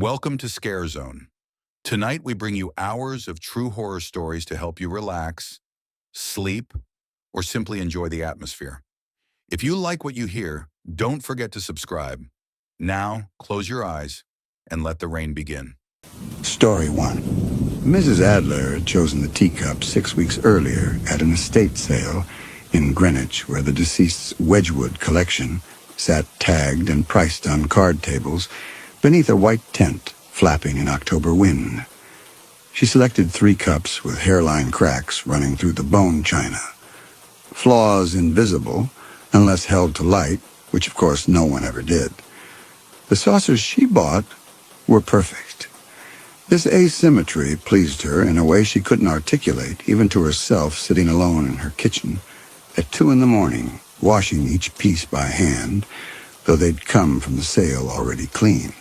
Welcome to ScareZone. Tonight we bring you hours of true horror stories to help you relax, sleep, or simply enjoy the atmosphere. If you like what you hear, don't forget to subscribe. Now, close your eyes and let the rain begin. Story 1. Mrs. Adler had chosen the teacup 6 weeks earlier at an estate sale in Greenwich, where the deceased's Wedgwood collection sat tagged and priced on card tables beneath a white tent flapping in October wind. She selected 3 cups with hairline cracks running through the bone china. Flaws invisible unless held to light, which of course no one ever did. The saucers she bought were perfect. This asymmetry pleased her in a way she couldn't articulate, even to herself sitting alone in her kitchen at 2 a.m, washing each piece by hand, though they'd come from the sale already clean.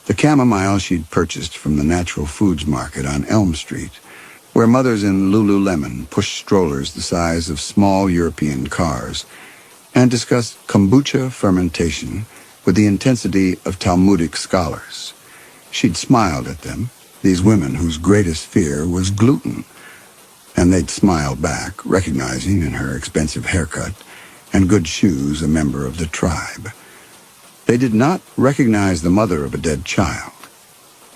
The chamomile she'd purchased from the natural foods market on Elm Street, where mothers in Lululemon pushed strollers the size of small European cars and discussed kombucha fermentation with the intensity of Talmudic scholars. She'd smiled at them, these women whose greatest fear was gluten, and they'd smile back, recognizing in her expensive haircut and good shoes a member of the tribe. They did not recognize the mother of a dead child.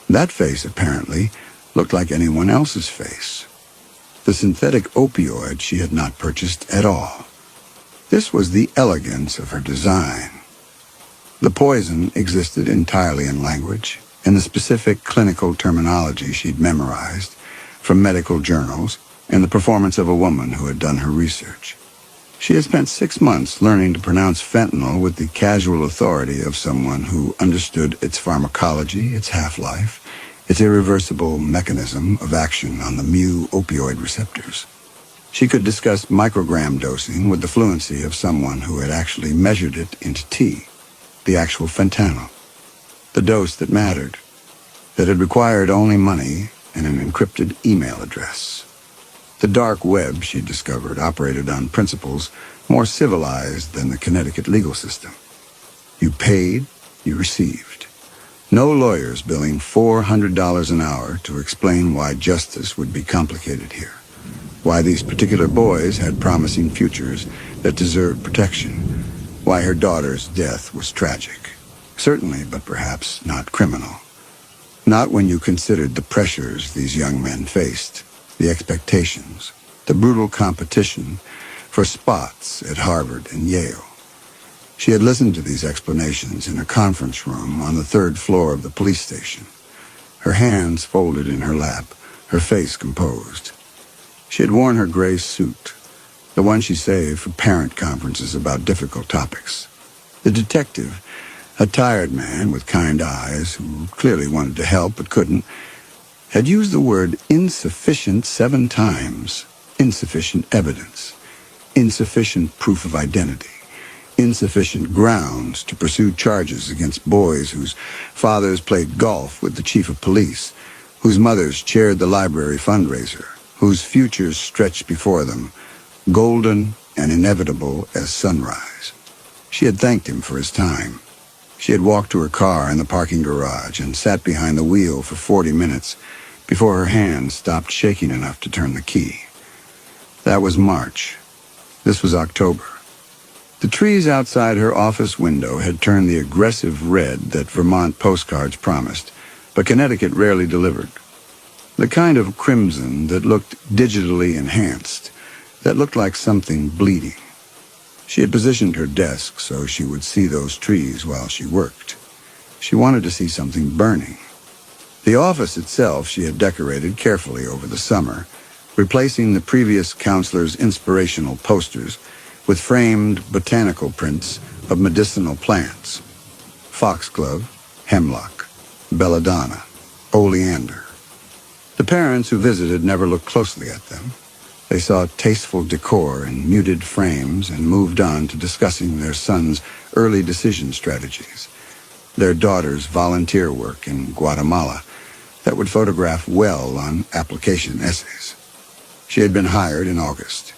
That face, apparently, looked like anyone else's face. The synthetic opioid she had not purchased at all. This was the elegance of her design. The poison existed entirely in language, in the specific clinical terminology she'd memorized from medical journals and the performance of a woman who had done her research. She had spent 6 months learning to pronounce fentanyl with the casual authority of someone who understood its pharmacology, its half-life, its irreversible mechanism of action on the mu-opioid receptors. She could discuss microgram dosing with the fluency of someone who had actually measured it into T, the actual fentanyl, the dose that mattered, that had required only money and an encrypted email address. The dark web, she discovered, operated on principles more civilized than the Connecticut legal system. You paid, you received. No lawyers billing $400 an hour to explain why justice would be complicated here, why these particular boys had promising futures that deserved protection, why her daughter's death was tragic. Certainly, but perhaps not criminal. Not when you considered the pressures these young men faced, the expectations, the brutal competition for spots at Harvard and Yale. She had listened to these explanations in a conference room on the 3rd floor of the police station, her hands folded in her lap, her face composed. She had worn her gray suit, the one she saved for parent conferences about difficult topics. The detective, a tired man with kind eyes who clearly wanted to help but couldn't, had used the word insufficient 7 times. Insufficient evidence, insufficient proof of identity, insufficient grounds to pursue charges against boys whose fathers played golf with the chief of police, whose mothers chaired the library fundraiser, whose futures stretched before them, golden and inevitable as sunrise. She had thanked him for his time. She had walked to her car in the parking garage and sat behind the wheel for 40 minutes before her hands stopped shaking enough to turn the key. That was March. This was October. The trees outside her office window had turned the aggressive red that Vermont postcards promised, but Connecticut rarely delivered. The kind of crimson that looked digitally enhanced, that looked like something bleeding. She had positioned her desk so she would see those trees while she worked. She wanted to see something burning. The office itself she had decorated carefully over the summer, replacing the previous counselor's inspirational posters with framed botanical prints of medicinal plants: foxglove, hemlock, belladonna, oleander. The parents who visited never looked closely at them. They saw tasteful decor in muted frames and moved on to discussing their son's early decision strategies, their daughter's volunteer work in Guatemala that would photograph well on application essays. She had been hired in August.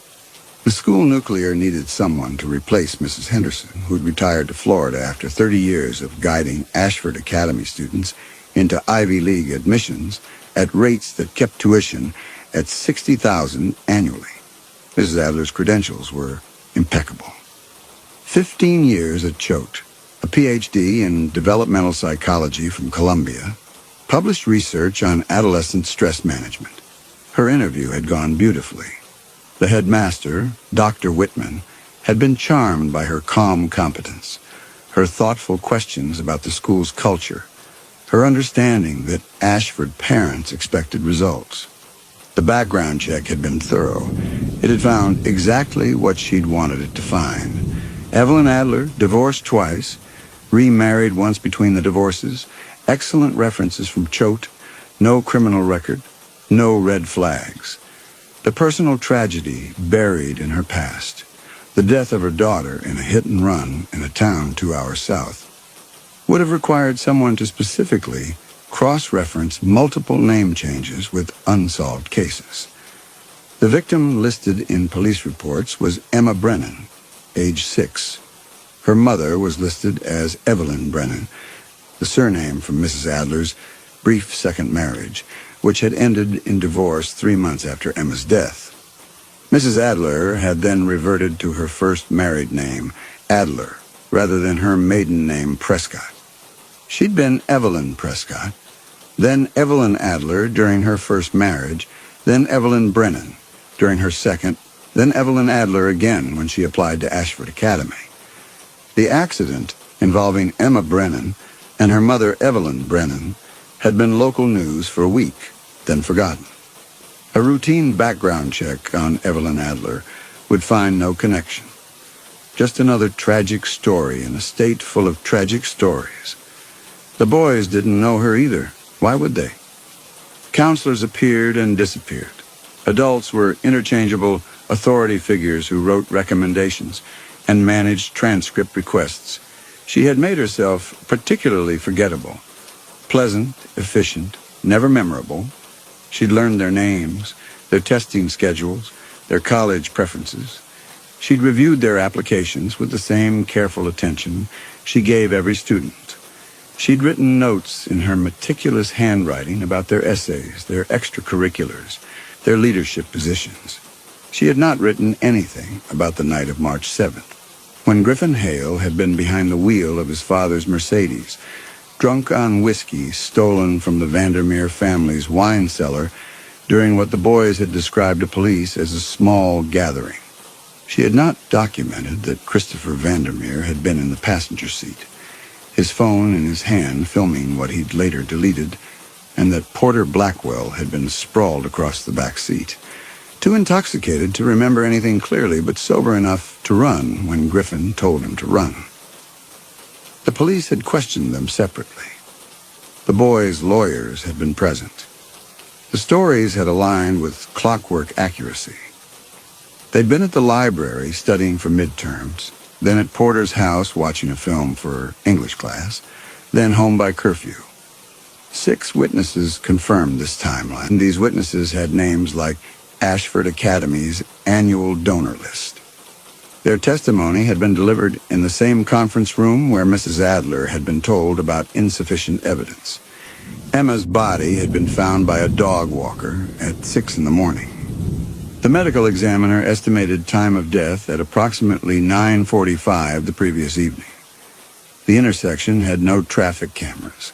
The school nuclear needed someone to replace Mrs. Henderson, who'd retired to Florida after 30 years of guiding Ashford Academy students into Ivy League admissions at rates that kept tuition at $60,000 annually. Mrs. Adler's credentials were impeccable. 15 years at Choate, a Ph.D. in developmental psychology from Columbia, published research on adolescent stress management. Her interview had gone beautifully. The headmaster, Dr. Whitman, had been charmed by her calm competence, her thoughtful questions about the school's culture, her understanding that Ashford parents expected results. The background check had been thorough. It had found exactly what she'd wanted it to find. Evelyn Adler, divorced twice, remarried once between the divorces, excellent references from Choate, no criminal record, no red flags. The personal tragedy buried in her past, the death of her daughter in a hit-and-run in a town 2 hours south, would have required someone to specifically cross-reference multiple name changes with unsolved cases. The victim listed in police reports was Emma Brennan, age 6. Her mother was listed as Evelyn Brennan, the surname from Mrs. Adler's brief second marriage, which had ended in divorce 3 months after Emma's death. Mrs. Adler had then reverted to her first married name, Adler, rather than her maiden name, Prescott. She'd been Evelyn Prescott, then Evelyn Adler during her first marriage, then Evelyn Brennan during her second, then Evelyn Adler again when she applied to Ashford Academy. The accident involving Emma Brennan and her mother Evelyn Brennan had been local news for a week, then forgotten. A routine background check on Evelyn Adler would find no connection. Just another tragic story in a state full of tragic stories. The boys didn't know her either. Why would they? Counselors appeared and disappeared. Adults were interchangeable authority figures who wrote recommendations and managed transcript requests. She had made herself particularly forgettable. Pleasant, efficient, never memorable. She'd learned their names, their testing schedules, their college preferences. She'd reviewed their applications with the same careful attention she gave every student. She'd written notes in her meticulous handwriting about their essays, their extracurriculars, their leadership positions. She had not written anything about the night of March 7th, when Griffin Hale had been behind the wheel of his father's Mercedes, drunk on whiskey stolen from the Vandermeer family's wine cellar during what the boys had described to police as a small gathering. She had not documented that Christopher Vandermeer had been in the passenger seat, his phone in his hand filming what he'd later deleted, and that Porter Blackwell had been sprawled across the back seat, too intoxicated to remember anything clearly, but sober enough to run when Griffin told him to run. The police had questioned them separately. The boys' lawyers had been present. The stories had aligned with clockwork accuracy. They'd been at the library studying for midterms, then at Porter's house watching a film for English class, then home by curfew. 6 witnesses confirmed this timeline. These witnesses had names like Ashford Academy's annual donor list. Their testimony had been delivered in the same conference room where Mrs. Adler had been told about insufficient evidence. Emma's body had been found by a dog walker at 6 in the morning. The medical examiner estimated time of death at approximately 9:45 the previous evening. The intersection had no traffic cameras.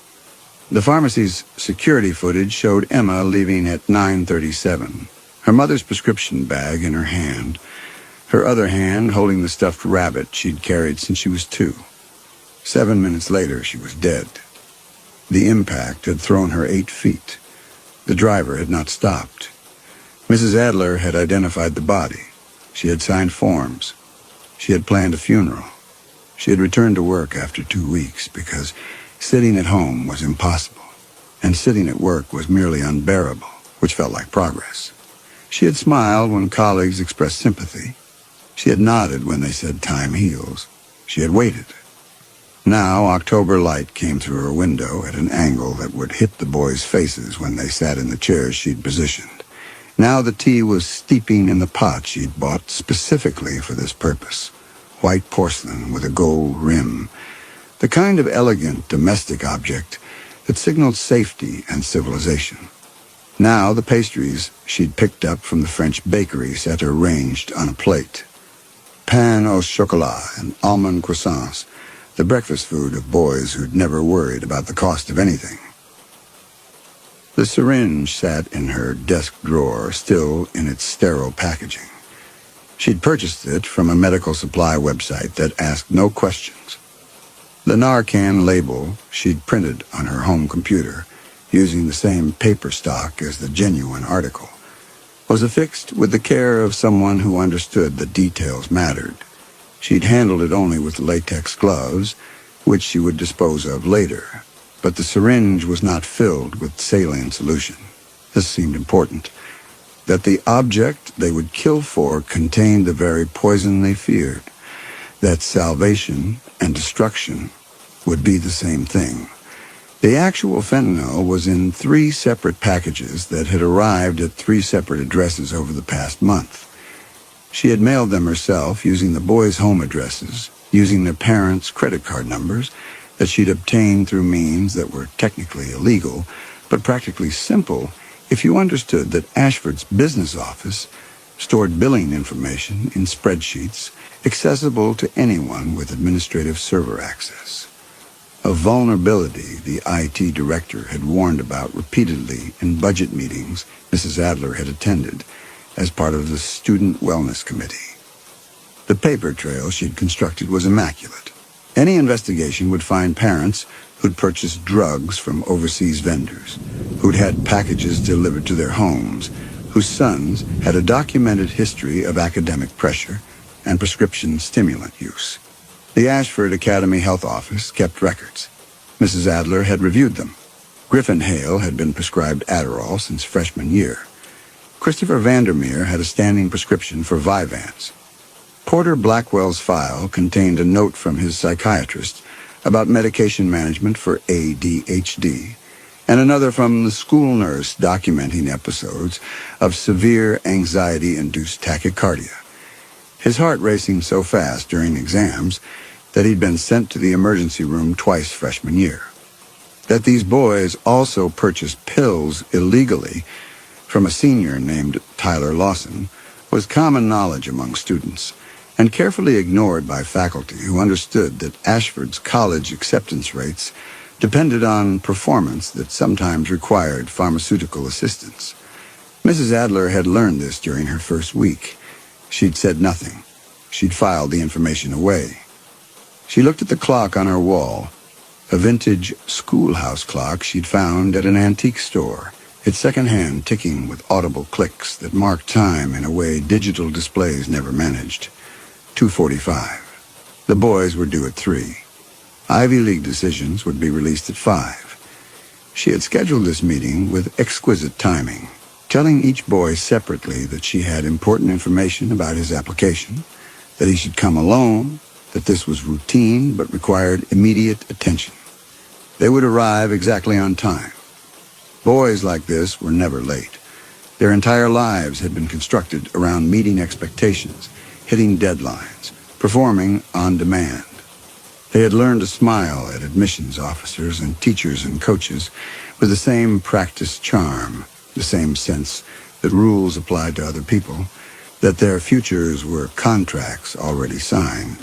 The pharmacy's security footage showed Emma leaving at 9:37, her mother's prescription bag in her hand, her other hand holding the stuffed rabbit she'd carried since she was 2. 7 minutes later, she was dead. The impact had thrown her 8 feet. The driver had not stopped. Mrs. Adler had identified the body. She had signed forms. She had planned a funeral. She had returned to work after 2 weeks because sitting at home was impossible, and sitting at work was merely unbearable, which felt like progress. She had smiled when colleagues expressed sympathy. She had nodded when they said time heals. She had waited. Now October light came through her window at an angle that would hit the boys' faces when they sat in the chairs she'd positioned. Now the tea was steeping in the pot she'd bought specifically for this purpose. White porcelain with a gold rim. The kind of elegant domestic object that signaled safety and civilization. Now the pastries she'd picked up from the French bakery sat arranged on a plate. Pain au chocolat and almond croissants, the breakfast food of boys who'd never worried about the cost of anything. The syringe sat in her desk drawer, still in its sterile packaging. She'd purchased it from a medical supply website that asked no questions. The Narcan label she'd printed on her home computer, using the same paper stock as the genuine article, was affixed with the care of someone who understood the details mattered. She'd handled it only with latex gloves, which she would dispose of later, but the syringe was not filled with saline solution. This seemed important, that the object they would kill for contained the very poison they feared, that salvation and destruction would be the same thing. The actual fentanyl was in 3 separate packages that had arrived at 3 separate addresses over the past month. She had mailed them herself using the boys' home addresses, using their parents' credit card numbers that she'd obtained through means that were technically illegal, but practically simple if you understood that Ashford's business office stored billing information in spreadsheets accessible to anyone with administrative server access. A vulnerability the IT director had warned about repeatedly in budget meetings Mrs. Adler had attended as part of the Student Wellness Committee. The paper trail she'd constructed was immaculate. Any investigation would find parents who'd purchased drugs from overseas vendors, who'd had packages delivered to their homes, whose sons had a documented history of academic pressure and prescription stimulant use. The Ashford Academy Health Office kept records. Mrs. Adler had reviewed them. Griffin Hale had been prescribed Adderall since freshman year. Christopher Vandermeer had a standing prescription for Vyvanse. Porter Blackwell's file contained a note from his psychiatrist about medication management for ADHD, and another from the school nurse documenting episodes of severe anxiety-induced tachycardia. His heart racing so fast during exams that he'd been sent to the emergency room twice freshman year. That these boys also purchased pills illegally from a senior named Tyler Lawson was common knowledge among students, and carefully ignored by faculty who understood that Ashford's college acceptance rates depended on performance that sometimes required pharmaceutical assistance. Mrs. Adler had learned this during her first week. She'd said nothing. She'd filed the information away. She looked at the clock on her wall, a vintage schoolhouse clock she'd found at an antique store, its second-hand ticking with audible clicks that marked time in a way digital displays never managed. 2:45. The boys were due at 3. Ivy League decisions would be released at 5. She had scheduled this meeting with exquisite timing, telling each boy separately that she had important information about his application, that he should come alone, that this was routine but required immediate attention. They would arrive exactly on time. Boys like this were never late. Their entire lives had been constructed around meeting expectations, hitting deadlines, performing on demand. They had learned to smile at admissions officers and teachers and coaches with the same practiced charm, the same sense that rules applied to other people, that their futures were contracts already signed.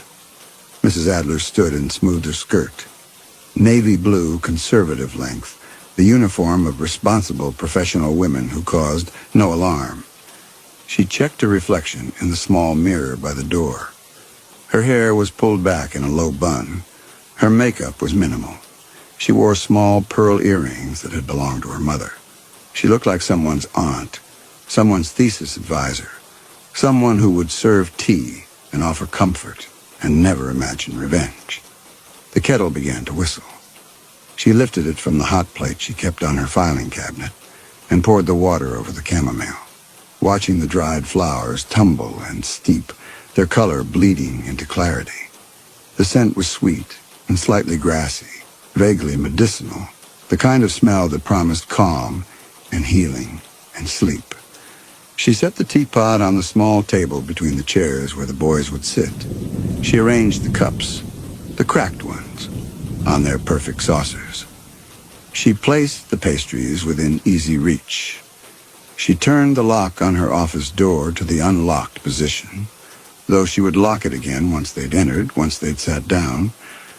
Mrs. Adler stood and smoothed her skirt. Navy blue, conservative length, the uniform of responsible professional women who caused no alarm. She checked her reflection in the small mirror by the door. Her hair was pulled back in a low bun. Her makeup was minimal. She wore small pearl earrings that had belonged to her mother. She looked like someone's aunt, someone's thesis advisor, someone who would serve tea and offer comfort and never imagine revenge. The kettle began to whistle. She lifted it from the hot plate she kept on her filing cabinet and poured the water over the chamomile, watching the dried flowers tumble and steep, their color bleeding into clarity. The scent was sweet and slightly grassy, vaguely medicinal, the kind of smell that promised calm and healing and sleep. She set the teapot on the small table between the chairs where the boys would sit. She arranged the cups, the cracked ones, on their perfect saucers. She placed the pastries within easy reach. She turned the lock on her office door to the unlocked position, though she would lock it again once they'd entered, once they'd sat down.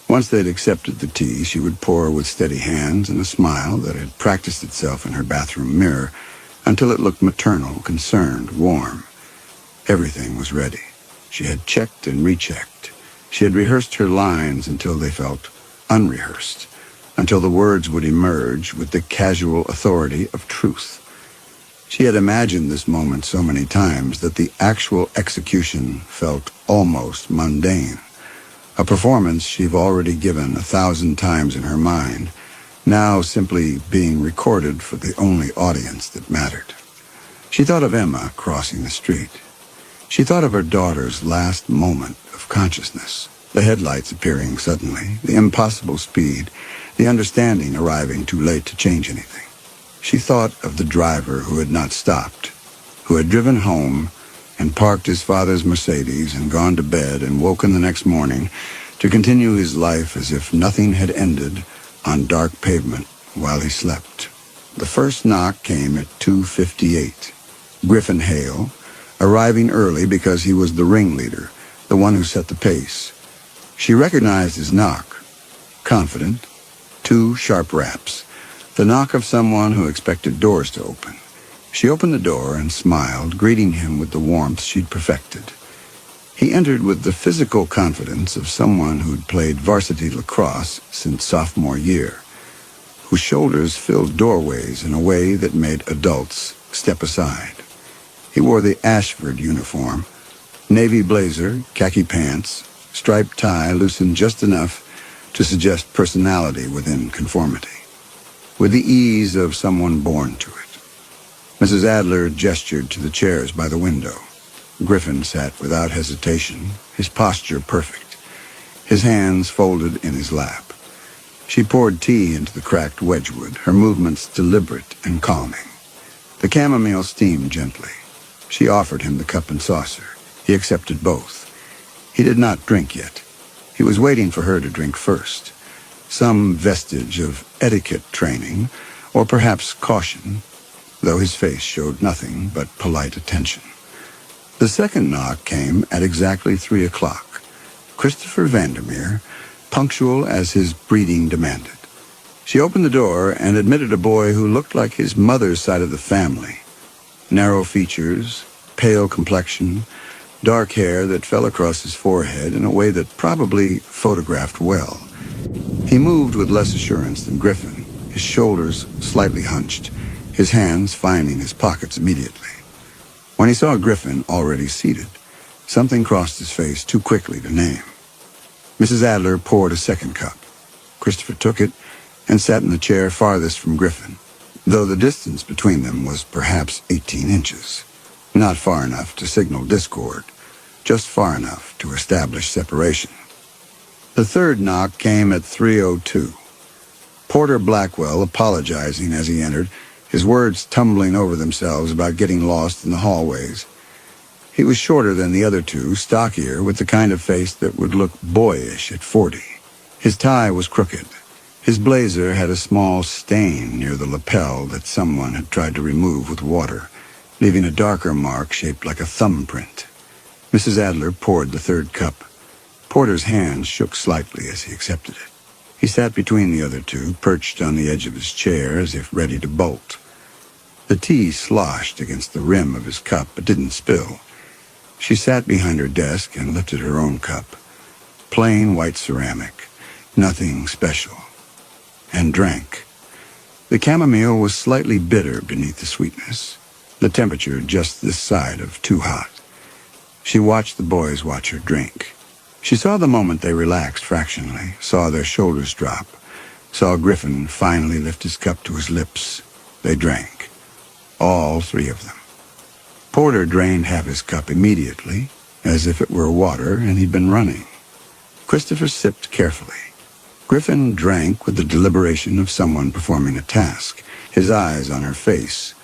Once they'd accepted the tea, she would pour with steady hands and a smile that had practiced itself in her bathroom mirror until it looked maternal, concerned, warm. Everything was ready. She had checked and rechecked. She had rehearsed her lines until they felt unrehearsed, until the words would emerge with the casual authority of truth. She had imagined this moment so many times that the actual execution felt almost mundane. A performance she'd already given 1,000 times in her mind, now simply being recorded for the only audience that mattered. She thought of Emma crossing the street. She thought of her daughter's last moment of consciousness, the headlights appearing suddenly, the impossible speed, the understanding arriving too late to change anything. She thought of the driver who had not stopped, who had driven home and parked his father's Mercedes and gone to bed and woken the next morning to continue his life as if nothing had ended on dark pavement while he slept. The first knock came at 2:58. Griffin Hale, arriving early because he was the ringleader, the one who set the pace. She recognized his knock. Confident, 2 sharp raps, the knock of someone who expected doors to open. She opened the door and smiled, greeting him with the warmth she'd perfected. He entered with the physical confidence of someone who'd played varsity lacrosse since sophomore year, whose shoulders filled doorways in a way that made adults step aside. He wore the Ashford uniform, navy blazer, khaki pants, striped tie loosened just enough to suggest personality within conformity, with the ease of someone born to it. Mrs. Adler gestured to the chairs by the window. Griffin sat without hesitation, his posture perfect, his hands folded in his lap. She poured tea into the cracked Wedgwood, her movements deliberate and calming. The chamomile steamed gently. She offered him the cup and saucer. He accepted both. He did not drink yet. He was waiting for her to drink first. Some vestige of etiquette training, or perhaps caution, though his face showed nothing but polite attention. The second knock came at exactly 3 o'clock. Christopher Vandermeer, punctual as his breeding demanded. She opened the door and admitted a boy who looked like his mother's side of the family. Narrow features, pale complexion, dark hair that fell across his forehead in a way that probably photographed well. He moved with less assurance than Griffin, his shoulders slightly hunched, his hands finding his pockets immediately. When he saw Griffin already seated, something crossed his face too quickly to name. Mrs. Adler poured a second cup. Christopher took it and sat in the chair farthest from Griffin, though the distance between them was perhaps 18 inches. Not far enough to signal discord, just far enough to establish separation. The third knock came at 3:02. Porter Blackwell apologizing as he entered, his words tumbling over themselves about getting lost in the hallways. He was shorter than the other two, stockier, with the kind of face that would look boyish at 40. His tie was crooked. His blazer had a small stain near the lapel that someone had tried to remove with water, leaving a darker mark shaped like a thumbprint. Mrs. Adler poured the third cup. Porter's hand shook slightly as he accepted it. He sat between the other two, perched on the edge of his chair as if ready to bolt. The tea sloshed against the rim of his cup, but didn't spill. She sat behind her desk and lifted her own cup. Plain white ceramic, nothing special, and drank. The chamomile was slightly bitter beneath the sweetness, the temperature just this side of too hot. She watched the boys watch her drink. She saw the moment they relaxed fractionally, saw their shoulders drop, saw Griffin finally lift his cup to his lips. They drank. All 3 of them. Porter drained half his cup immediately, as if it were water and he'd been running. Christopher sipped carefully. Griffin drank with the deliberation of someone performing a task, his eyes on her face,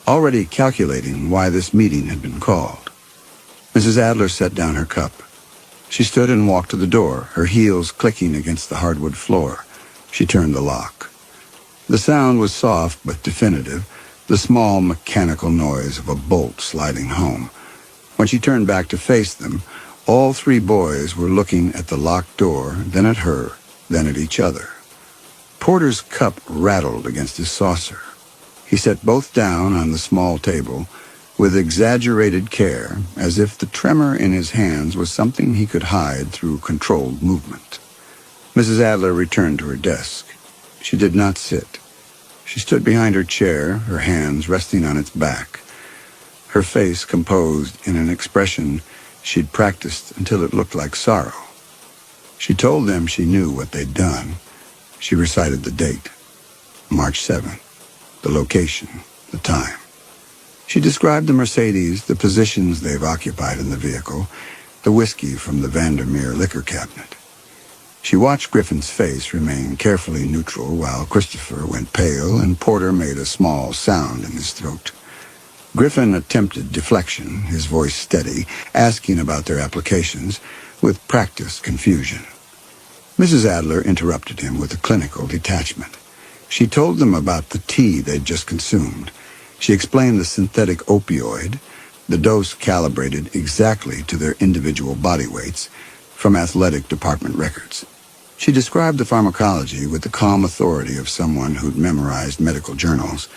already calculating why this meeting had been called. Mrs. Adler set down her cup. She stood and walked to the door, her heels clicking against the hardwood floor. She turned the lock. The sound was soft but definitive, the small mechanical noise of a bolt sliding home. When she turned back to face them, all three boys were looking at the locked door, then at her, then at each other. Porter's cup rattled against his saucer. He set both down on the small table with exaggerated care, as if the tremor in his hands was something he could hide through controlled movement. Mrs. Adler returned to her desk. She did not sit. She stood behind her chair, her hands resting on its back, her face composed in an expression she'd practiced until it looked like sorrow. She told them she knew what they'd done. She recited the date, March 7th, the location, the time. She described the Mercedes, the positions they've occupied in the vehicle, the whiskey from the Vandermeer liquor cabinet. She watched Griffin's face remain carefully neutral while Christopher went pale and Porter made a small sound in his throat. Griffin attempted deflection, his voice steady, asking about their applications, with practiced confusion. Mrs. Adler interrupted him with a clinical detachment. She told them about the tea they'd just consumed. She explained the synthetic opioid, the dose calibrated exactly to their individual body weights, from athletic department records. She described the pharmacology with the calm authority of someone who'd memorized medical journals,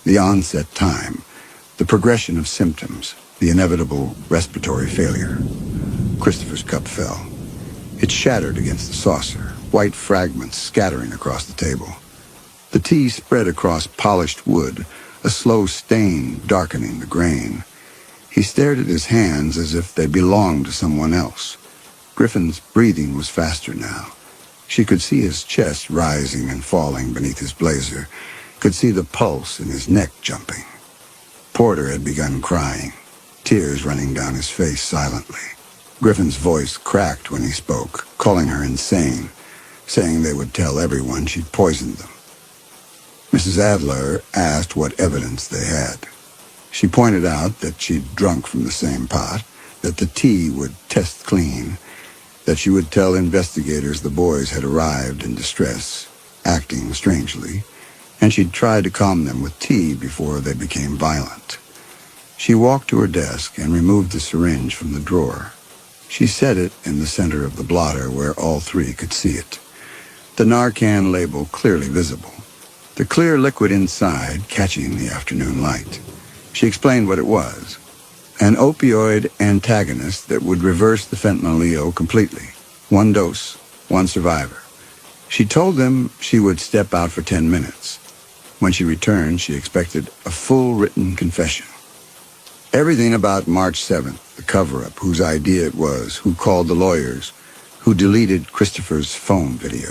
the onset time, the progression of symptoms, the inevitable respiratory failure. Christopher's cup fell. It shattered against the saucer, white fragments scattering across the table. The tea spread across polished wood, a slow stain darkening the grain. He stared at his hands as if they belonged to someone else. Griffin's breathing was faster now. She could see his chest rising and falling beneath his blazer, could see the pulse in his neck jumping. Porter had begun crying, tears running down his face silently. Griffin's voice cracked when he spoke, calling her insane, saying they would tell everyone she'd poisoned them. Mrs. Adler asked what evidence they had. She pointed out that she'd drunk from the same pot, that the tea would test clean, that she would tell investigators the boys had arrived in distress, acting strangely, and she'd tried to calm them with tea before they became violent. She walked to her desk and removed the syringe from the drawer. She set it in the center of the blotter where all three could see it, the Narcan label clearly visible, the clear liquid inside catching the afternoon light. She explained what it was. An opioid antagonist that would reverse the fentanyl EO completely. 1 dose, 1 survivor. She told them she would step out for 10 minutes. When she returned, she expected a full written confession. Everything about March 7th, the cover-up, whose idea it was, who called the lawyers, who deleted Christopher's phone video.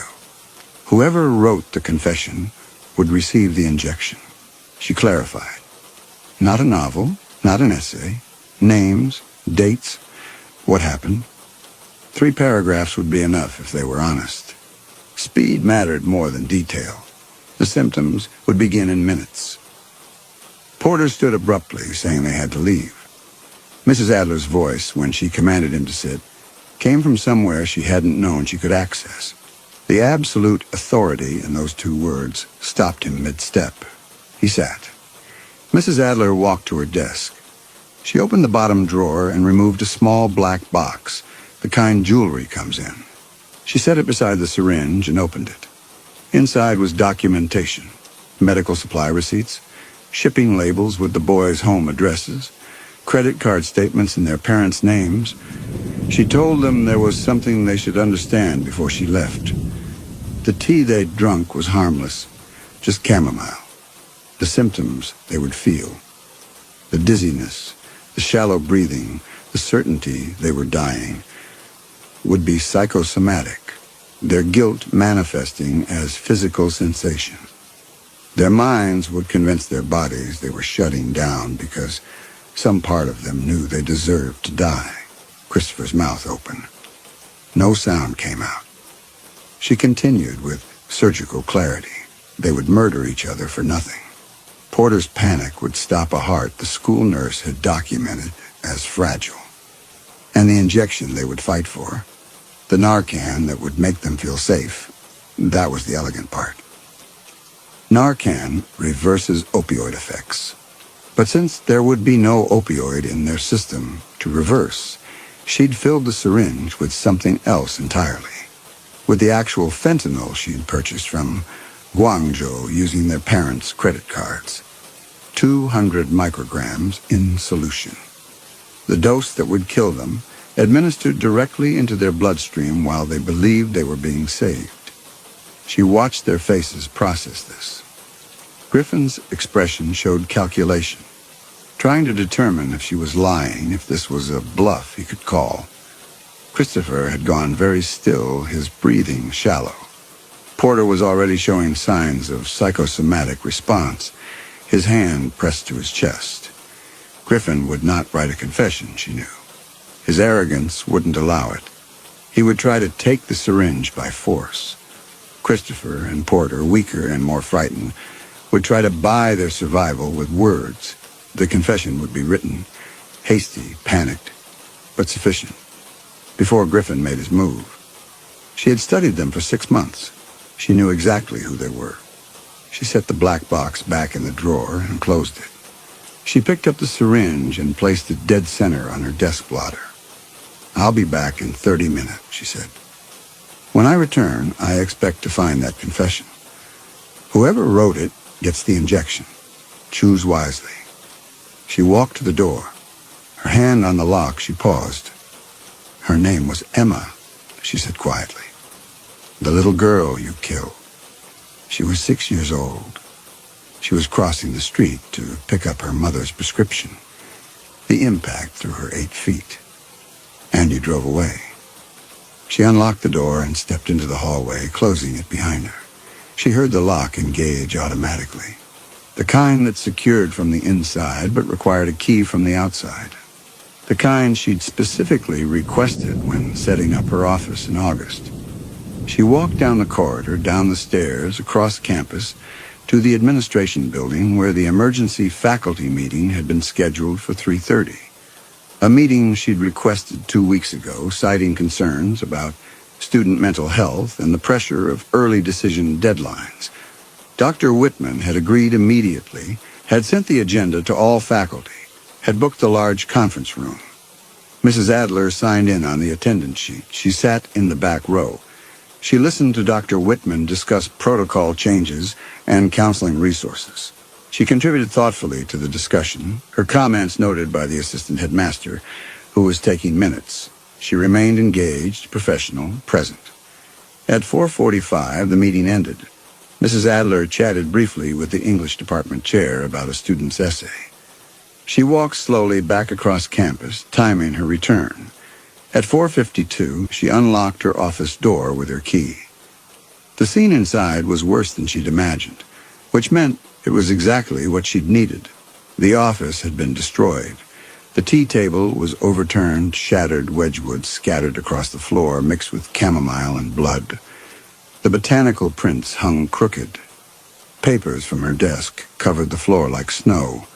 Whoever wrote the confession would receive the injection. She clarified. Not a novel, not an essay. Names, dates, what happened. 3 paragraphs would be enough if they were honest. Speed mattered more than detail. The symptoms would begin in minutes. Porter stood abruptly, saying they had to leave. Mrs. Adler's voice, when she commanded him to sit, came from somewhere she hadn't known she could access. The absolute authority in those 2 words stopped him mid-step. He sat. Mrs. Adler walked to her desk. She opened the bottom drawer and removed a small black box, the kind jewelry comes in. She set it beside the syringe and opened it. Inside was documentation, medical supply receipts, shipping labels with the boys' home addresses, credit card statements in their parents' names. She told them there was something they should understand before she left. The tea they'd drunk was harmless, just chamomile. The symptoms they would feel. The dizziness, the shallow breathing, the certainty they were dying, would be psychosomatic, their guilt manifesting as physical sensation. Their minds would convince their bodies they were shutting down because some part of them knew they deserved to die. Christopher's mouth open. No sound came out. She continued with surgical clarity. They would murder each other for nothing. Porter's panic would stop a heart the school nurse had documented as fragile. And the injection they would fight for, the Narcan that would make them feel safe, that was the elegant part. Narcan reverses opioid effects. But since there would be no opioid in their system to reverse, she'd filled the syringe with something else entirely. With the actual fentanyl she'd purchased from Guangzhou using their parents' credit cards. 200 micrograms in solution. The dose that would kill them, administered directly into their bloodstream while they believed they were being saved. She watched their faces process this. Griffin's expression showed calculation, trying to determine if she was lying, if this was a bluff he could call. Christopher had gone very still, his breathing shallow. Porter was already showing signs of psychosomatic response, his hand pressed to his chest. Griffin would not write a confession, she knew. His arrogance wouldn't allow it. He would try to take the syringe by force. Christopher and Porter, weaker and more frightened, would try to buy their survival with words. The confession would be written, hasty, panicked, but sufficient, before Griffin made his move. She had studied them for 6 months. She knew exactly who they were. She set the black box back in the drawer and closed it. She picked up the syringe and placed it dead center on her desk blotter. "I'll be back in 30 minutes, she said. "When I return, I expect to find that confession. Whoever wrote it gets the injection. Choose wisely." She walked to the door. Her hand on the lock, she paused. "Her name was Emma," she said quietly. "The little girl you killed. She was 6 years old. She was crossing the street to pick up her mother's prescription. The impact threw her 8 feet. And you drove away." She unlocked the door and stepped into the hallway, closing it behind her. She heard the lock engage automatically. The kind that secured from the inside but required a key from the outside. The kind she'd specifically requested when setting up her office in August. She walked down the corridor, down the stairs, across campus, to the administration building where the emergency faculty meeting had been scheduled for 3:30. A meeting she'd requested 2 weeks ago, citing concerns about student mental health and the pressure of early decision deadlines. Dr. Whitman had agreed immediately, had sent the agenda to all faculty, had booked the large conference room. Mrs. Adler signed in on the attendance sheet. She sat in the back row. She listened to Dr. Whitman discuss protocol changes and counseling resources. She contributed thoughtfully to the discussion, her comments noted by the assistant headmaster, who was taking minutes. She remained engaged, professional, present. At 4:45, the meeting ended. Mrs. Adler chatted briefly with the English department chair about a student's essay. She walked slowly back across campus, timing her return. At 4:52, she unlocked her office door with her key. The scene inside was worse than she'd imagined, which meant it was exactly what she'd needed. The office had been destroyed. The tea table was overturned, shattered wedgewood scattered across the floor, mixed with chamomile and blood. The botanical prints hung crooked. Papers from her desk covered the floor like snow.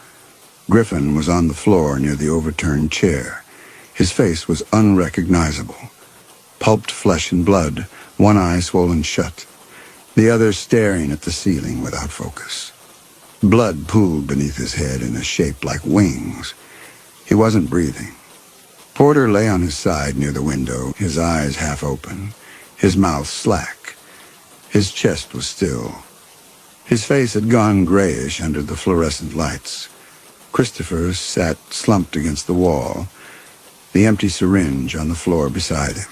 Griffin was on the floor near the overturned chair. His face was unrecognizable. Pulped flesh and blood, one eye swollen shut, the other staring at the ceiling without focus. Blood pooled beneath his head in a shape like wings. He wasn't breathing. Porter lay on his side near the window, his eyes half open, his mouth slack. His chest was still. His face had gone grayish under the fluorescent lights. Christopher sat slumped against the wall, the empty syringe on the floor beside him.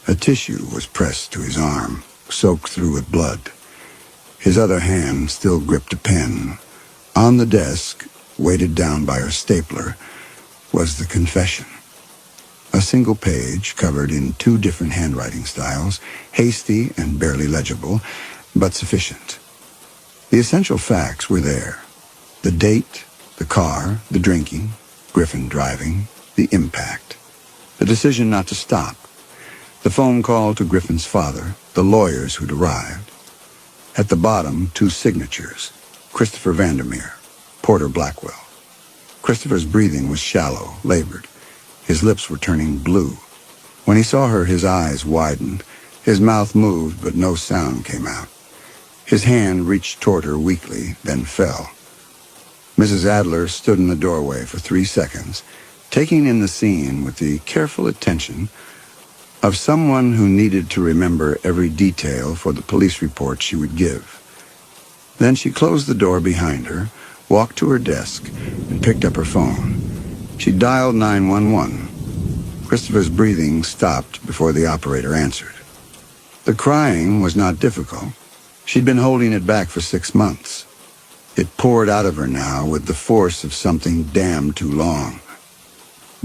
A tissue was pressed to his arm, soaked through with blood. His other hand still gripped a pen. On the desk, weighted down by her stapler, was the confession. A single page covered in 2 different handwriting styles, hasty and barely legible, but sufficient. The essential facts were there. The date, the car, the drinking, Griffin driving, the impact. The decision not to stop. The phone call to Griffin's father, the lawyers who'd arrived. At the bottom, 2 signatures, Christopher Vandermeer, Porter Blackwell. Christopher's breathing was shallow, labored. His lips were turning blue. When he saw her, his eyes widened. His mouth moved, but no sound came out. His hand reached toward her weakly, then fell. Mrs. Adler stood in the doorway for 3 seconds, taking in the scene with the careful attention of someone who needed to remember every detail for the police report she would give. Then she closed the door behind her, walked to her desk, and picked up her phone. She dialed 911. Christopher's breathing stopped before the operator answered. The crying was not difficult. She'd been holding it back for 6 months. It poured out of her now with the force of something damned too long.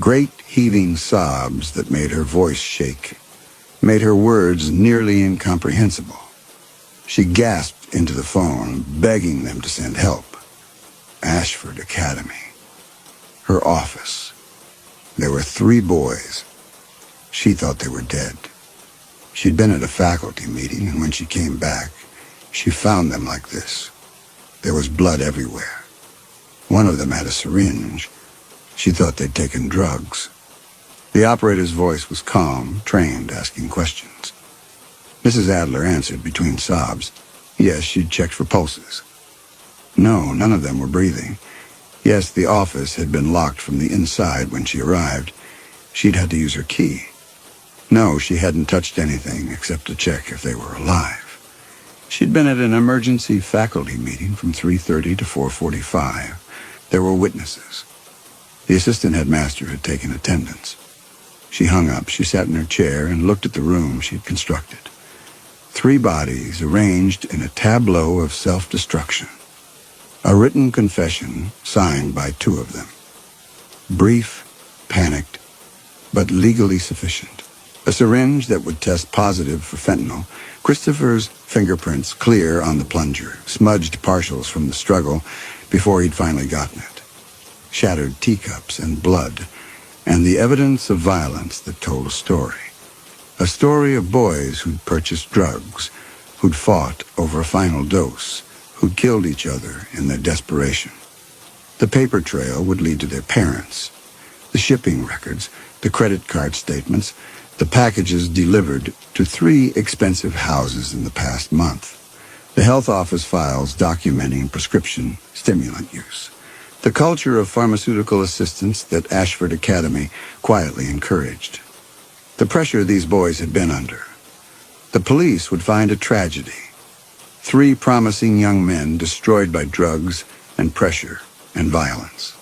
Great heaving sobs that made her voice shake, made her words nearly incomprehensible. She gasped into the phone, begging them to send help. Ashford Academy. Her office. There were 3 boys. She thought they were dead. She'd been at a faculty meeting, and when she came back, she found them like this. There was blood everywhere. One of them had a syringe. She thought they'd taken drugs. The operator's voice was calm, trained, asking questions. Mrs. Adler answered between sobs. Yes, she'd checked for pulses. No, none of them were breathing. Yes, the office had been locked from the inside when she arrived. She'd had to use her key. No, she hadn't touched anything except to check if they were alive. She'd been at an emergency faculty meeting from 3:30 to 4:45. There were witnesses. The assistant headmaster had taken attendance. She hung up, she sat in her chair and looked at the room she'd constructed. 3 bodies arranged in a tableau of self-destruction. A written confession signed by 2 of them. Brief, panicked, but legally sufficient. A syringe that would test positive for fentanyl. Christopher's fingerprints clear on the plunger, smudged partials from the struggle before he'd finally gotten it. Shattered teacups and blood, and the evidence of violence that told a story. A story of boys who'd purchased drugs, who'd fought over a final dose, who'd killed each other in their desperation. The paper trail would lead to their parents. The shipping records, the credit card statements, the packages delivered to 3 expensive houses in the past month. The health office files documenting prescription stimulant use. The culture of pharmaceutical assistance that Ashford Academy quietly encouraged. The pressure these boys had been under. The police would find a tragedy. 3 promising young men destroyed by drugs and pressure and violence.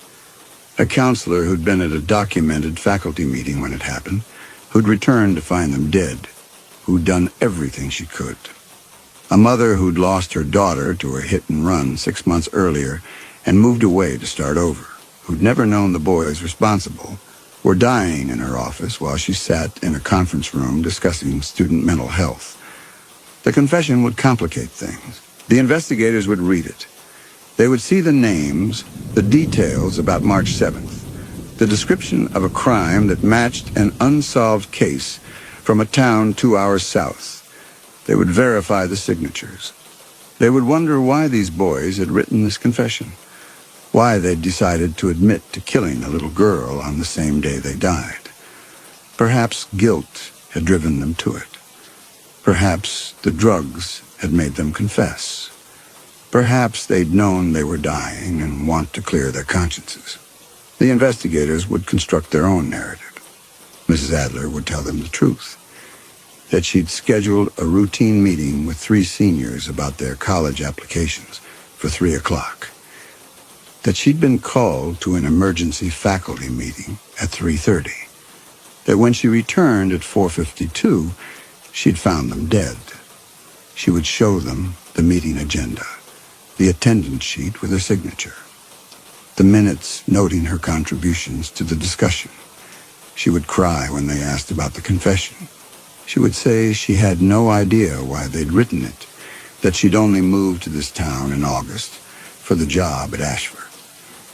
A counselor who'd been at a documented faculty meeting when it happened, who'd returned to find them dead, who'd done everything she could. A mother who'd lost her daughter to a hit and run 6 months earlier and moved away to start over, who'd never known the boys responsible, were dying in her office while she sat in a conference room discussing student mental health. The confession would complicate things. The investigators would read it. They would see the names, the details about March 7th, the description of a crime that matched an unsolved case from a town 2 hours south. They would verify the signatures. They would wonder why these boys had written this confession, why they'd decided to admit to killing a little girl on the same day they died. Perhaps guilt had driven them to it. Perhaps the drugs had made them confess. Perhaps they'd known they were dying and want to clear their consciences. The investigators would construct their own narrative. Mrs. Adler would tell them the truth, that she'd scheduled a routine meeting with 3 seniors about their college applications for 3 o'clock, that she'd been called to an emergency faculty meeting at 3:30, that when she returned at 4:52, she'd found them dead. She would show them the meeting agenda, the attendance sheet with her signature, the minutes noting her contributions to the discussion. She would cry when they asked about the confession. She would say she had no idea why they'd written it, that she'd only moved to this town in August for the job at Ashford.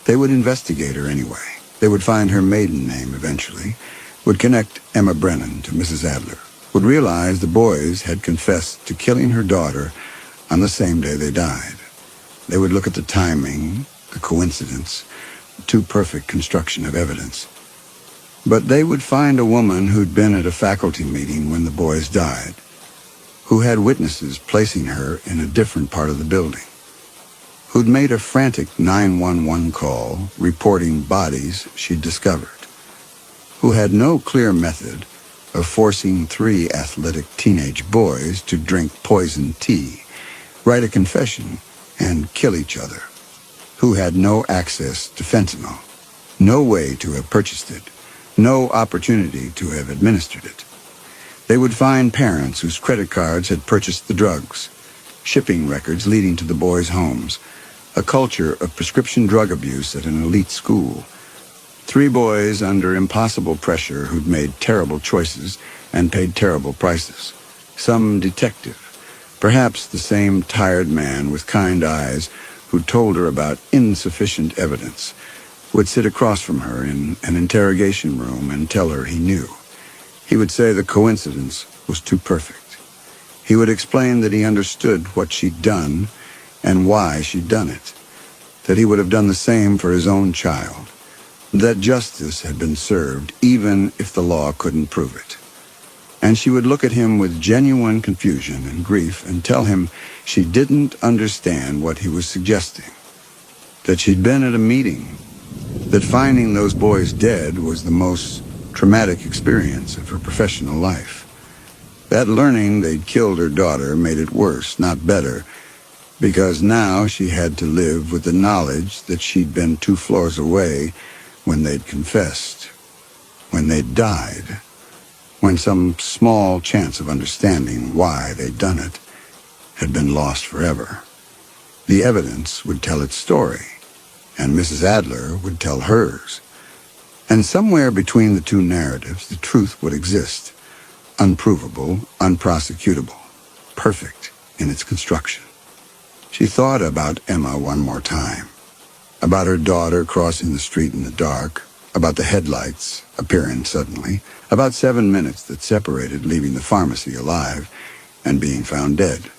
They would investigate her anyway. They would find her maiden name eventually, would connect Emma Brennan to Mrs. Adler, would realize the boys had confessed to killing her daughter on the same day they died. They would look at the timing, the coincidence, the too perfect construction of evidence. But they would find a woman who'd been at a faculty meeting when the boys died, who had witnesses placing her in a different part of the building, who'd made a frantic 911 call reporting bodies she'd discovered, who had no clear method of forcing 3 athletic teenage boys to drink poison tea, write a confession, and kill each other, who had no access to fentanyl, no way to have purchased it, no opportunity to have administered it. They would find parents whose credit cards had purchased the drugs, shipping records leading to the boys' homes, a culture of prescription drug abuse at an elite school, 3 boys under impossible pressure who'd made terrible choices and paid terrible prices. Some detective, perhaps the same tired man with kind eyes who told her about insufficient evidence, would sit across from her in an interrogation room and tell her he knew. He would say the coincidence was too perfect. He would explain that he understood what she'd done and why she'd done it, that he would have done the same for his own child, that justice had been served even if the law couldn't prove it. And she would look at him with genuine confusion and grief and tell him she didn't understand what he was suggesting, that she'd been at a meeting, that finding those boys dead was the most traumatic experience of her professional life, that learning they'd killed her daughter made it worse, not better, because now she had to live with the knowledge that she'd been 2 floors away when they'd confessed, when they'd died, when some small chance of understanding why they'd done it had been lost forever. The evidence would tell its story, and Mrs. Adler would tell hers. And somewhere between the 2 narratives, the truth would exist, unprovable, unprosecutable, perfect in its construction. She thought about Emma one more time, about her daughter crossing the street in the dark, about the headlights appearing suddenly, about 7 minutes that separated leaving the pharmacy alive and being found dead,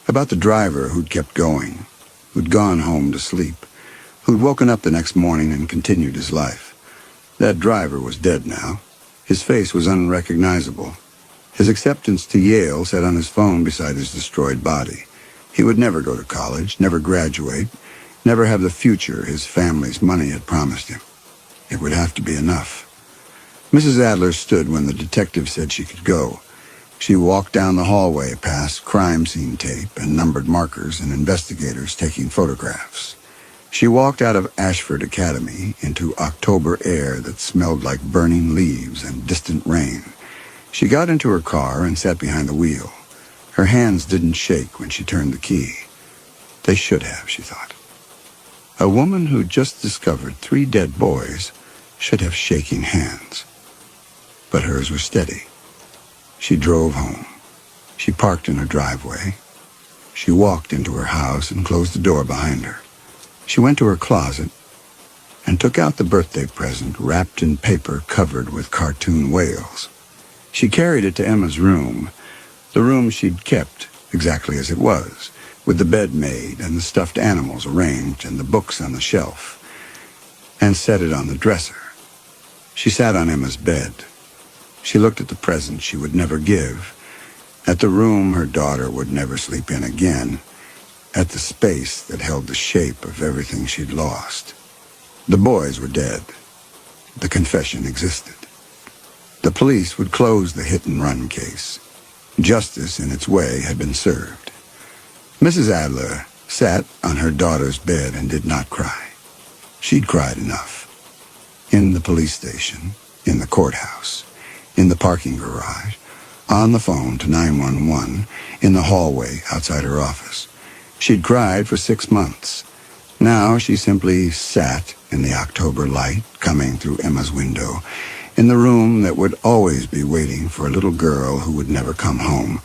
about the driver who'd kept going, who'd gone home to sleep, who'd woken up the next morning and continued his life. That driver was dead now. His face was unrecognizable. His acceptance to Yale sat on his phone beside his destroyed body. He would never go to college, never graduate, never have the future his family's money had promised him. It would have to be enough. Mrs. Adler stood when the detective said she could go. She walked down the hallway past crime scene tape and numbered markers and investigators taking photographs. She walked out of Ashford Academy into October air that smelled like burning leaves and distant rain. She got into her car and sat behind the wheel. Her hands didn't shake when she turned the key. They should have, she thought. A woman who just discovered 3 dead boys should have shaking hands. But hers were steady. She drove home. She parked in her driveway. She walked into her house and closed the door behind her. She went to her closet and took out the birthday present wrapped in paper covered with cartoon whales. She carried it to Emma's room, the room she'd kept exactly as it was, with the bed made and the stuffed animals arranged and the books on the shelf, and set it on the dresser. She sat on Emma's bed. She looked at the present she would never give, at the room her daughter would never sleep in again, at the space that held the shape of everything she'd lost. The boys were dead. The confession existed. The police would close the hit-and-run case. Justice, in its way, had been served. Mrs. Adler sat on her daughter's bed and did not cry. She'd cried enough. In the police station, in the courthouse, in the parking garage, on the phone to 911, in the hallway outside her office. She'd cried for 6 months. Now she simply sat in the October light coming through Emma's window, in the room that would always be waiting for a little girl who would never come home,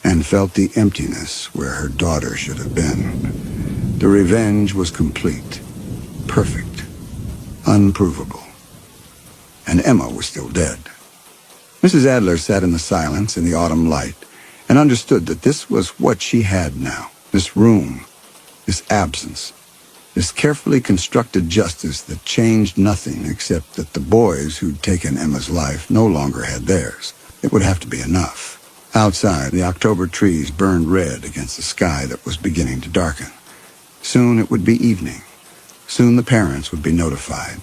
and felt the emptiness where her daughter should have been. The revenge was complete, perfect, unprovable. And Emma was still dead. Mrs. Adler sat in the silence in the autumn light and understood that this was what she had now. This room, this absence, this carefully constructed justice that changed nothing except that the boys who'd taken Emma's life no longer had theirs. It would have to be enough. Outside, the October trees burned red against the sky that was beginning to darken. Soon it would be evening. Soon the parents would be notified.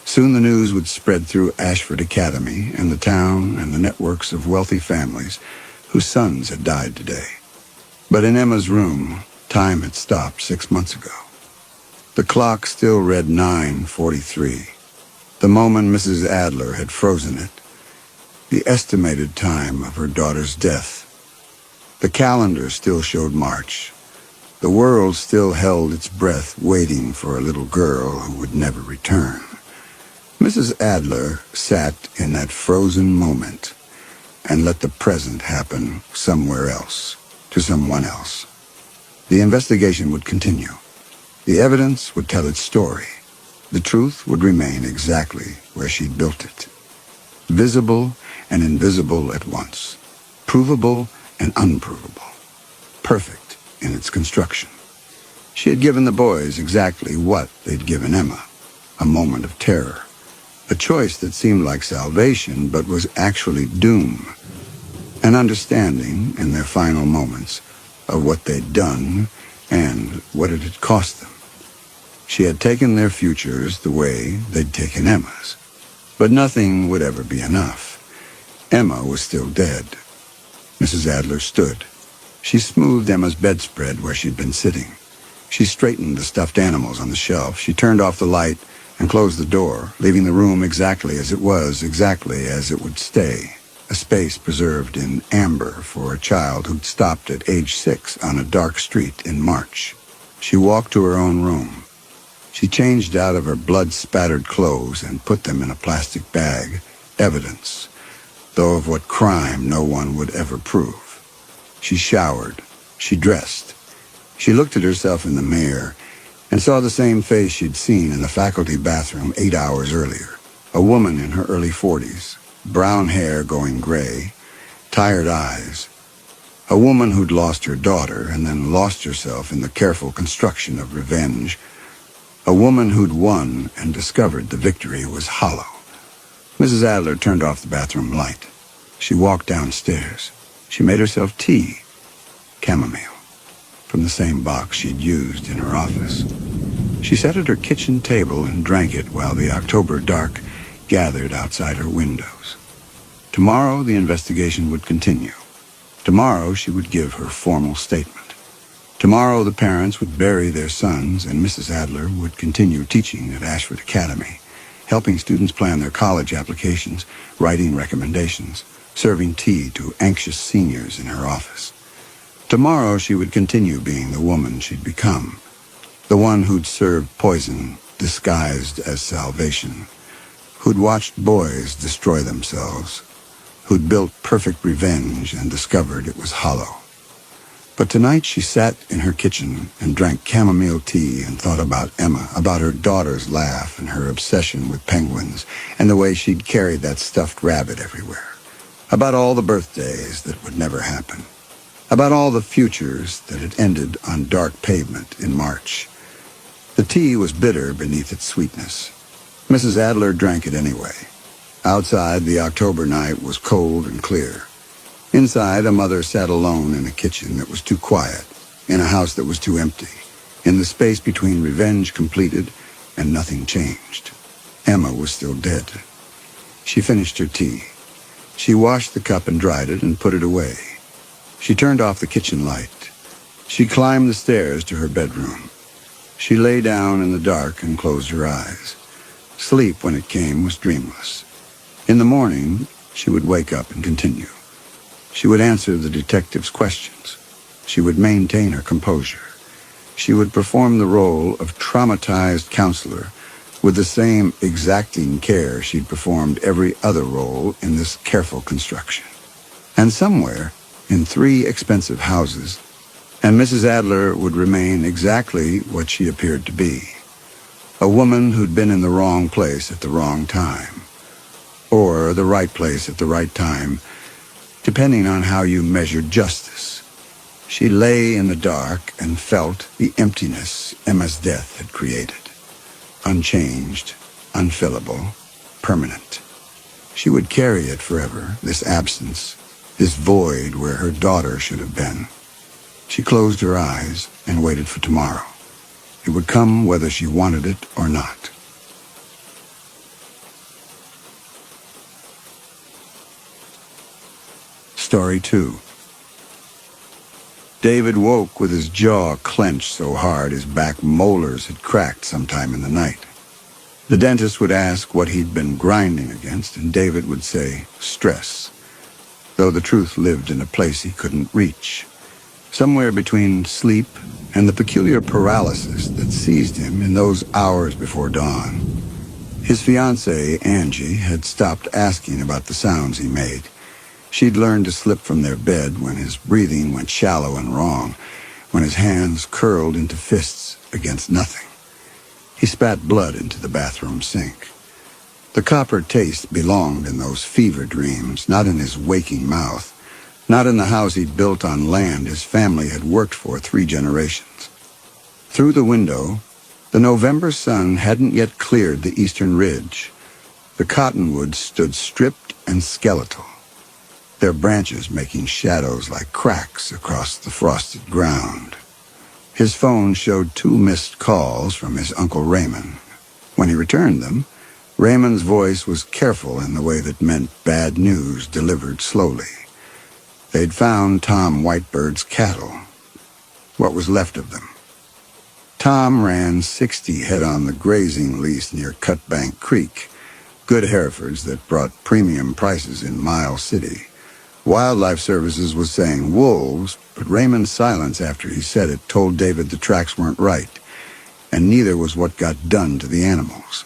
Soon the news would spread through Ashford Academy and the town and the networks of wealthy families whose sons had died today. But in Emma's room, time had stopped 6 months ago. The clock still read 9:43. The moment Mrs. Adler had frozen it, the estimated time of her daughter's death. The calendar still showed March. The world still held its breath, waiting for a little girl who would never return. Mrs. Adler sat in that frozen moment and let the present happen somewhere else, to someone else. The investigation would continue. The evidence would tell its story. The truth would remain exactly where she'd built it. Visible and invisible at once. Provable and unprovable. Perfect in its construction. She had given the boys exactly what they'd given Emma. A moment of terror. A choice that seemed like salvation, but was actually doom. An understanding, in their final moments, of what they'd done and what it had cost them. She had taken their futures the way they'd taken Emma's. But nothing would ever be enough. Emma was still dead. Mrs. Adler stood. She smoothed Emma's bedspread where she'd been sitting. She straightened the stuffed animals on the shelf. She turned off the light and closed the door, leaving the room exactly as it was, exactly as it would stay. A space preserved in amber for a child who'd stopped at age 6 on a dark street in March. She walked to her own room. She changed out of her blood-spattered clothes and put them in a plastic bag. Evidence, though of what crime no one would ever prove. She showered. She dressed. She looked at herself in the mirror and saw the same face she'd seen in the faculty bathroom 8 hours earlier. A woman in her early 40s, brown hair going gray, tired eyes. A woman who'd lost her daughter and then lost herself in the careful construction of revenge. A woman who'd won and discovered the victory was hollow. Mrs. Adler turned off the bathroom light. She walked downstairs. She made herself tea, chamomile, from the same box she'd used in her office. She sat at her kitchen table and drank it while the October dark gathered outside her windows. Tomorrow the investigation would continue. Tomorrow she would give her formal statement. Tomorrow the parents would bury their sons and Mrs. Adler would continue teaching at Ashford Academy, helping students plan their college applications, writing recommendations, serving tea to anxious seniors in her office. Tomorrow she would continue being the woman she'd become, the one who'd served poison disguised as salvation, who'd watched boys destroy themselves, who'd built perfect revenge and discovered it was hollow. But tonight she sat in her kitchen and drank chamomile tea and thought about Emma, about her daughter's laugh and her obsession with penguins and the way she'd carried that stuffed rabbit everywhere, about all the birthdays that would never happen, about all the futures that had ended on dark pavement in March. The tea was bitter beneath its sweetness. Mrs. Adler drank it anyway. Outside, the October night was cold and clear. Inside, a mother sat alone in a kitchen that was too quiet, in a house that was too empty, in the space between revenge completed and nothing changed. Emma was still dead. She finished her tea. She washed the cup and dried it and put it away. She turned off the kitchen light. She climbed the stairs to her bedroom. She lay down in the dark and closed her eyes. Sleep, when it came, was dreamless. In the morning, she would wake up and continue. She would answer the detective's questions. She would maintain her composure. She would perform the role of traumatized counselor with the same exacting care she'd performed every other role in this careful construction. And somewhere, in 3 expensive houses, and Mrs. Adler would remain exactly what she appeared to be. A woman who'd been in the wrong place at the wrong time. Or the right place at the right time, depending on how you measured justice. She lay in the dark and felt the emptiness Emma's death had created. Unchanged, unfillable, permanent. She would carry it forever, this absence, this void where her daughter should have been. She closed her eyes and waited for tomorrow. It would come whether she wanted it or not. Story 2. David woke with his jaw clenched so hard his back molars had cracked sometime in the night. The dentist would ask what he'd been grinding against, and David would say, stress, though the truth lived in a place he couldn't reach, somewhere between sleep and the peculiar paralysis that seized him in those hours before dawn. His fiancée, Angie, had stopped asking about the sounds he made. She'd learned to slip from their bed when his breathing went shallow and wrong, when his hands curled into fists against nothing. He spat blood into the bathroom sink. The copper taste belonged in those fever dreams, not in his waking mouth, not in the house he'd built on land his family had worked for 3 generations. Through the window, the November sun hadn't yet cleared the eastern ridge. The cottonwoods stood stripped and skeletal, their branches making shadows like cracks across the frosted ground. His phone showed 2 missed calls from his Uncle Raymond. When he returned them, Raymond's voice was careful in the way that meant bad news delivered slowly. They'd found Tom Whitebird's cattle, what was left of them. Tom ran 60 head on the grazing lease near Cutbank Creek, good Herefords that brought premium prices in Miles City. Wildlife Services was saying wolves, but Raymond's silence after he said it told David the tracks weren't right, and neither was what got done to the animals.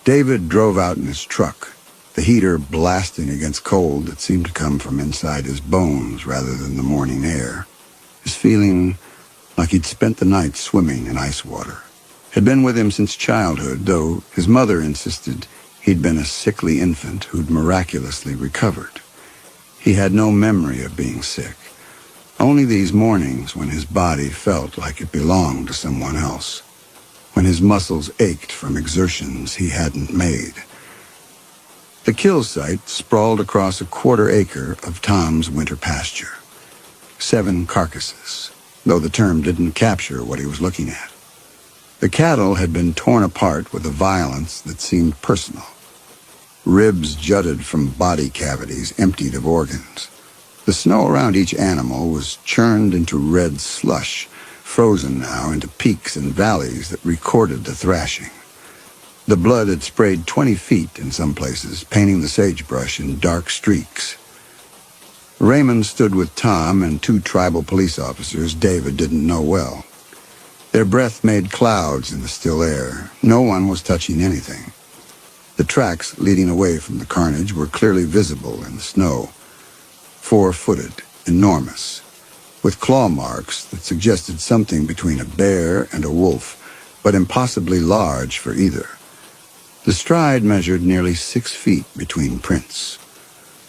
David drove out in his truck, the heater blasting against cold that seemed to come from inside his bones rather than the morning air. His feeling like he'd spent the night swimming in ice water had been with him since childhood, though his mother insisted he'd been a sickly infant who'd miraculously recovered. He had no memory of being sick, only these mornings when his body felt like it belonged to someone else, when his muscles ached from exertions he hadn't made. The kill site sprawled across a 1/4 acre of Tom's winter pasture. 7 carcasses, though the term didn't capture what he was looking at. The cattle had been torn apart with a violence that seemed personal. Ribs jutted from body cavities emptied of organs. The snow around each animal was churned into red slush, frozen now into peaks and valleys that recorded the thrashing. The blood had sprayed 20 feet in some places, painting the sagebrush in dark streaks. Raymond stood with Tom and 2 tribal police officers David didn't know well. Their breath made clouds in the still air. No one was touching anything. The tracks leading away from the carnage were clearly visible in the snow, 4-footed, enormous, with claw marks that suggested something between a bear and a wolf, but impossibly large for either. The stride measured nearly 6 feet between prints.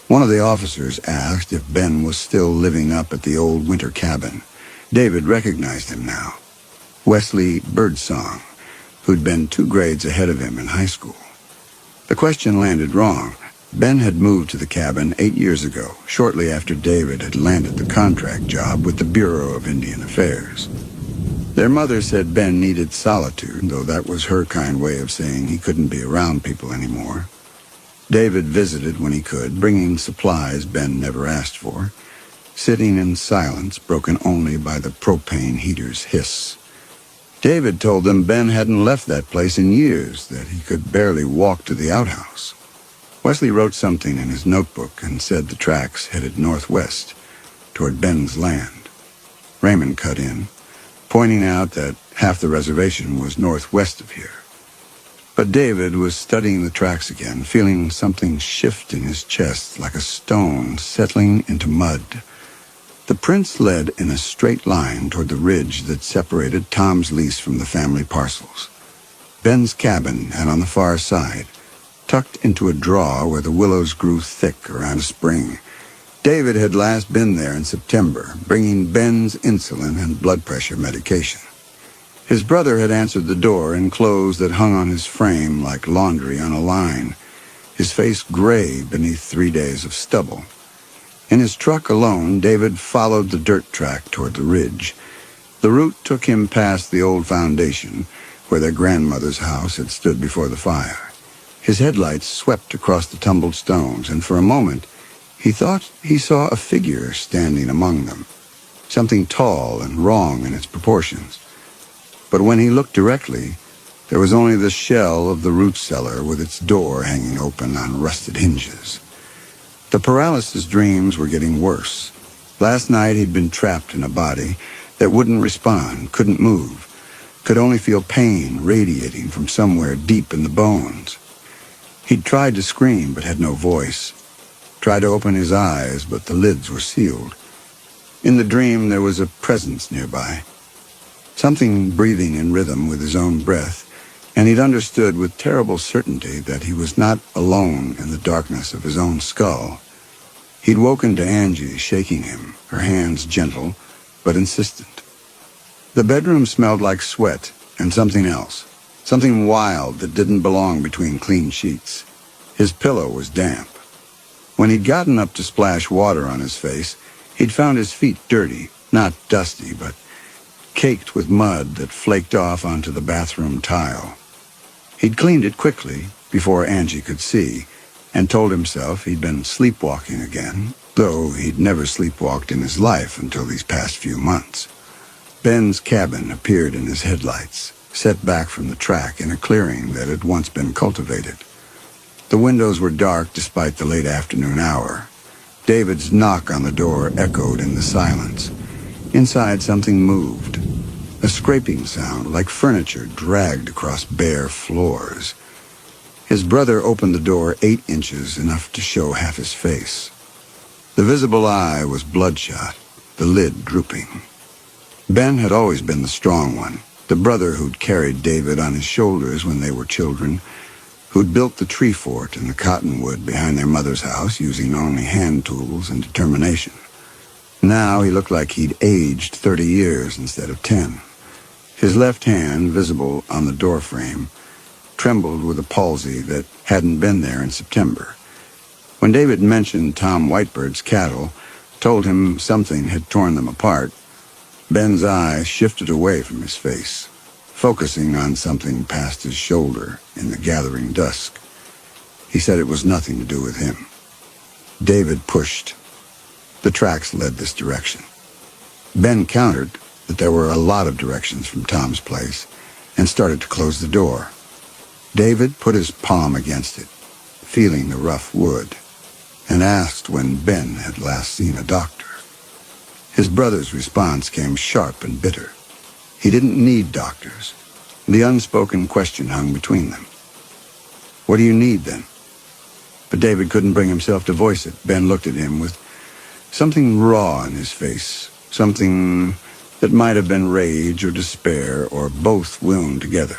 One of the officers asked if Ben was still living up at the old winter cabin. David recognized him now. Wesley Birdsong, who'd been 2 grades ahead of him in high school. The question landed wrong. Ben had moved to the cabin 8 years ago, shortly after David had landed the contract job with the Bureau of Indian Affairs. Their mother said Ben needed solitude, though that was her kind way of saying he couldn't be around people anymore. David visited when he could, bringing supplies Ben never asked for, sitting in silence broken only by the propane heater's hiss. David told them Ben hadn't left that place in years, that he could barely walk to the outhouse. Wesley wrote something in his notebook and said the tracks headed northwest, toward Ben's land. Raymond cut in, pointing out that half the reservation was northwest of here. But David was studying the tracks again, feeling something shift in his chest like a stone settling into mud. The prints led in a straight line toward the ridge that separated Tom's lease from the family parcels. Ben's cabin had on the far side, tucked into a draw where the willows grew thick around a spring. David had last been there in September, bringing Ben's insulin and blood pressure medication. His brother had answered the door in clothes that hung on his frame like laundry on a line, his face gray beneath 3 days of stubble. In his truck alone, David followed the dirt track toward the ridge. The route took him past the old foundation, where their grandmother's house had stood before the fire. His headlights swept across the tumbled stones, and for a moment, he thought he saw a figure standing among them, something tall and wrong in its proportions. But when he looked directly, there was only the shell of the root cellar with its door hanging open on rusted hinges. The paralysis dreams were getting worse. Last night he'd been trapped in a body that wouldn't respond, couldn't move, could only feel pain radiating from somewhere deep in the bones. He'd tried to scream but had no voice, tried to open his eyes but the lids were sealed. In the dream there was a presence nearby, something breathing in rhythm with his own breath, and he'd understood with terrible certainty that he was not alone in the darkness of his own skull. He'd woken to Angie shaking him, her hands gentle but insistent. The bedroom smelled like sweat and something else, something wild that didn't belong between clean sheets. His pillow was damp. When he'd gotten up to splash water on his face, he'd found his feet dirty, not dusty, but caked with mud that flaked off onto the bathroom tile. He'd cleaned it quickly, before Angie could see, and told himself he'd been sleepwalking again, though he'd never sleepwalked in his life until these past few months. Ben's cabin appeared in his headlights, set back from the track in a clearing that had once been cultivated. The windows were dark despite the late afternoon hour. David's knock on the door echoed in the silence. Inside, something moved. A scraping sound, like furniture dragged across bare floors. His brother opened the door 8 inches, enough to show half his face. The visible eye was bloodshot, the lid drooping. Ben had always been the strong one, the brother who'd carried David on his shoulders when they were children, who'd built the tree fort in the cottonwood behind their mother's house using only hand tools and determination. Now he looked like he'd aged 30 years instead of 10. His left hand, visible on the doorframe, trembled with a palsy that hadn't been there in September. When David mentioned Tom Whitebird's cattle, told him something had torn them apart, Ben's eyes shifted away from his face, focusing on something past his shoulder in the gathering dusk. He said it was nothing to do with him. David pushed. The tracks led this direction. Ben countered that there were a lot of directions from Tom's place and started to close the door. David put his palm against it, feeling the rough wood, and asked when Ben had last seen a doctor. His brother's response came sharp and bitter. He didn't need doctors. The unspoken question hung between them. What do you need, then? But David couldn't bring himself to voice it. Ben looked at him with something raw in his face, something that might have been rage or despair or both wound together.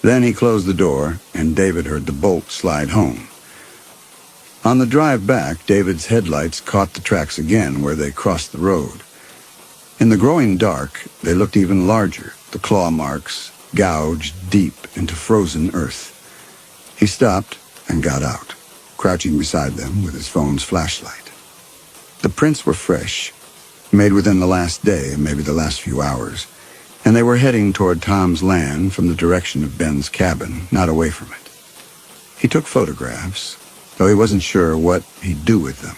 Then he closed the door, and David heard the bolt slide home. On the drive back, David's headlights caught the tracks again where they crossed the road. In the growing dark, they looked even larger, the claw marks gouged deep into frozen earth. He stopped and got out, crouching beside them with his phone's flashlight. The prints were fresh, made within the last day and maybe the last few hours, and they were heading toward Tom's land from the direction of Ben's cabin, not away from it. He took photographs, though he wasn't sure what he'd do with them.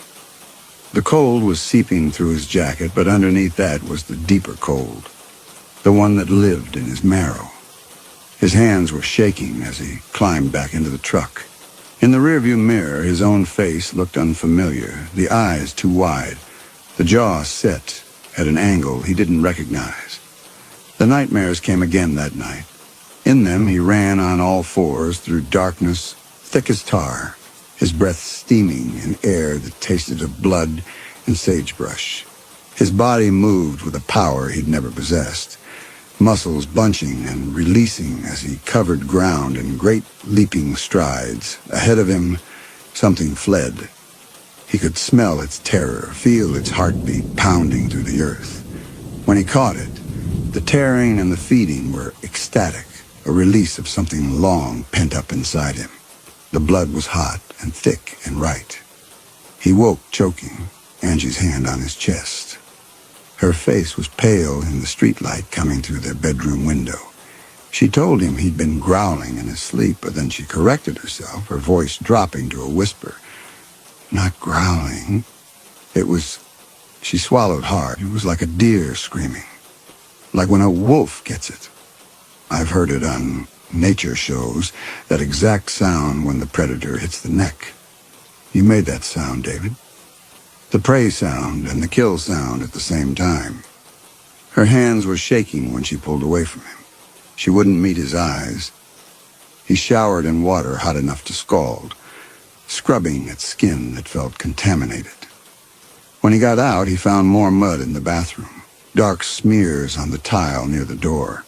The cold was seeping through his jacket, but underneath that was the deeper cold, the one that lived in his marrow. His hands were shaking as he climbed back into the truck. In the rearview mirror, his own face looked unfamiliar, the eyes too wide, the jaw set at an angle he didn't recognize. The nightmares came again that night. In them, he ran on all fours through darkness, thick as tar, his breath steaming in air that tasted of blood and sagebrush. His body moved with a power he'd never possessed, muscles bunching and releasing as he covered ground in great leaping strides. Ahead of him, something fled. He could smell its terror, feel its heartbeat pounding through the earth. When he caught it, the tearing and the feeding were ecstatic, a release of something long pent up inside him. The blood was hot and thick and right. He woke, choking, Angie's hand on his chest. Her face was pale in the streetlight coming through their bedroom window. She told him he'd been growling in his sleep, but then she corrected herself, her voice dropping to a whisper. Not growling. It was... She swallowed hard. It was like a deer screaming. Like when a wolf gets it. I've heard it on nature shows, that exact sound when the predator hits the neck. You made that sound, David. The prey sound and the kill sound at the same time. Her hands were shaking when she pulled away from him. She wouldn't meet his eyes. He showered in water hot enough to scald, scrubbing at skin that felt contaminated. When he got out, he found more mud in the bathroom, dark smears on the tile near the door.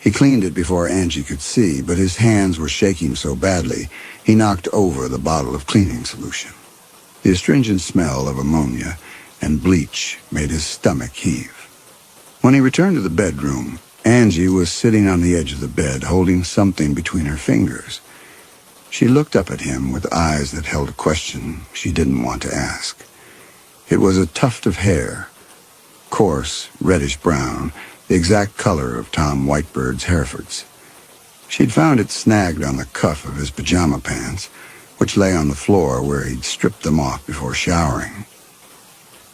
He cleaned it before Angie could see, but his hands were shaking so badly, he knocked over the bottle of cleaning solution. The astringent smell of ammonia and bleach made his stomach heave. When he returned to the bedroom, Angie was sitting on the edge of the bed, holding something between her fingers. She looked up at him with eyes that held a question she didn't want to ask. It was a tuft of hair, coarse, reddish-brown, the exact color of Tom Whitebird's Herefords. She'd found it snagged on the cuff of his pajama pants, which lay on the floor where he'd stripped them off before showering.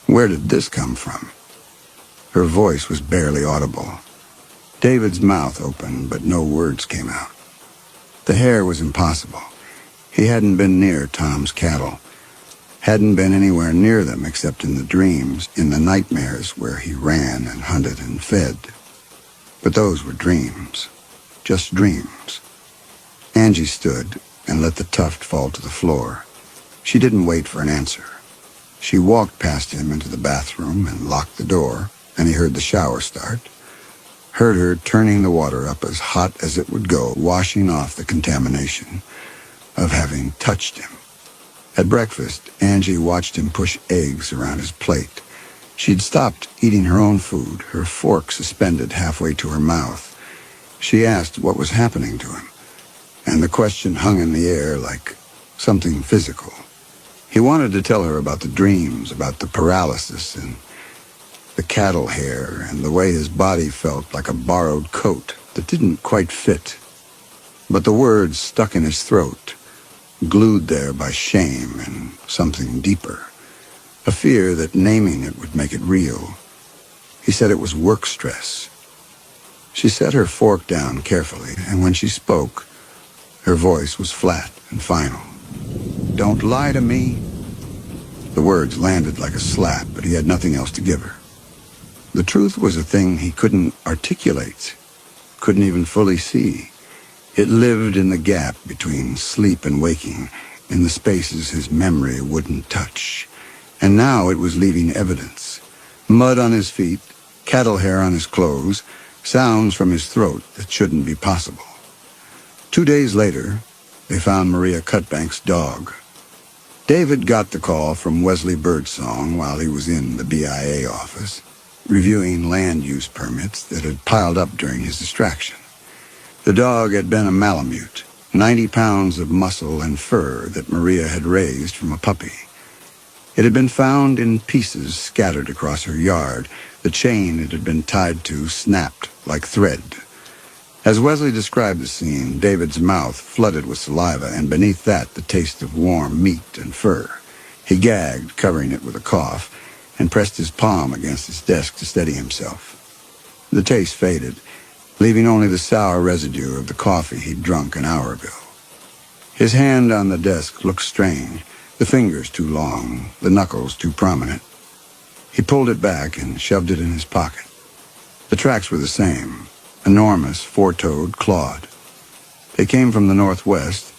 Where did this come from? Her voice was barely audible. David's mouth opened, but no words came out. The hair was impossible. He hadn't been near Tom's cattle. Hadn't been anywhere near them except in the dreams, in the nightmares where he ran and hunted and fed. But those were dreams. Just dreams. Angie stood and let the tuft fall to the floor. She didn't wait for an answer. She walked past him into the bathroom and locked the door, and he heard the shower start. Heard her turning the water up as hot as it would go, washing off the contamination of having touched him. At breakfast, Angie watched him push eggs around his plate. She'd stopped eating her own food, her fork suspended halfway to her mouth. She asked what was happening to him, and the question hung in the air like something physical. He wanted to tell her about the dreams, about the paralysis and the cattle hair, and the way his body felt like a borrowed coat that didn't quite fit. But the words stuck in his throat, glued there by shame and something deeper, a fear that naming it would make it real. He said it was work stress. She set her fork down carefully, and when she spoke, her voice was flat and final. "Don't lie to me." The words landed like a slap, but he had nothing else to give her. The truth was a thing he couldn't articulate, couldn't even fully see. It lived in the gap between sleep and waking, in the spaces his memory wouldn't touch. And now it was leaving evidence. Mud on his feet, cattle hair on his clothes, sounds from his throat that shouldn't be possible. 2 days later, they found Maria Cutbank's dog. David got the call from Wesley Birdsong while he was in the BIA office, reviewing land use permits that had piled up during his distraction. The dog had been a Malamute, 90 pounds of muscle and fur that Maria had raised from a puppy. It had been found in pieces scattered across her yard. The chain it had been tied to snapped like thread. As Wesley described the scene, David's mouth flooded with saliva, and beneath that the taste of warm meat and fur. He gagged, covering it with a cough, and pressed his palm against his desk to steady himself. The taste faded, leaving only the sour residue of the coffee he'd drunk an hour ago. His hand on the desk looked strange, the fingers too long, the knuckles too prominent. He pulled it back and shoved it in his pocket. The tracks were the same, enormous, four-toed, clawed. They came from the northwest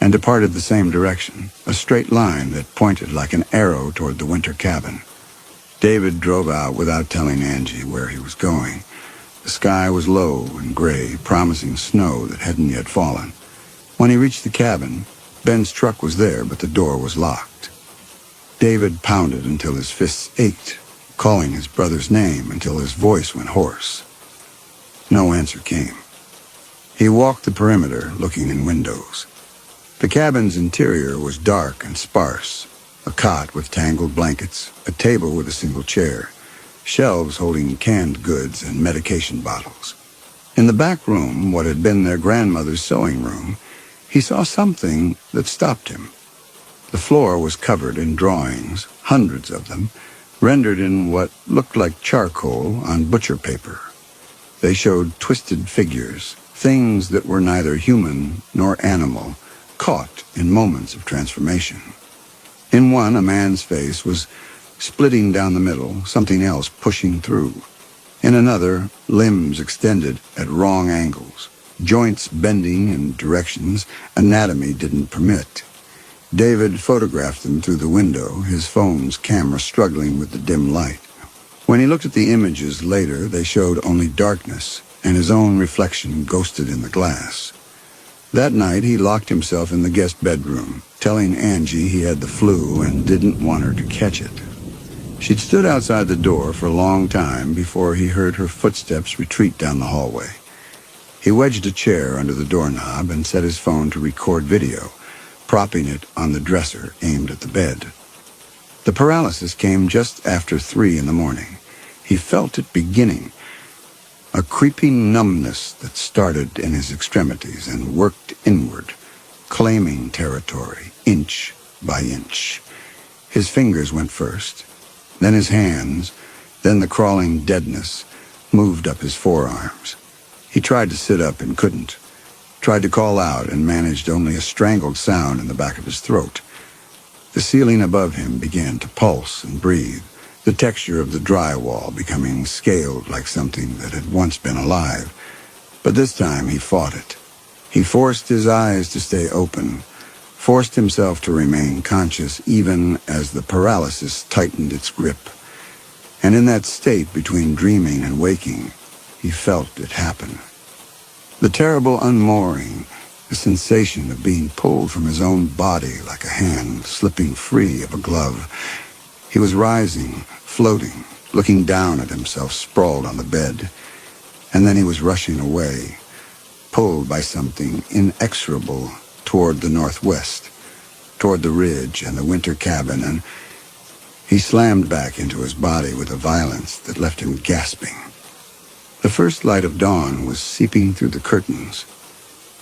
and departed the same direction, a straight line that pointed like an arrow toward the winter cabin. David drove out without telling Angie where he was going. The sky was low and gray, promising snow that hadn't yet fallen. When he reached the cabin, Ben's truck was there, but the door was locked. David pounded until his fists ached, calling his brother's name until his voice went hoarse. No answer came. He walked the perimeter, looking in windows. The cabin's interior was dark and sparse. A cot with tangled blankets, a table with a single chair, shelves holding canned goods and medication bottles. In the back room, what had been their grandmother's sewing room, he saw something that stopped him. The floor was covered in drawings, hundreds of them, rendered in what looked like charcoal on butcher paper. They showed twisted figures, things that were neither human nor animal, caught in moments of transformation. In one, a man's face was splitting down the middle, something else pushing through. In another, limbs extended at wrong angles, joints bending in directions anatomy didn't permit. David photographed them through the window, his phone's camera struggling with the dim light. When he looked at the images later, they showed only darkness, and his own reflection ghosted in the glass. That night, he locked himself in the guest bedroom, telling Angie he had the flu and didn't want her to catch it. She'd stood outside the door for a long time before he heard her footsteps retreat down the hallway. He wedged a chair under the doorknob and set his phone to record video, propping it on the dresser aimed at the bed. The paralysis came just after 3 in the morning. He felt it beginning, a creeping numbness that started in his extremities and worked inward, claiming territory, inch by inch. His fingers went first, then his hands, then the crawling deadness moved up his forearms. He tried to sit up and couldn't, tried to call out and managed only a strangled sound in the back of his throat. The ceiling above him began to pulse and breathe, the texture of the drywall becoming scaled like something that had once been alive. But this time he fought it. He forced his eyes to stay open, forced himself to remain conscious even as the paralysis tightened its grip. And in that state between dreaming and waking, he felt it happen. The terrible unmooring, the sensation of being pulled from his own body like a hand slipping free of a glove. He was rising, floating, looking down at himself sprawled on the bed. And then he was rushing away, pulled by something inexorable toward the northwest, toward the ridge and the winter cabin, and he slammed back into his body with a violence that left him gasping. The first light of dawn was seeping through the curtains.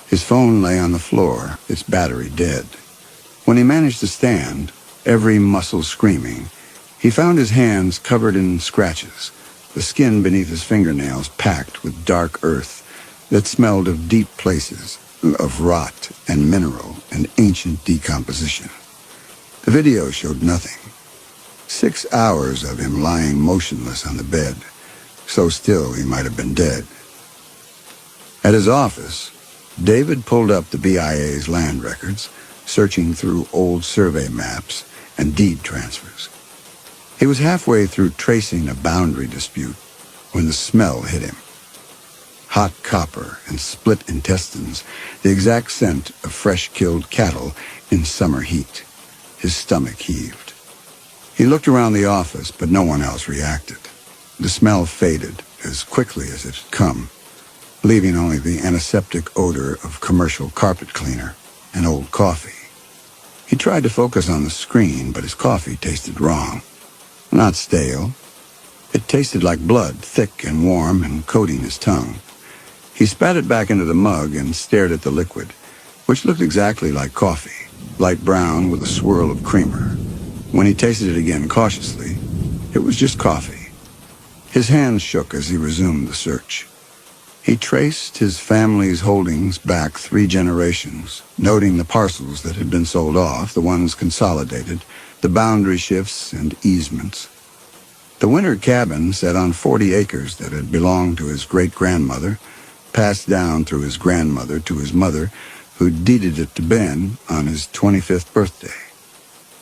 His phone lay on the floor, its battery dead. When he managed to stand, every muscle screaming, he found his hands covered in scratches, the skin beneath his fingernails packed with dark earth that smelled of deep places, of rot and mineral and ancient decomposition. The video showed nothing. 6 hours of him lying motionless on the bed, so still he might have been dead. At his office, David pulled up the BIA's land records, searching through old survey maps and deed transfers. He was halfway through tracing a boundary dispute when the smell hit him. Hot copper and split intestines, the exact scent of fresh-killed cattle in summer heat. His stomach heaved. He looked around the office, but no one else reacted. The smell faded as quickly as it had come, leaving only the antiseptic odor of commercial carpet cleaner and old coffee. He tried to focus on the screen, but his coffee tasted wrong. Not stale. It tasted like blood, thick and warm and coating his tongue. He spat it back into the mug and stared at the liquid, which looked exactly like coffee, light brown with a swirl of creamer. When he tasted it again cautiously, it was just coffee. His hands shook as he resumed the search. He traced his family's holdings back 3 generations, noting the parcels that had been sold off, the ones consolidated, the boundary shifts and easements. The winter cabin sat on 40 acres that had belonged to his great-grandmother, passed down through his grandmother to his mother, who deeded it to Ben on his 25th birthday.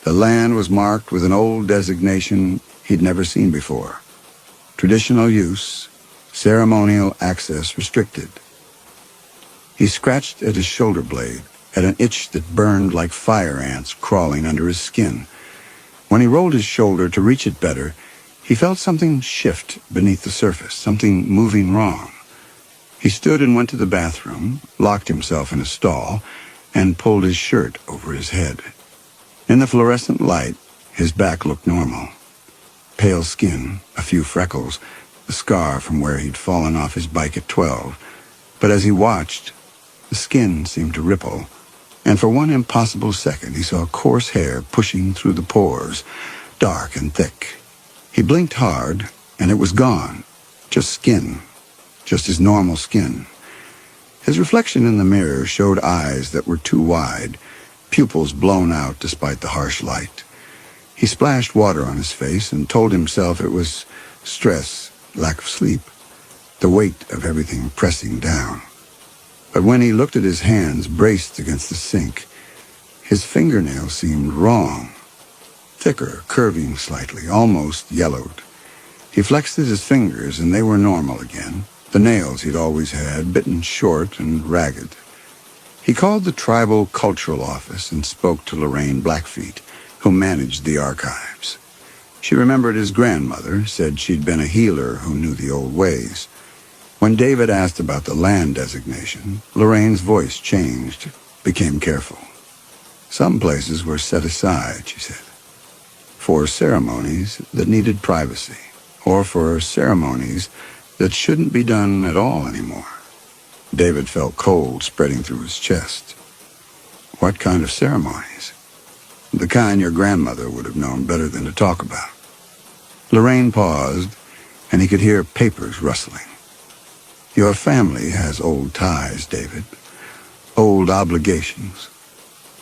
The land was marked with an old designation he'd never seen before. Traditional use, ceremonial access restricted. He scratched at his shoulder blade, at an itch that burned like fire ants crawling under his skin. When he rolled his shoulder to reach it better, he felt something shift beneath the surface, something moving wrong. He stood and went to the bathroom, locked himself in a stall, and pulled his shirt over his head. In the fluorescent light, His back looked normal. Pale skin, a few freckles, the scar from where he'd fallen off his bike at 12. But as he watched, the skin seemed to ripple, and for one impossible second he saw coarse hair pushing through the pores, dark and thick. He blinked hard, and it was gone. Just skin. Just his normal skin. His reflection in the mirror showed eyes that were too wide, pupils blown out despite the harsh light. He splashed water on his face and told himself it was stress, lack of sleep, the weight of everything pressing down. But when he looked at his hands braced against the sink, his fingernails seemed wrong. Thicker, curving slightly, almost yellowed. He flexed at his fingers and they were normal again, the nails he'd always had, bitten short and ragged. He called the tribal cultural office and spoke to Lorraine Blackfeet, who managed the archives. She remembered his grandmother, said she'd been a healer who knew the old ways. When David asked about the land designation, Lorraine's voice changed, became careful. Some places were set aside, she said, for ceremonies that needed privacy, or for ceremonies that shouldn't be done at all anymore. David felt cold spreading through his chest. What kind of ceremonies? The kind your grandmother would have known better than to talk about. Lorraine paused, and he could hear papers rustling. Your family has old ties, David. Old obligations.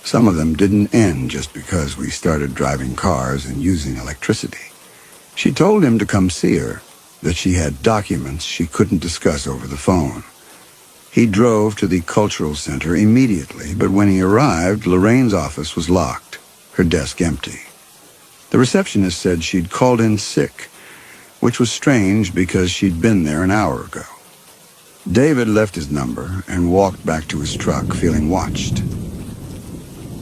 Some of them didn't end just because we started driving cars and using electricity. She told him to come see her, that she had documents she couldn't discuss over the phone. He drove to the cultural center immediately, but when he arrived, Lorraine's office was locked, her desk empty. The receptionist said she'd called in sick, which was strange because she'd been there an hour ago. David left his number and walked back to his truck, feeling watched.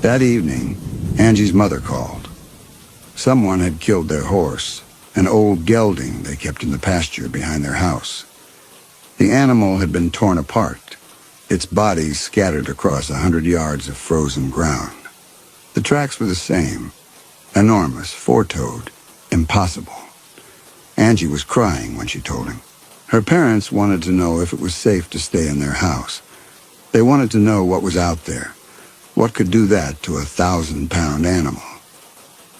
That evening, Angie's mother called. Someone had killed their horse, an old gelding they kept in the pasture behind their house. The animal had been torn apart, its body scattered across 100 yards of frozen ground. The tracks were the same, enormous, four-toed, impossible. Angie was crying when she told him. Her parents wanted to know if it was safe to stay in their house. They wanted to know what was out there, what could do that to a 1,000-pound animal.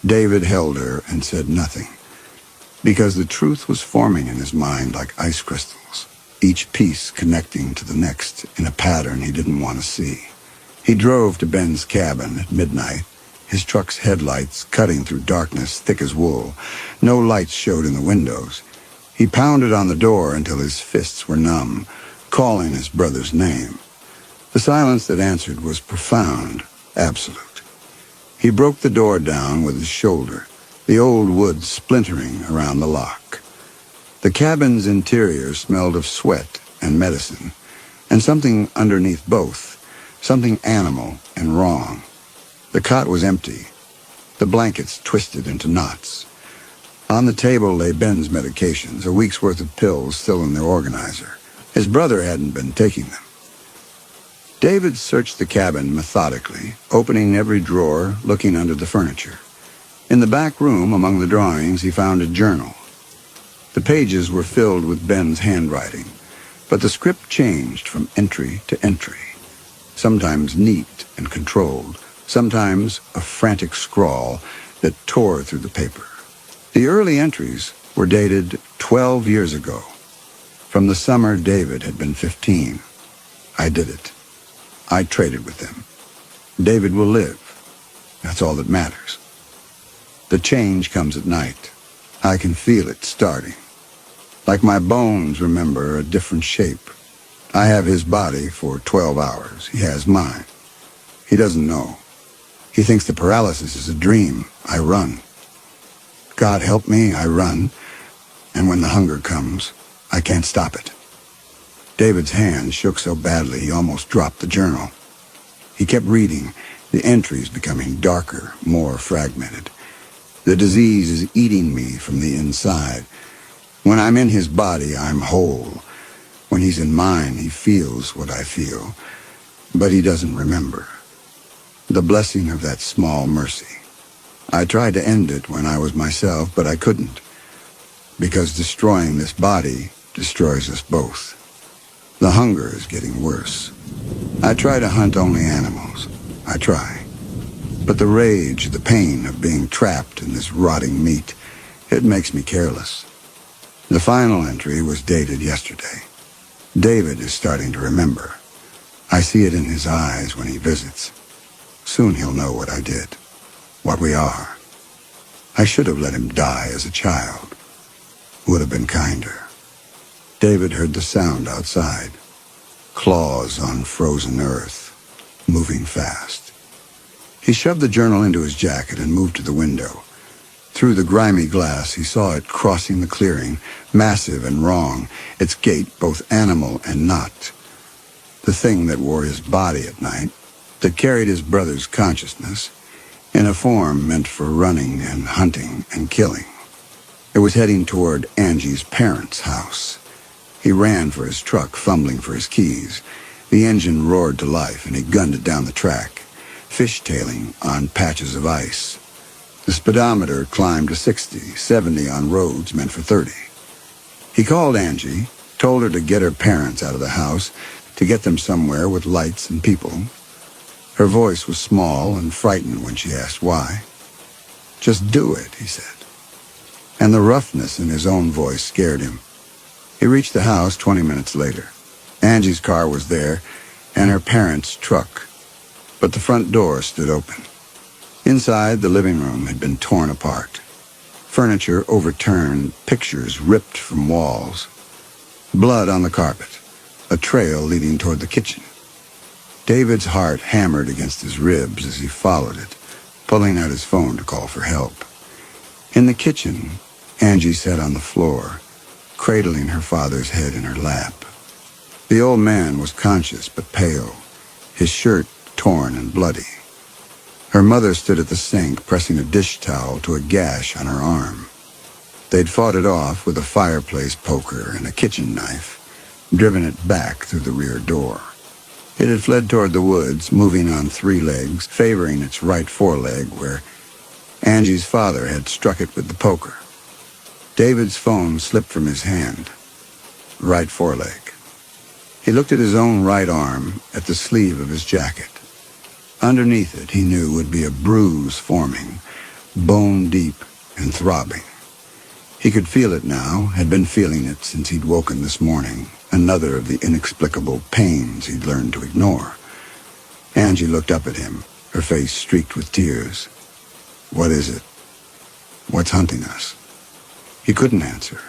David held her and said nothing, because the truth was forming in his mind like ice crystals, each piece connecting to the next in a pattern he didn't want to see. He drove to Ben's cabin at midnight, his truck's headlights cutting through darkness thick as wool. No lights showed in the windows. He pounded on the door until his fists were numb, calling his brother's name. The silence that answered was profound, absolute. He broke the door down with his shoulder, the old wood splintering around the lock. The cabin's interior smelled of sweat and medicine, and something underneath both, something animal and wrong. The cot was empty, the blankets twisted into knots. On the table lay Ben's medications, a week's worth of pills still in their organizer. His brother hadn't been taking them. David searched the cabin methodically, opening every drawer, looking under the furniture. In the back room, among the drawings, he found a journal. The pages were filled with Ben's handwriting, but the script changed from entry to entry, sometimes neat and controlled, sometimes a frantic scrawl that tore through the paper. The early entries were dated 12 years ago, from the summer David had been 15. I did it. I traded with them. David will live. That's all that matters. The change comes at night. I can feel it starting. Like my bones remember a different shape. I have his body for 12 hours. He has mine. He doesn't know. He thinks the paralysis is a dream. I run. God help me, I run. And when the hunger comes, I can't stop it. David's hand shook so badly he almost dropped the journal. He kept reading, the entries becoming darker, more fragmented. The disease is eating me from the inside. When I'm in his body, I'm whole. When he's in mine, he feels what I feel. But he doesn't remember. The blessing of that small mercy. I tried to end it when I was myself, but I couldn't, because destroying this body destroys us both. The hunger is getting worse. I try to hunt only animals. I try. But the rage, the pain of being trapped in this rotting meat, it makes me careless. The final entry was dated yesterday. David is starting to remember. I see it in his eyes when he visits. Soon he'll know what I did, what we are. I should have let him die as a child. Would have been kinder. David heard the sound outside. Claws on frozen earth, moving fast. He shoved the journal into his jacket and moved to the window. Through the grimy glass, he saw it crossing the clearing, massive and wrong, its gait both animal and not. The thing that wore his body at night, that carried his brother's consciousness, in a form meant for running and hunting and killing. It was heading toward Angie's parents' house. He ran for his truck, fumbling for his keys. The engine roared to life, and he gunned it down the track, fishtailing on patches of ice. The speedometer climbed to 60, 70 on roads meant for 30. He called Angie, told her to get her parents out of the house, to get them somewhere with lights and people. Her voice was small and frightened when she asked why. "Just do it," he said. And the roughness in his own voice scared him. He reached the house 20 minutes later. Angie's car was there, and her parents' truck. But the front door stood open. Inside, the living room had been torn apart. Furniture overturned, pictures ripped from walls. Blood on the carpet, a trail leading toward the kitchen. David's heart hammered against his ribs as he followed it, pulling out his phone to call for help. In the kitchen, Angie sat on the floor, cradling her father's head in her lap. The old man was conscious but pale, his shirt torn and bloody. Her mother stood at the sink, pressing a dish towel to a gash on her arm. They'd fought it off with a fireplace poker and a kitchen knife, driven it back through the rear door. It had fled toward the woods, moving on 3 legs, favoring its right foreleg where Angie's father had struck it with the poker. David's phone slipped from his hand. Right foreleg. He looked at his own right arm, at the sleeve of his jacket. Underneath it, he knew, would be a bruise forming, bone deep and throbbing. He could feel it now, had been feeling it since he'd woken this morning, another of the inexplicable pains he'd learned to ignore. Angie looked up at him, her face streaked with tears. "What is it? What's hunting us?" He couldn't answer.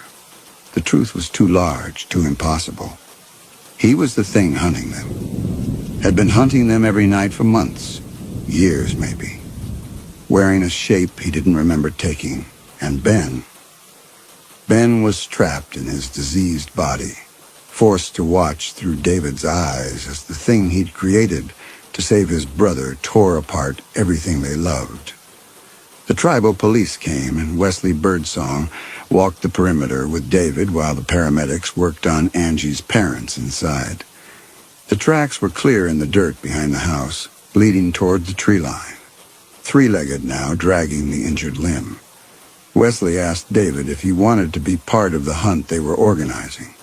The truth was too large, too impossible. He was the thing hunting them. Had been hunting them every night for months, years maybe. Wearing a shape he didn't remember taking. And Ben was trapped in his diseased body, forced to watch through David's eyes as the thing he'd created to save his brother tore apart everything they loved. The tribal police came, and Wesley Birdsong walked the perimeter with David while the paramedics worked on Angie's parents inside. The tracks were clear in the dirt behind the house, leading toward the tree line. 3-legged now, dragging the injured limb. Wesley asked David if he wanted to be part of the hunt they were organizing,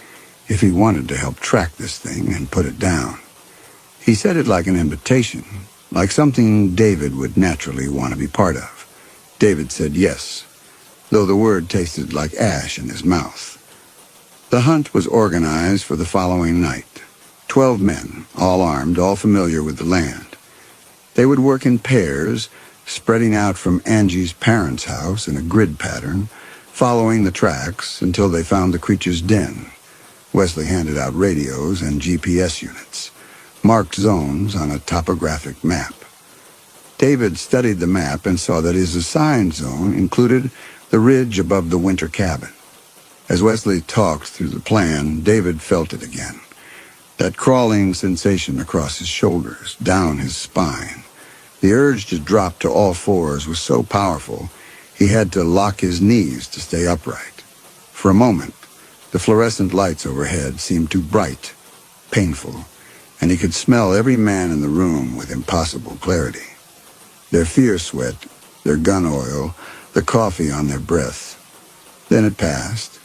if he wanted to help track this thing and put it down. He said it like an invitation, like something David would naturally want to be part of. David said yes, though the word tasted like ash in his mouth. The hunt was organized for the following night. 12 men, all armed, all familiar with the land. They would work in pairs, spreading out from Angie's parents' house in a grid pattern, following the tracks until they found the creature's den. Wesley handed out radios and GPS units, marked zones on a topographic map. David studied the map and saw that his assigned zone included the ridge above the winter cabin. As Wesley talked through the plan, David felt it again. That crawling sensation across his shoulders, down his spine. The urge to drop to all fours was so powerful, he had to lock his knees to stay upright. For a moment, the fluorescent lights overhead seemed too bright, painful, and he could smell every man in the room with impossible clarity. Their fear sweat, their gun oil, the coffee on their breath. Then it passed,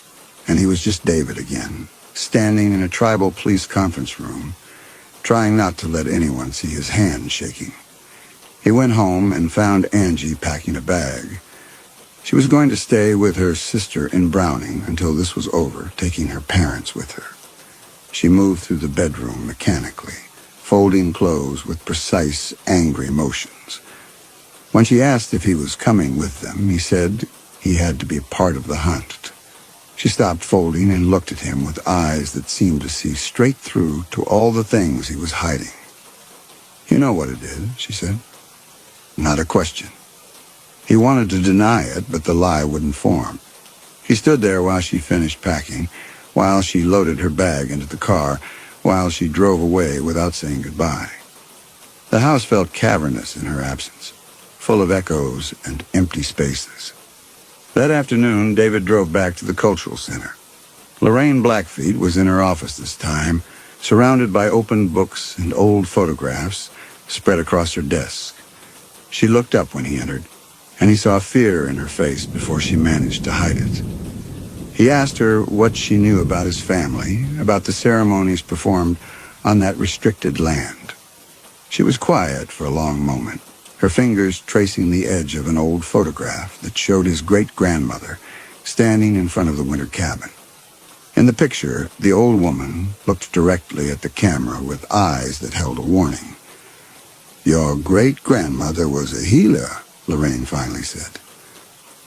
and he was just David again, standing in a tribal police conference room, trying not to let anyone see his hand shaking. He went home and found Angie packing a bag. She was going to stay with her sister in Browning until this was over, taking her parents with her. She moved through the bedroom mechanically, folding clothes with precise, angry motions. When she asked if he was coming with them, he said he had to be part of the hunt. She stopped folding and looked at him with eyes that seemed to see straight through to all the things he was hiding. "You know what it is," she said. Not a question. He wanted to deny it, but the lie wouldn't form. He stood there while she finished packing, while she loaded her bag into the car, while she drove away without saying goodbye. The house felt cavernous in her absence, full of echoes and empty spaces. That afternoon, David drove back to the cultural center. Lorraine Blackfeet was in her office this time, surrounded by open books and old photographs spread across her desk. She looked up when he entered, and he saw fear in her face before she managed to hide it. He asked her what she knew about his family, about the ceremonies performed on that restricted land. She was quiet for a long moment, her fingers tracing the edge of an old photograph that showed his great-grandmother standing in front of the winter cabin. In the picture, the old woman looked directly at the camera with eyes that held a warning. "Your great-grandmother was a healer," Lorraine finally said.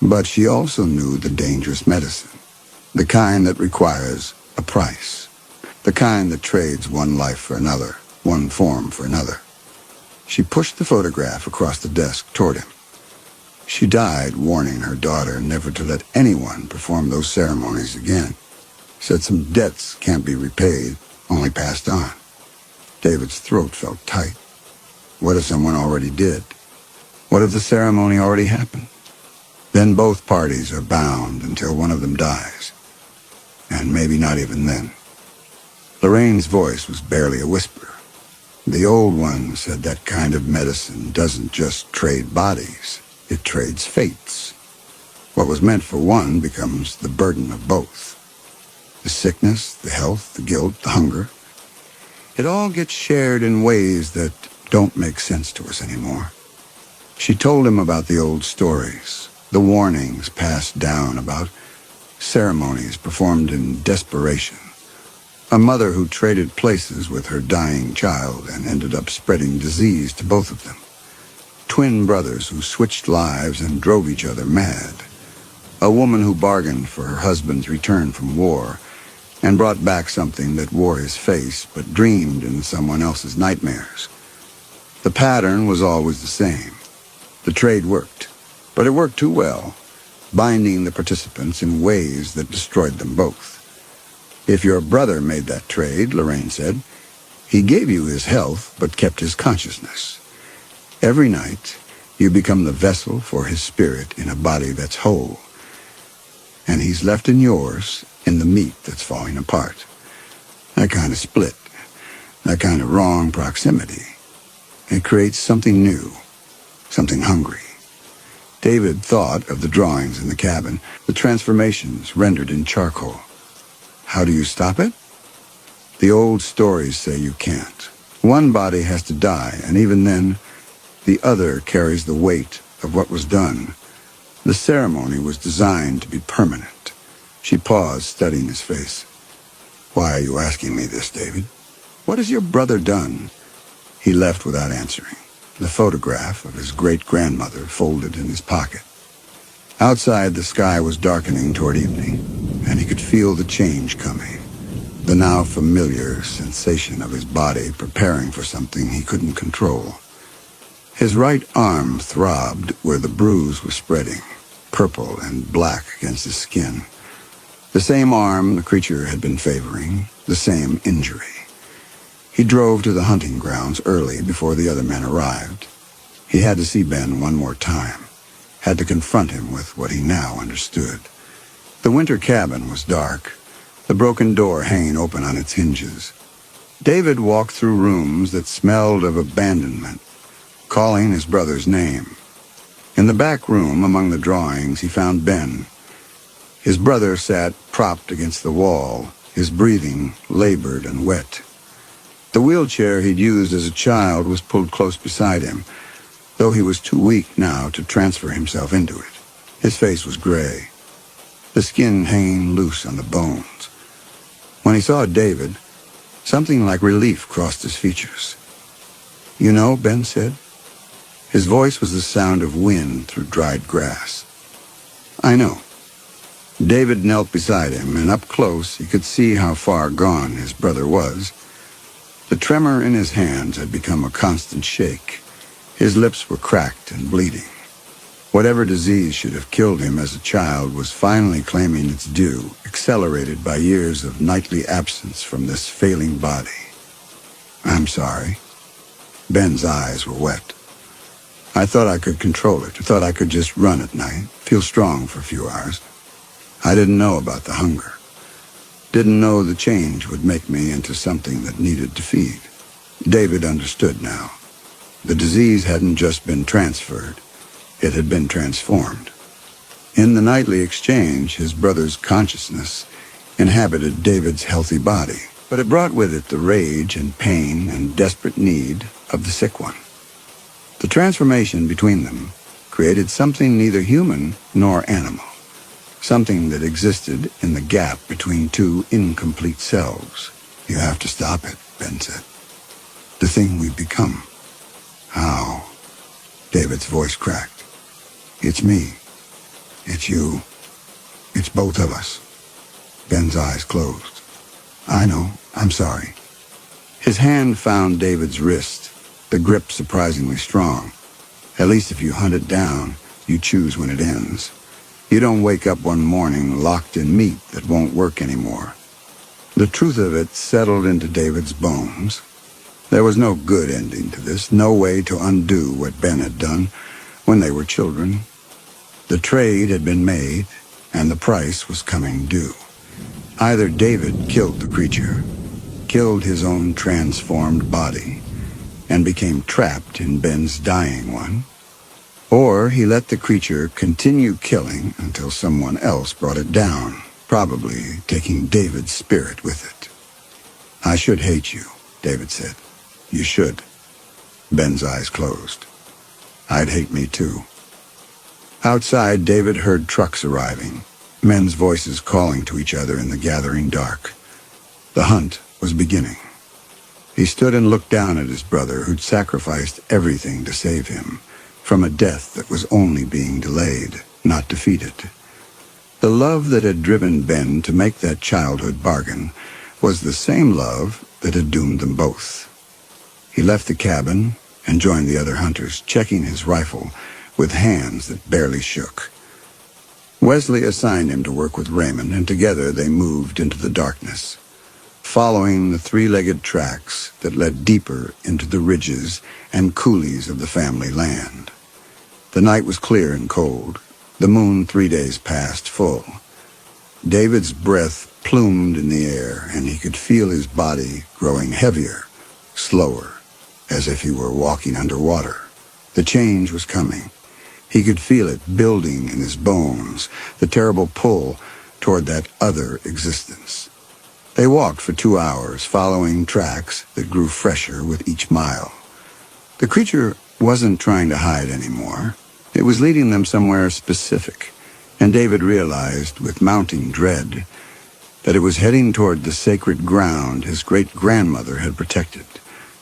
But she also knew the dangerous medicine, the kind that requires a price, the kind that trades one life for another, one form for another. She pushed the photograph across the desk toward him. She died warning her daughter never to let anyone perform those ceremonies again. Said some debts can't be repaid, only passed on. David's throat felt tight. What if someone already did? What if the ceremony already happened? Then both parties are bound until one of them dies. And maybe not even then. Lorraine's voice was barely a whisper. The old one said that kind of medicine doesn't just trade bodies, it trades fates. What was meant for one becomes the burden of both. The sickness, the health, the guilt, the hunger. It all gets shared in ways that don't make sense to us anymore. She told him about the old stories, the warnings passed down about ceremonies performed in desperation. A mother who traded places with her dying child and ended up spreading disease to both of them. Twin brothers who switched lives and drove each other mad. A woman who bargained for her husband's return from war and brought back something that wore his face but dreamed in someone else's nightmares. The pattern was always the same. The trade worked, but it worked too well, binding the participants in ways that destroyed them both. If your brother made that trade, Lorraine said, he gave you his health but kept his consciousness. Every night, you become the vessel for his spirit in a body that's whole. And he's left in yours in the meat that's falling apart. That kind of split, that kind of wrong proximity, it creates something new, something hungry. David thought of the drawings in the cabin, the transformations rendered in charcoal. How do you stop it? The old stories say you can't. One body has to die, and even then, the other carries the weight of what was done. The ceremony was designed to be permanent. She paused, studying his face. Why are you asking me this, David? What has your brother done? He left without answering, the photograph of his great-grandmother folded in his pocket. Outside, the sky was darkening toward evening, and he could feel the change coming, the now familiar sensation of his body preparing for something he couldn't control. His right arm throbbed where the bruise was spreading, purple and black against his skin. The same arm the creature had been favoring, the same injury. He drove to the hunting grounds early before the other men arrived. He had to see Ben one more time, had to confront him with what he now understood. The winter cabin was dark, the broken door hanging open on its hinges. David walked through rooms that smelled of abandonment, calling his brother's name. In the back room, among the drawings, he found Ben. His brother sat propped against the wall, his breathing labored and wet. The wheelchair he'd used as a child was pulled close beside him, though he was too weak now to transfer himself into it. His face was gray, the skin hanging loose on the bones. When he saw David, something like relief crossed his features. "You know," Ben said. His voice was the sound of wind through dried grass. "I know." David knelt beside him, and up close he could see how far gone his brother was. The tremor in his hands had become a constant shake. His lips were cracked and bleeding. Whatever disease should have killed him as a child was finally claiming its due, accelerated by years of nightly absence from this failing body. "I'm sorry." Ben's eyes were wet. "I thought I could control it. I thought I could just run at night, feel strong for a few hours. I didn't know about the hunger. Didn't know the change would make me into something that needed to feed." David understood now. The disease hadn't just been transferred. It had been transformed. In the nightly exchange, his brother's consciousness inhabited David's healthy body, but it brought with it the rage and pain and desperate need of the sick one. The transformation between them created something neither human nor animal, something that existed in the gap between two incomplete selves. "You have to stop it," Ben said. "The thing we've become." "How?" David's voice cracked. "It's me. It's you. It's both of us." Ben's eyes closed. "I know. I'm sorry." His hand found David's wrist, the grip surprisingly strong. "At least if you hunt it down, you choose when it ends. You don't wake up one morning locked in meat that won't work anymore." The truth of it settled into David's bones. There was no good ending to this, no way to undo what Ben had done when they were children. The trade had been made, and the price was coming due. Either David killed the creature, killed his own transformed body, and became trapped in Ben's dying one, or he let the creature continue killing until someone else brought it down, probably taking David's spirit with it. "I should hate you," David said. "You should." Ben's eyes closed. "I'd hate me too." Outside, David heard trucks arriving, men's voices calling to each other in the gathering dark. The hunt was beginning. He stood and looked down at his brother, who'd sacrificed everything to save him, from a death that was only being delayed, not defeated. The love that had driven Ben to make that childhood bargain was the same love that had doomed them both. He left the cabin and joined the other hunters, checking his rifle with hands that barely shook. Wesley assigned him to work with Raymond, and together they moved into the darkness, following the three-legged tracks that led deeper into the ridges and coulees of the family land. The night was clear and cold, the moon 3 days past full. David's breath plumed in the air, and he could feel his body growing heavier, slower, as if he were walking underwater. The change was coming. He could feel it building in his bones, the terrible pull toward that other existence. They walked for 2 hours, following tracks that grew fresher with each mile. The creature wasn't trying to hide anymore. It was leading them somewhere specific, and David realized with mounting dread that it was heading toward the sacred ground his great-grandmother had protected,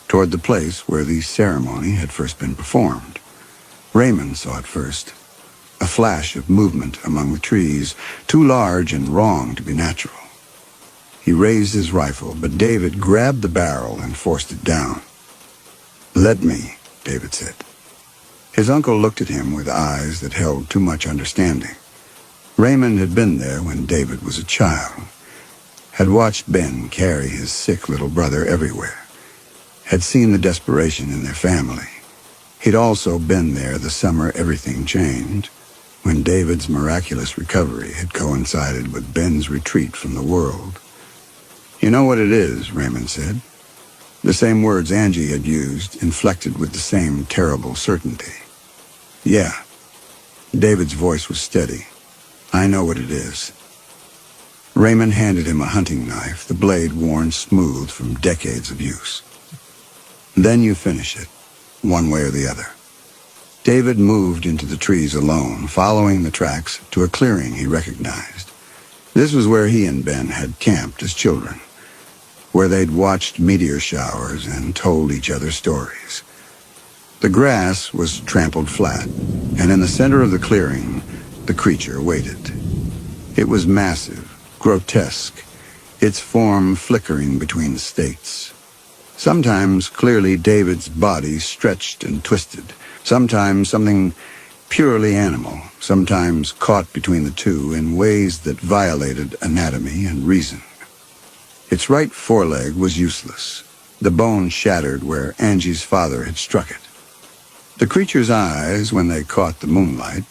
toward the place where the ceremony had first been performed. Raymond saw it first, a flash of movement among the trees, too large and wrong to be natural. He raised his rifle, but David grabbed the barrel and forced it down. "Let me," David said. His uncle looked at him with eyes that held too much understanding. Raymond had been there when David was a child, had watched Ben carry his sick little brother everywhere, had seen the desperation in their family. He'd also been there the summer everything changed, when David's miraculous recovery had coincided with Ben's retreat from the world. "You know what it is," Raymond said. The same words Angie had used, inflected with the same terrible certainty. "Yeah." David's voice was steady. "I know what it is." Raymond handed him a hunting knife, the blade worn smooth from decades of use. "Then you finish it, one way or the other." David moved into the trees alone, following the tracks to a clearing he recognized. This was where he and Ben had camped as children, where they'd watched meteor showers and told each other stories. The grass was trampled flat, and in the center of the clearing, the creature waited. It was massive, grotesque, its form flickering between states. Sometimes, clearly, David's body stretched and twisted. Sometimes something purely animal, sometimes caught between the two in ways that violated anatomy and reason. Its right foreleg was useless, the bone shattered where Angie's father had struck it. The creature's eyes, when they caught the moonlight,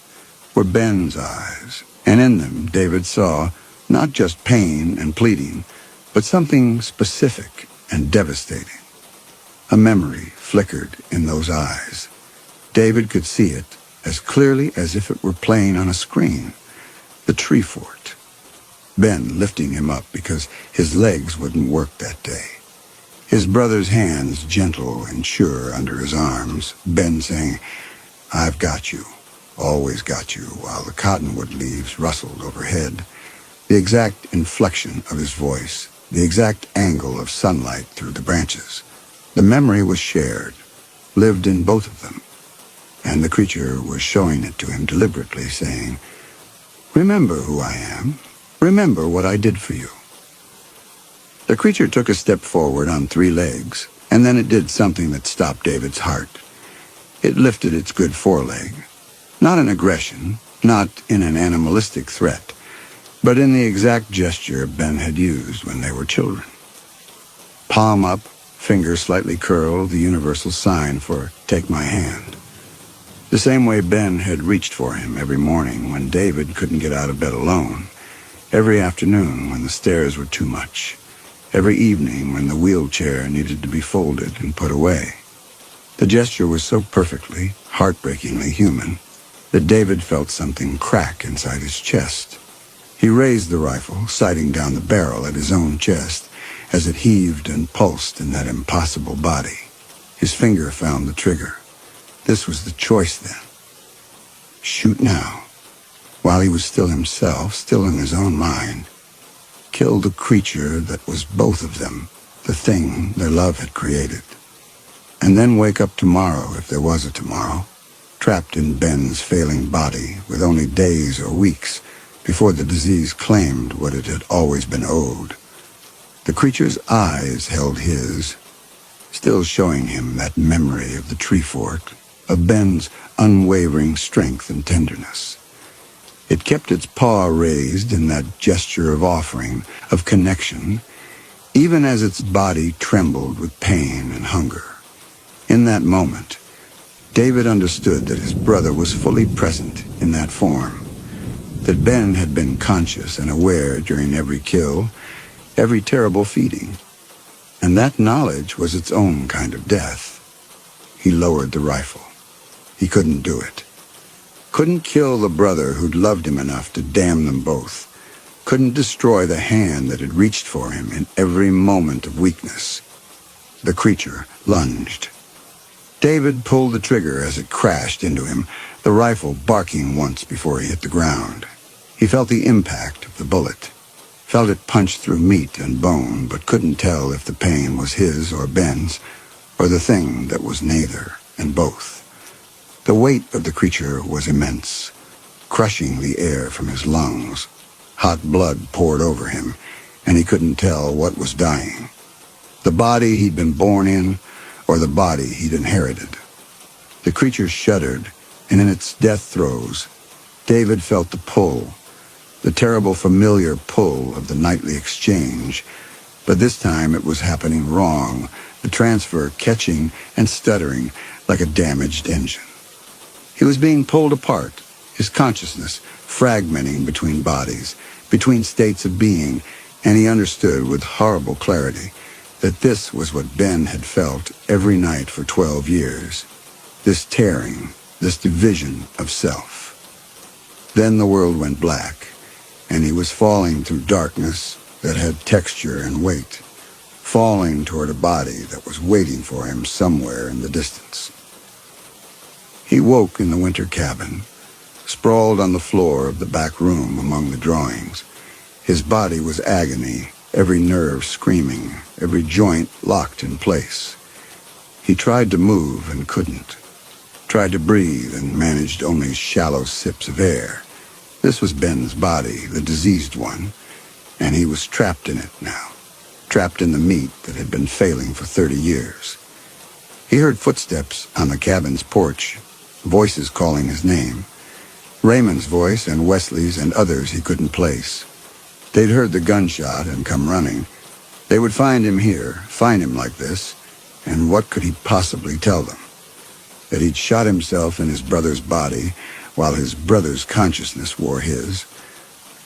were Ben's eyes, and in them David saw not just pain and pleading, but something specific and devastating. A memory flickered in those eyes. David could see it as clearly as if it were playing on a screen. The tree fort. Ben lifting him up because his legs wouldn't work that day. His brother's hands gentle and sure under his arms. Ben saying, "I've got you, always got you," while the cottonwood leaves rustled overhead. The exact inflection of his voice, the exact angle of sunlight through the branches. The memory was shared, lived in both of them, and the creature was showing it to him deliberately, saying, "Remember who I am. Remember what I did for you." The creature took a step forward on 3 legs, and then it did something that stopped David's heart. It lifted its good foreleg, not in aggression, not in an animalistic threat, but in the exact gesture Ben had used when they were children. Palm up, finger slightly curled, the universal sign for "take my hand." The same way Ben had reached for him every morning when David couldn't get out of bed alone, every afternoon when the stairs were too much, every evening when the wheelchair needed to be folded and put away. The gesture was so perfectly, heartbreakingly human that David felt something crack inside his chest. He raised the rifle, sighting down the barrel at his own chest as it heaved and pulsed in that impossible body. His finger found the trigger. This was the choice then. Shoot now, while he was still himself, still in his own mind. Kill the creature that was both of them, the thing their love had created. And then wake up tomorrow, if there was a tomorrow, trapped in Ben's failing body with only days or weeks before the disease claimed what it had always been owed. The creature's eyes held his, still showing him that memory of the tree fort, of Ben's unwavering strength and tenderness. It kept its paw raised in that gesture of offering, of connection, even as its body trembled with pain and hunger. In that moment, David understood that his brother was fully present in that form, that Ben had been conscious and aware during every kill, every terrible feeding, and that knowledge was its own kind of death. He lowered the rifle. He couldn't do it. Couldn't kill the brother who'd loved him enough to damn them both. Couldn't destroy the hand that had reached for him in every moment of weakness. The creature lunged. David pulled the trigger as it crashed into him, the rifle barking once before he hit the ground. He felt the impact of the bullet, felt it punch through meat and bone, but couldn't tell if the pain was his or Ben's, or the thing that was neither and both. The weight of the creature was immense, crushing the air from his lungs. Hot blood poured over him, and he couldn't tell what was dying. The body he'd been born in, or the body he'd inherited. The creature shuddered, and in its death throes, David felt the pull, the terrible familiar pull of the nightly exchange. But this time it was happening wrong, the transfer catching and stuttering like a damaged engine. He was being pulled apart, his consciousness fragmenting between bodies, between states of being, and he understood with horrible clarity that this was what Ben had felt every night for 12 years. This tearing, this division of self. Then the world went black, and he was falling through darkness that had texture and weight, falling toward a body that was waiting for him somewhere in the distance. He woke in the winter cabin, sprawled on the floor of the back room among the drawings. His body was agony, every nerve screaming, every joint locked in place. He tried to move and couldn't, tried to breathe and managed only shallow sips of air. This was Ben's body, the diseased one, and he was trapped in it now, trapped in the meat that had been failing for 30 years. He heard footsteps on the cabin's porch, voices calling his name. Raymond's voice and Wesley's and others he couldn't place. They'd heard the gunshot and come running. They would find him here, find him like this, and what could he possibly tell them? That he'd shot himself in his brother's body while his brother's consciousness wore his.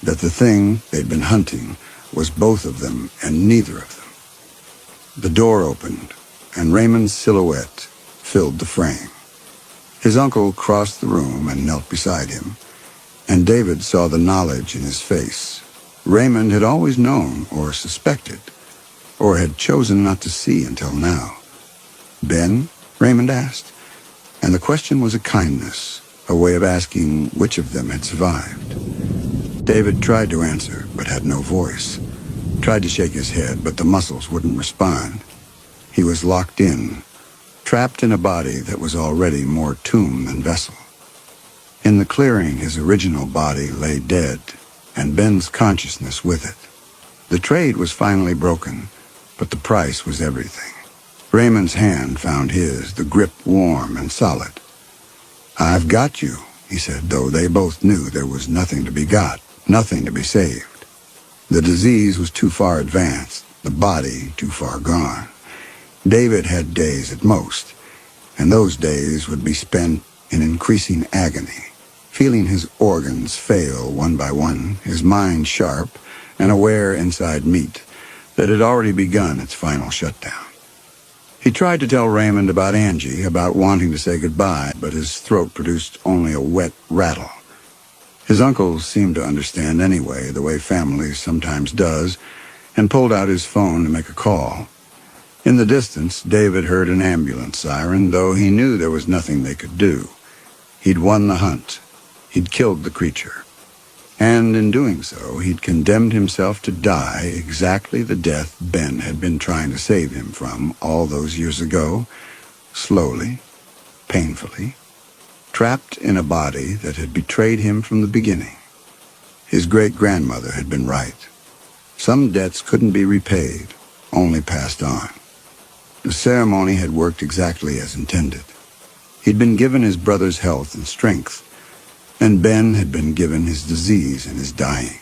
That the thing they'd been hunting was both of them and neither of them. The door opened, and Raymond's silhouette filled the frame. His uncle crossed the room and knelt beside him, and David saw the knowledge in his face. Raymond had always known or suspected, or had chosen not to see until now. Ben? Raymond asked, and the question was a kindness, a way of asking which of them had survived. David tried to answer, but had no voice. Tried to shake his head, but the muscles wouldn't respond. He was locked in, trapped in a body that was already more tomb than vessel. In the clearing, his original body lay dead, and Ben's consciousness with it. The trade was finally broken, but the price was everything. Raymond's hand found his, the grip warm and solid. "I've got you," he said, though they both knew there was nothing to be got, nothing to be saved. The disease was too far advanced, the body too far gone. David had days at most, and those days would be spent in increasing agony, feeling his organs fail one by one, his mind sharp and aware inside meat that had already begun its final shutdown. He tried to tell Raymond about Angie, about wanting to say goodbye, but his throat produced only a wet rattle. His uncle seemed to understand anyway, the way families sometimes does, and pulled out his phone to make a call. In the distance, David heard an ambulance siren, though he knew there was nothing they could do. He'd won the hunt. He'd killed the creature. And in doing so, he'd condemned himself to die exactly the death Ben had been trying to save him from all those years ago, slowly, painfully, trapped in a body that had betrayed him from the beginning. His great-grandmother had been right. Some debts couldn't be repaid, only passed on. The ceremony had worked exactly as intended. He'd been given his brother's health and strength, and Ben had been given his disease and his dying.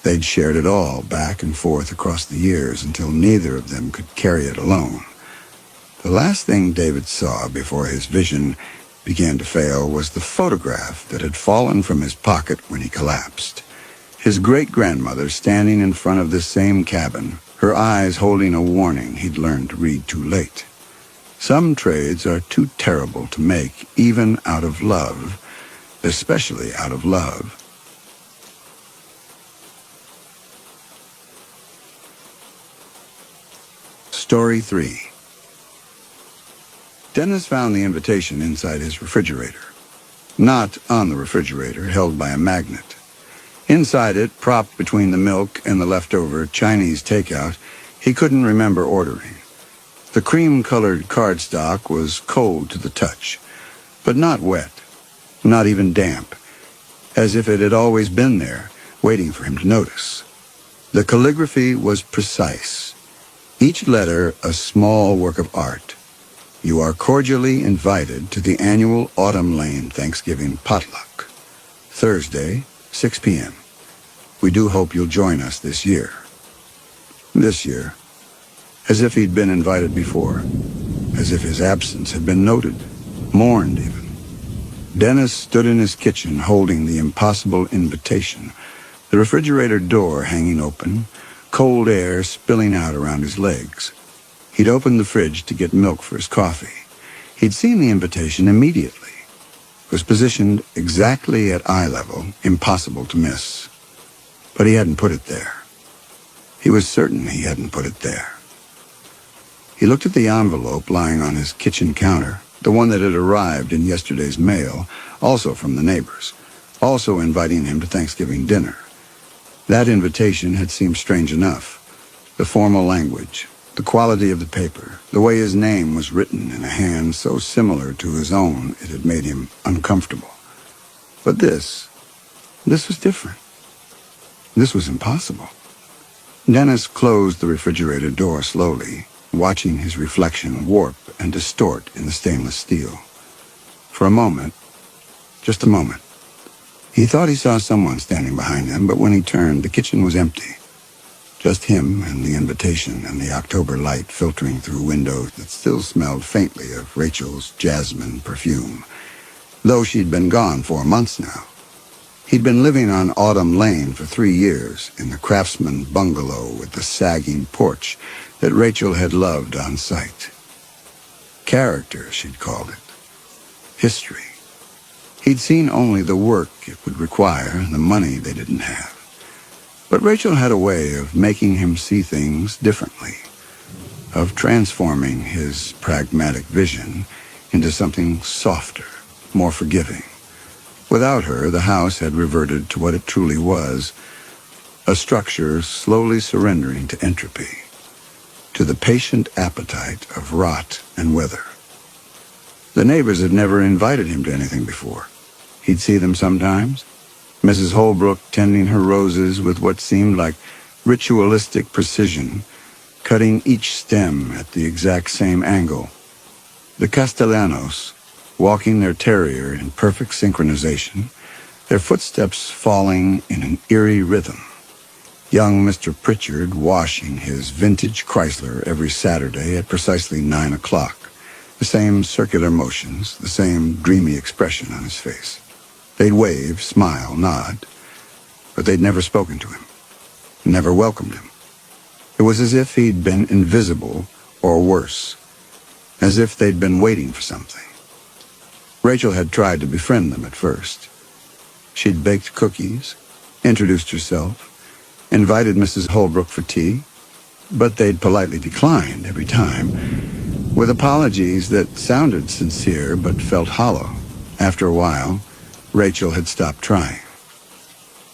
They'd shared it all back and forth across the years until neither of them could carry it alone. The last thing David saw before his vision began to fail was the photograph that had fallen from his pocket when he collapsed. His great-grandmother standing in front of this same cabin, her eyes holding a warning he'd learned to read too late. Some trades are too terrible to make, even out of love, especially out of love. Story 3. Dennis found the invitation inside his refrigerator. Not on the refrigerator, held by a magnet. Inside it, propped between the milk and the leftover Chinese takeout, he couldn't remember ordering. The cream-colored cardstock was cold to the touch, but not wet. Not even damp, as if it had always been there, waiting for him to notice. The calligraphy was precise, each letter a small work of art. You are cordially invited to the annual Autumn Lane Thanksgiving potluck. Thursday, 6 p.m. We do hope you'll join us this year. This year, as if he'd been invited before, as if his absence had been noted, mourned even. Dennis stood in his kitchen holding the impossible invitation, the refrigerator door hanging open, cold air spilling out around his legs. He'd opened the fridge to get milk for his coffee. He'd seen the invitation immediately. was positioned exactly at eye level, impossible to miss. But he hadn't put it there. He was certain he hadn't put it there. He looked at the envelope lying on his kitchen counter, the one that had arrived in yesterday's mail, also from the neighbors, also inviting him to Thanksgiving dinner. That invitation had seemed strange enough. The formal language, the quality of the paper, the way his name was written in a hand so similar to his own it had made him uncomfortable. But this was different. This was impossible. Dennis closed the refrigerator door slowly, watching his reflection warp and distort in the stainless steel. For a moment, just a moment, he thought he saw someone standing behind him, but when he turned, the kitchen was empty. Just him and the invitation and the October light filtering through windows that still smelled faintly of Rachel's jasmine perfume, though she'd been gone 4 months now. He'd been living on Autumn Lane for 3 years in the craftsman bungalow with the sagging porch that Rachel had loved on sight. Character, she'd called it. History. He'd seen only the work it would require and the money they didn't have. But Rachel had a way of making him see things differently, of transforming his pragmatic vision into something softer, more forgiving. Without her, the house had reverted to what it truly was, a structure slowly surrendering to entropy, to the patient appetite of rot and weather. The neighbors had never invited him to anything before. He'd see them sometimes, Mrs. Holbrook tending her roses with what seemed like ritualistic precision, cutting each stem at the exact same angle. The Castellanos, walking their terrier in perfect synchronization, their footsteps falling in an eerie rhythm. Young Mr. Pritchard washing his vintage Chrysler every Saturday at precisely 9 o'clock. The same circular motions, the same dreamy expression on his face. They'd wave, smile, nod, but they'd never spoken to him, never welcomed him. It was as if he'd been invisible, or worse, as if they'd been waiting for something. Rachel had tried to befriend them at first. She'd baked cookies, introduced herself, invited Mrs. Holbrook for tea, but they'd politely declined every time, with apologies that sounded sincere but felt hollow. After a while, Rachel had stopped trying.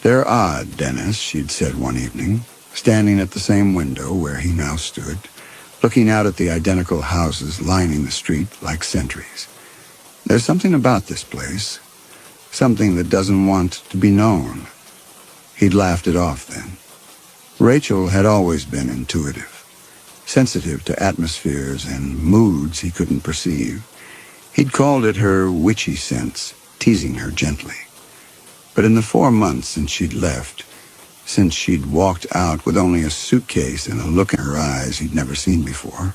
"They're odd, Dennis," she'd said one evening, standing at the same window where he now stood, looking out at the identical houses lining the street like sentries. "There's something about this place, something that doesn't want to be known." He'd laughed it off then. Rachel had always been intuitive, sensitive to atmospheres and moods he couldn't perceive. He'd called it her witchy sense, teasing her gently. But in the 4 months since she'd left, since she'd walked out with only a suitcase and a look in her eyes he'd never seen before,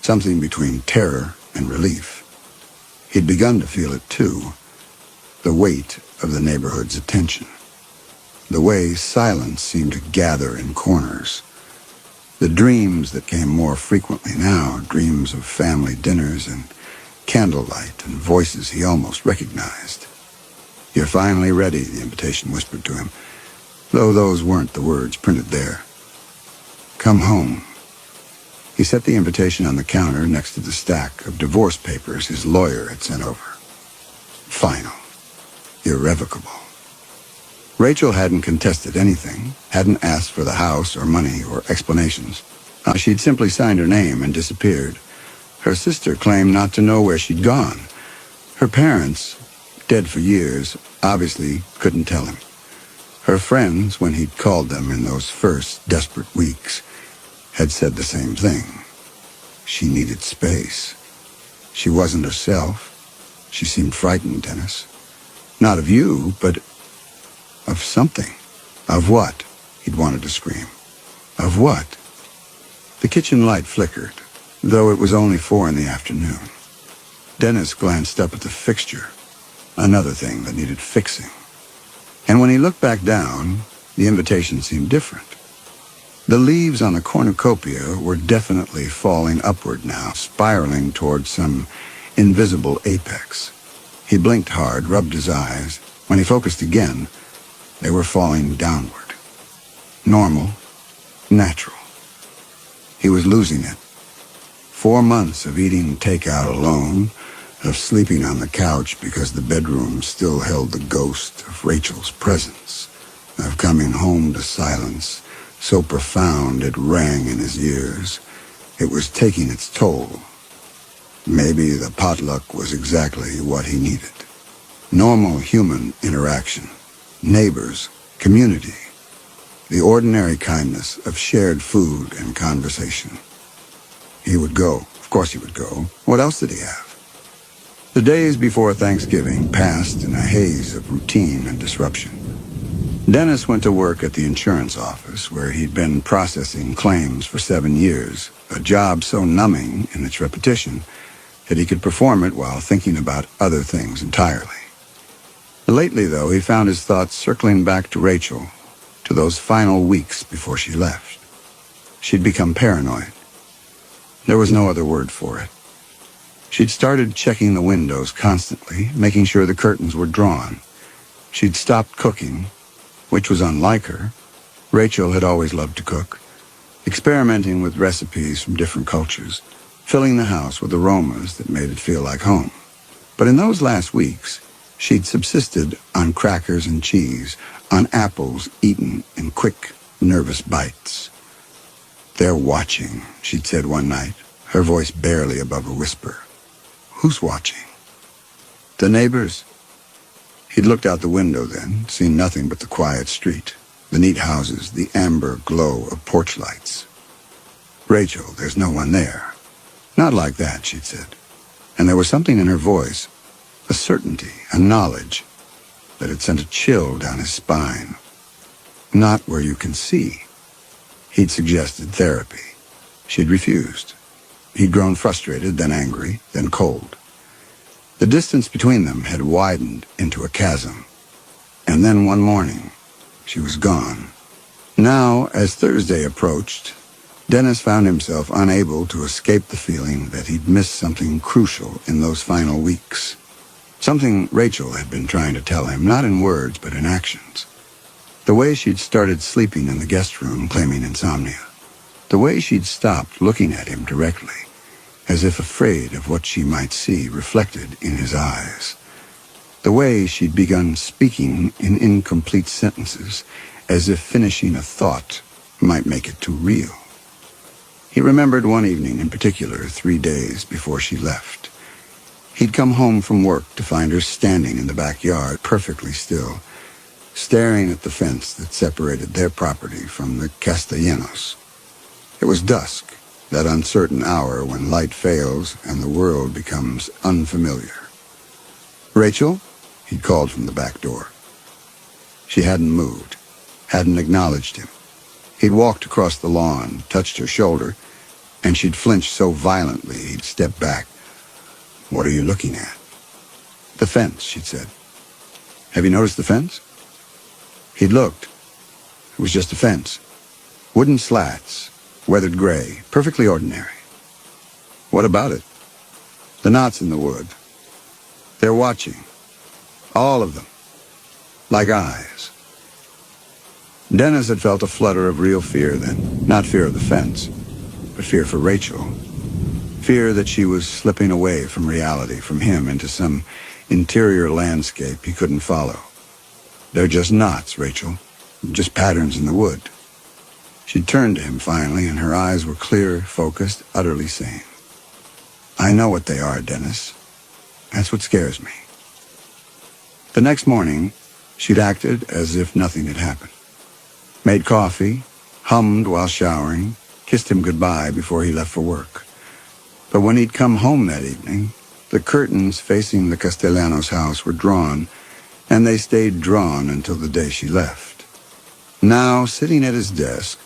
something between terror and relief, he'd begun to feel it too, the weight of the neighborhood's attention, the way silence seemed to gather in corners, the dreams that came more frequently now, dreams of family dinners and candlelight and voices he almost recognized. "You're finally ready," the invitation whispered to him, though those weren't the words printed there. "Come home." He set the invitation on the counter next to the stack of divorce papers his lawyer had sent over. Final. Irrevocable. Rachel hadn't contested anything, hadn't asked for the house or money or explanations. She'd simply signed her name and disappeared. Her sister claimed not to know where she'd gone. Her parents, dead for years, obviously couldn't tell him. Her friends, when he'd called them in those first desperate weeks, had said the same thing. She needed space. She wasn't herself. She seemed frightened, Dennis. Not of you, but of something. Of what? He'd wanted to scream. Of what? The kitchen light flickered, though it was only 4 in the afternoon. Dennis glanced up at the fixture, another thing that needed fixing. And when he looked back down, the invitation seemed different. The leaves on the cornucopia were definitely falling upward now, spiraling toward some invisible apex. He blinked hard, rubbed his eyes. When he focused again, they were falling downward. Normal, natural. He was losing it. 4 months of eating takeout alone, of sleeping on the couch because the bedroom still held the ghost of Rachel's presence, of coming home to silence so profound it rang in his ears. It was taking its toll. Maybe the potluck was exactly what he needed. Normal human interaction, neighbors, community, the ordinary kindness of shared food and conversation. He would go. Of course he would go. What else did he have? The days before Thanksgiving passed in a haze of routine and disruption. Dennis went to work at the insurance office, where he'd been processing claims for 7 years, a job so numbing in its repetition that he could perform it while thinking about other things entirely. Lately, though, he found his thoughts circling back to Rachel, to those final weeks before she left. She'd become paranoid. There was no other word for it. She'd started checking the windows constantly, making sure the curtains were drawn. She'd stopped cooking, which was unlike her. Rachel had always loved to cook, experimenting with recipes from different cultures, filling the house with aromas that made it feel like home. But in those last weeks, she'd subsisted on crackers and cheese, on apples eaten in quick, nervous bites. "They're watching," she'd said one night, her voice barely above a whisper. "Who's watching?" "The neighbors." He'd looked out the window then, seen nothing but the quiet street, the neat houses, the amber glow of porch lights. "Rachel, there's no one there." "Not like that," she'd said. And there was something in her voice, a certainty, a knowledge, that had sent a chill down his spine. "Not where you can see." He'd suggested therapy. She'd refused. He'd grown frustrated, then angry, then cold. The distance between them had widened into a chasm. And then one morning, she was gone. Now, as Thursday approached, Dennis found himself unable to escape the feeling that he'd missed something crucial in those final weeks. Something Rachel had been trying to tell him, not in words, but in actions. The way she'd started sleeping in the guest room, claiming insomnia. The way she'd stopped looking at him directly, as if afraid of what she might see reflected in his eyes. The way she'd begun speaking in incomplete sentences, as if finishing a thought might make it too real. He remembered one evening in particular, 3 days before she left. He'd come home from work to find her standing in the backyard, perfectly still, staring at the fence that separated their property from the Castellanos. It was dusk, that uncertain hour when light fails and the world becomes unfamiliar. "Rachel?" he'd called from the back door. She hadn't moved, hadn't acknowledged him. He'd walked across the lawn, touched her shoulder, and she'd flinched so violently he'd stepped back. "What are you looking at?" "The fence," she'd said. "Have you noticed the fence?" He'd looked. It was just a fence. Wooden slats, weathered gray, perfectly ordinary. "What about it?" "The knots in the wood. They're watching. All of them. Like eyes." Dennis had felt a flutter of real fear then. Not fear of the fence, but fear for Rachel. Fear that she was slipping away from reality, from him, into some interior landscape he couldn't follow. "They're just knots, Rachel. Just patterns in the wood." She turned to him finally, and her eyes were clear, focused, utterly sane. "I know what they are, Dennis. That's what scares me." The next morning, she'd acted as if nothing had happened. Made coffee, hummed while showering, kissed him goodbye before he left for work. But when he'd come home that evening, the curtains facing the Castellanos' house were drawn, and they stayed drawn until the day she left. Now, sitting at his desk,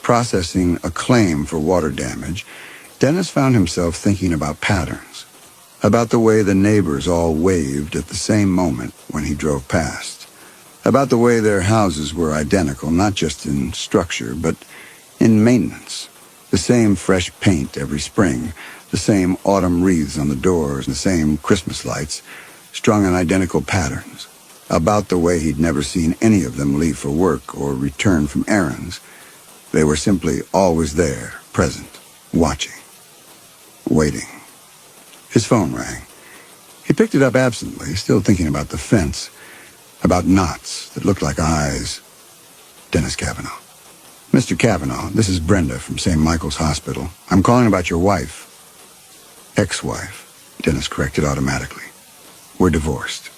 processing a claim for water damage, Dennis found himself thinking about patterns, about the way the neighbors all waved at the same moment when he drove past, about the way their houses were identical, not just in structure, but in maintenance. The same fresh paint every spring, the same autumn wreaths on the doors, the same Christmas lights, strung on identical patterns, about the way he'd never seen any of them leave for work or return from errands. They were simply always there, present, watching, waiting. His phone rang. He picked it up absently, still thinking about the fence, about knots that looked like eyes. Dennis Cavanaugh. Mr. Cavanaugh, this is Brenda from St. Michael's Hospital. I'm calling about your wife. Ex-wife, Dennis corrected automatically. We're divorced.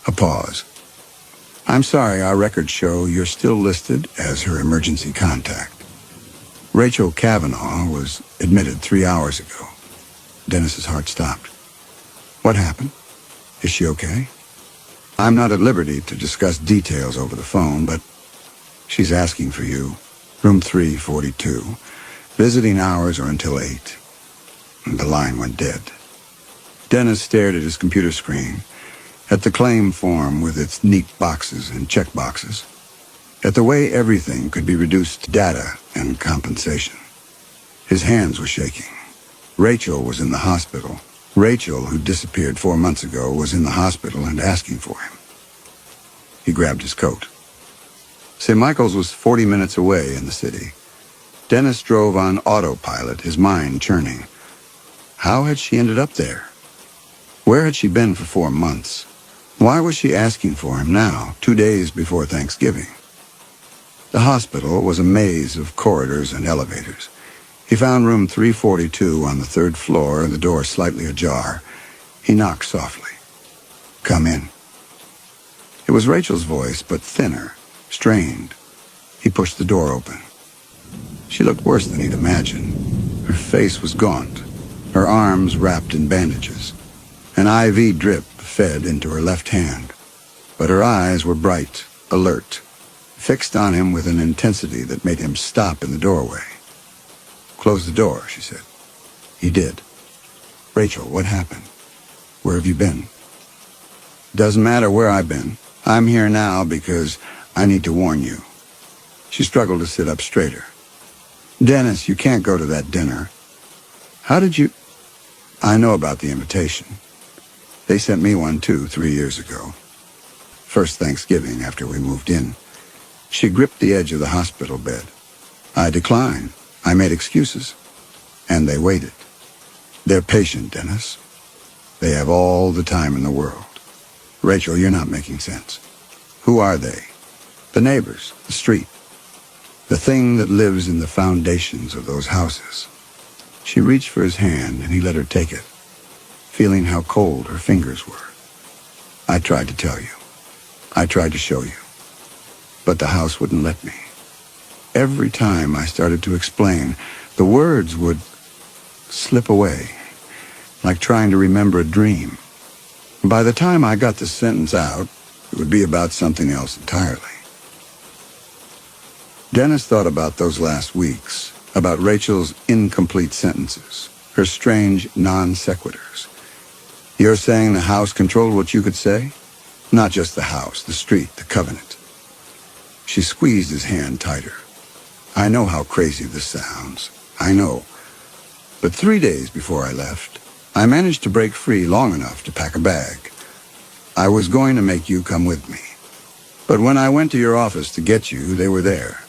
A pause. I'm sorry, our records show you're still listed as her emergency contact. Rachel Cavanaugh was admitted 3 hours ago. Dennis's heart stopped. What happened? Is she okay? I'm not at liberty to discuss details over the phone, but she's asking for you. Room 342. Visiting hours are until 8. The line went dead. Dennis stared at his computer screen, at the claim form with its neat boxes and checkboxes, at the way everything could be reduced to data and compensation. His hands were shaking. Rachel was in the hospital. Rachel, who disappeared 4 months ago, was in the hospital and asking for him. He grabbed his coat. St. Michael's was 40 minutes away in the city. Dennis drove on autopilot, his mind churning. How had she ended up there? Where had she been for 4 months? Why was she asking for him now, 2 days before Thanksgiving? The hospital was a maze of corridors and elevators. He found room 342 on the 3rd floor, the door slightly ajar. He knocked softly. Come in. It was Rachel's voice, but thinner, strained. He pushed the door open. She looked worse than he'd imagined. Her face was gaunt, her arms wrapped in bandages. An IV drip fed into her left hand, but her eyes were bright, alert, fixed on him with an intensity that made him stop in the doorway. Close the door, she said. He did. Rachel, what happened? Where have you been? Doesn't matter where I've been. I'm here now because I need to warn you. She struggled to sit up straighter. Dennis, you can't go to that dinner. How did you... I know about the invitation. They sent me one too 3 years ago. First Thanksgiving after we moved in. She gripped the edge of the hospital bed. I declined. I made excuses. And they waited. They're patient, Dennis. They have all the time in the world. Rachel, you're not making sense. Who are they? The neighbors, the street. The thing that lives in the foundations of those houses. She reached for his hand, and he let her take it, feeling how cold her fingers were. I tried to tell you. I tried to show you. But the house wouldn't let me. Every time I started to explain, the words would slip away, like trying to remember a dream. By the time I got the sentence out, it would be about something else entirely. Dennis thought about those last weeks, about Rachel's incomplete sentences, her strange non-sequiturs. You're saying the house controlled what you could say? Not just the house, the street, the covenant. She squeezed his hand tighter. I know how crazy this sounds. I know. But 3 days before I left, I managed to break free long enough to pack a bag. I was going to make you come with me. But when I went to your office to get you, they were there.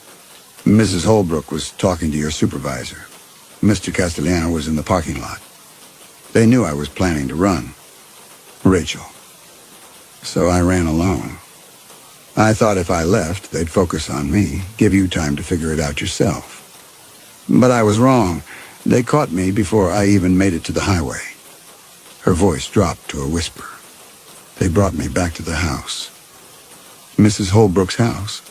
Mrs. Holbrook was talking to your supervisor. Mr. Castellano was in the parking lot. They knew I was planning to run. Rachel. So I ran alone. I thought if I left, they'd focus on me, give you time to figure it out yourself. But I was wrong. They caught me before I even made it to the highway. Her voice dropped to a whisper. They brought me back to the house. Mrs. Holbrook's house.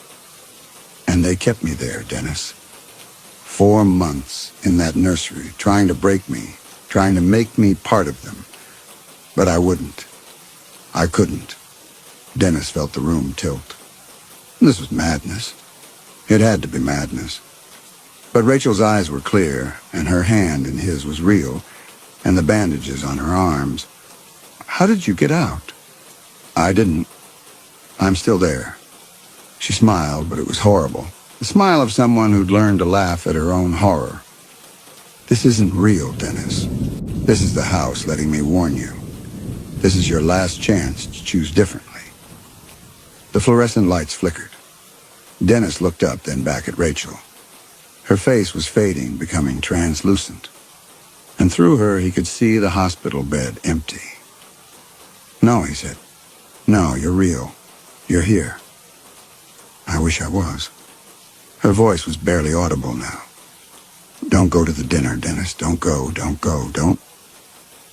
And they kept me there, Dennis. 4 months in that nursery, trying to break me, trying to make me part of them. But I wouldn't. I couldn't. Dennis felt the room tilt. This was madness. It had to be madness. But Rachel's eyes were clear, and her hand in his was real, and the bandages on her arms. How did you get out? I didn't. I'm still there. She smiled, but it was horrible. The smile of someone who'd learned to laugh at her own horror. This isn't real, Dennis. This is the house letting me warn you. This is your last chance to choose differently. The fluorescent lights flickered. Dennis looked up, then back at Rachel. Her face was fading, becoming translucent. And through her, he could see the hospital bed empty. "No," he said. "No, you're real. You're here." "I wish I was." Her voice was barely audible now. "Don't go to the dinner, Dennis. Don't go, don't go, don't."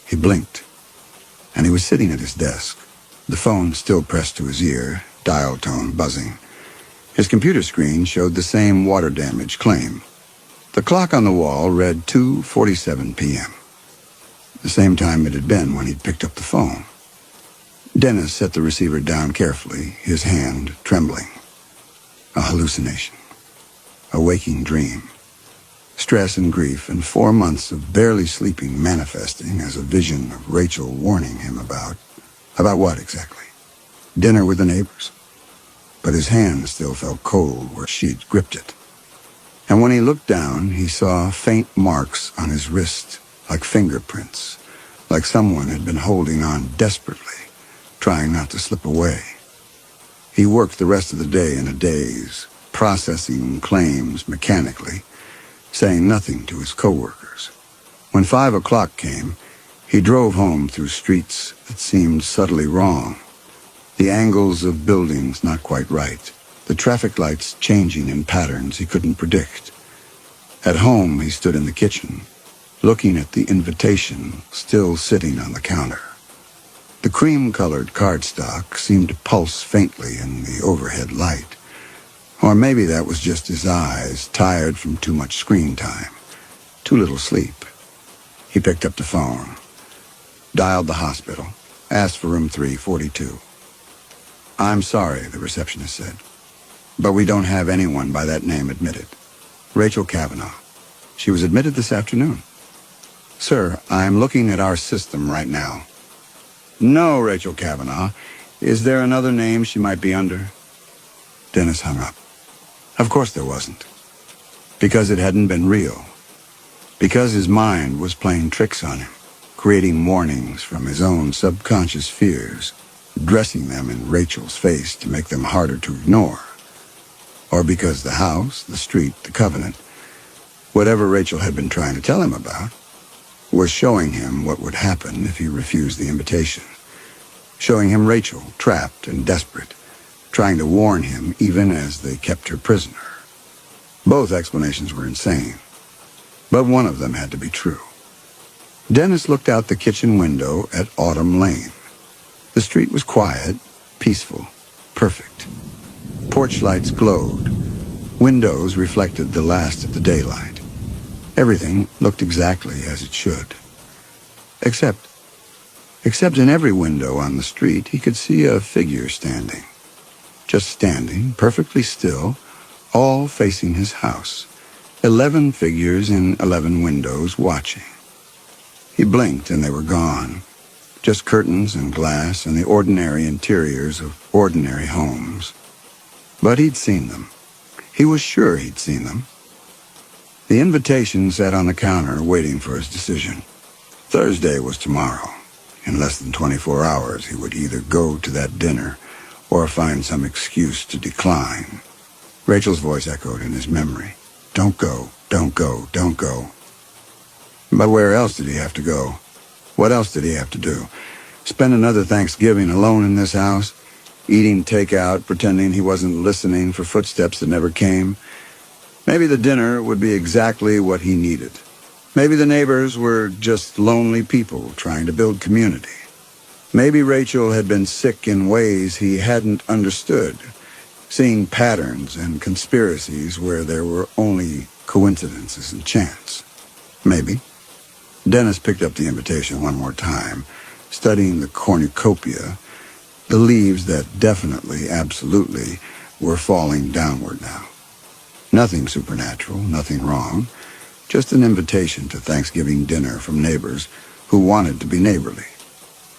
He blinked, and he was sitting at his desk, the phone still pressed to his ear, dial tone buzzing. His computer screen showed the same water damage claim. The clock on the wall read 2:47 p.m., the same time it had been when he'd picked up the phone. Dennis set the receiver down carefully, his hand trembling. A hallucination. A waking dream. Stress and grief and 4 months of barely sleeping manifesting as a vision of Rachel warning him about what exactly? Dinner with the neighbors? But his hand still felt cold where she'd gripped it. And when he looked down, he saw faint marks on his wrist, like fingerprints, like someone had been holding on desperately, trying not to slip away. He worked the rest of the day in a daze, processing claims mechanically, saying nothing to his coworkers. When 5 o'clock came, he drove home through streets that seemed subtly wrong. The angles of buildings not quite right, the traffic lights changing in patterns he couldn't predict. At home, he stood in the kitchen, looking at the invitation still sitting on the counter. The cream-colored cardstock seemed to pulse faintly in the overhead light. Or maybe that was just his eyes, tired from too much screen time, too little sleep. He picked up the phone, dialed the hospital, asked for room 342. "I'm sorry," the receptionist said, "but we don't have anyone by that name admitted. Rachel Kavanaugh. She was admitted this afternoon." "Sir, I'm looking at our system right now." "No, Rachel Kavanaugh. Is there another name she might be under?" Dennis hung up. Of course there wasn't. Because it hadn't been real. Because his mind was playing tricks on him, creating warnings from his own subconscious fears, dressing them in Rachel's face to make them harder to ignore. Or because the house, the street, the covenant, whatever Rachel had been trying to tell him about, was showing him what would happen if he refused the invitation. Showing him Rachel, trapped and desperate, trying to warn him even as they kept her prisoner. Both explanations were insane, but one of them had to be true. Dennis looked out the kitchen window at Autumn Lane. The street was quiet, peaceful, perfect. Porch lights glowed. Windows reflected the last of the daylight. Everything looked exactly as it should. Except in every window on the street, he could see a figure standing. Just standing, perfectly still, all facing his house. 11 figures in 11 windows watching. He blinked and they were gone. Just curtains and glass and the ordinary interiors of ordinary homes. But he'd seen them. He was sure he'd seen them. The invitation sat on the counter waiting for his decision. Thursday was tomorrow. In less than 24 hours, he would either go to that dinner or find some excuse to decline. Rachel's voice echoed in his memory. "Don't go, don't go, don't go." But where else did he have to go? What else did he have to do? Spend another Thanksgiving alone in this house, eating takeout, pretending he wasn't listening for footsteps that never came? Maybe the dinner would be exactly what he needed. Maybe the neighbors were just lonely people trying to build community. Maybe Rachel had been sick in ways he hadn't understood, seeing patterns and conspiracies where there were only coincidences and chance. Maybe. Dennis picked up the invitation one more time, studying the cornucopia, the leaves that definitely, absolutely, were falling downward now. Nothing supernatural, nothing wrong, just an invitation to Thanksgiving dinner from neighbors who wanted to be neighborly.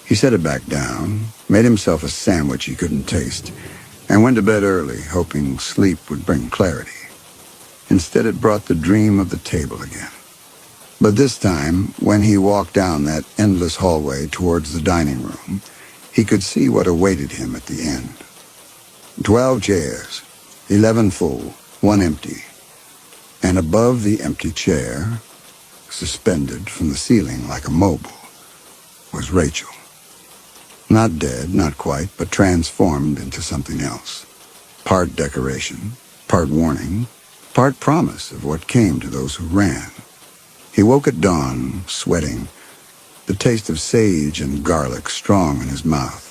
He set it back down, made himself a sandwich he couldn't taste, and went to bed early, hoping sleep would bring clarity. Instead, it brought the dream of the table again. But this time, when he walked down that endless hallway towards the dining room, he could see what awaited him at the end. 12 chairs, 11 full, 1 empty. And above the empty chair, suspended from the ceiling like a mobile, was Rachel. Not dead, not quite, but transformed into something else. Part decoration, part warning, part promise of what came to those who ran. He woke at dawn, sweating, the taste of sage and garlic strong in his mouth.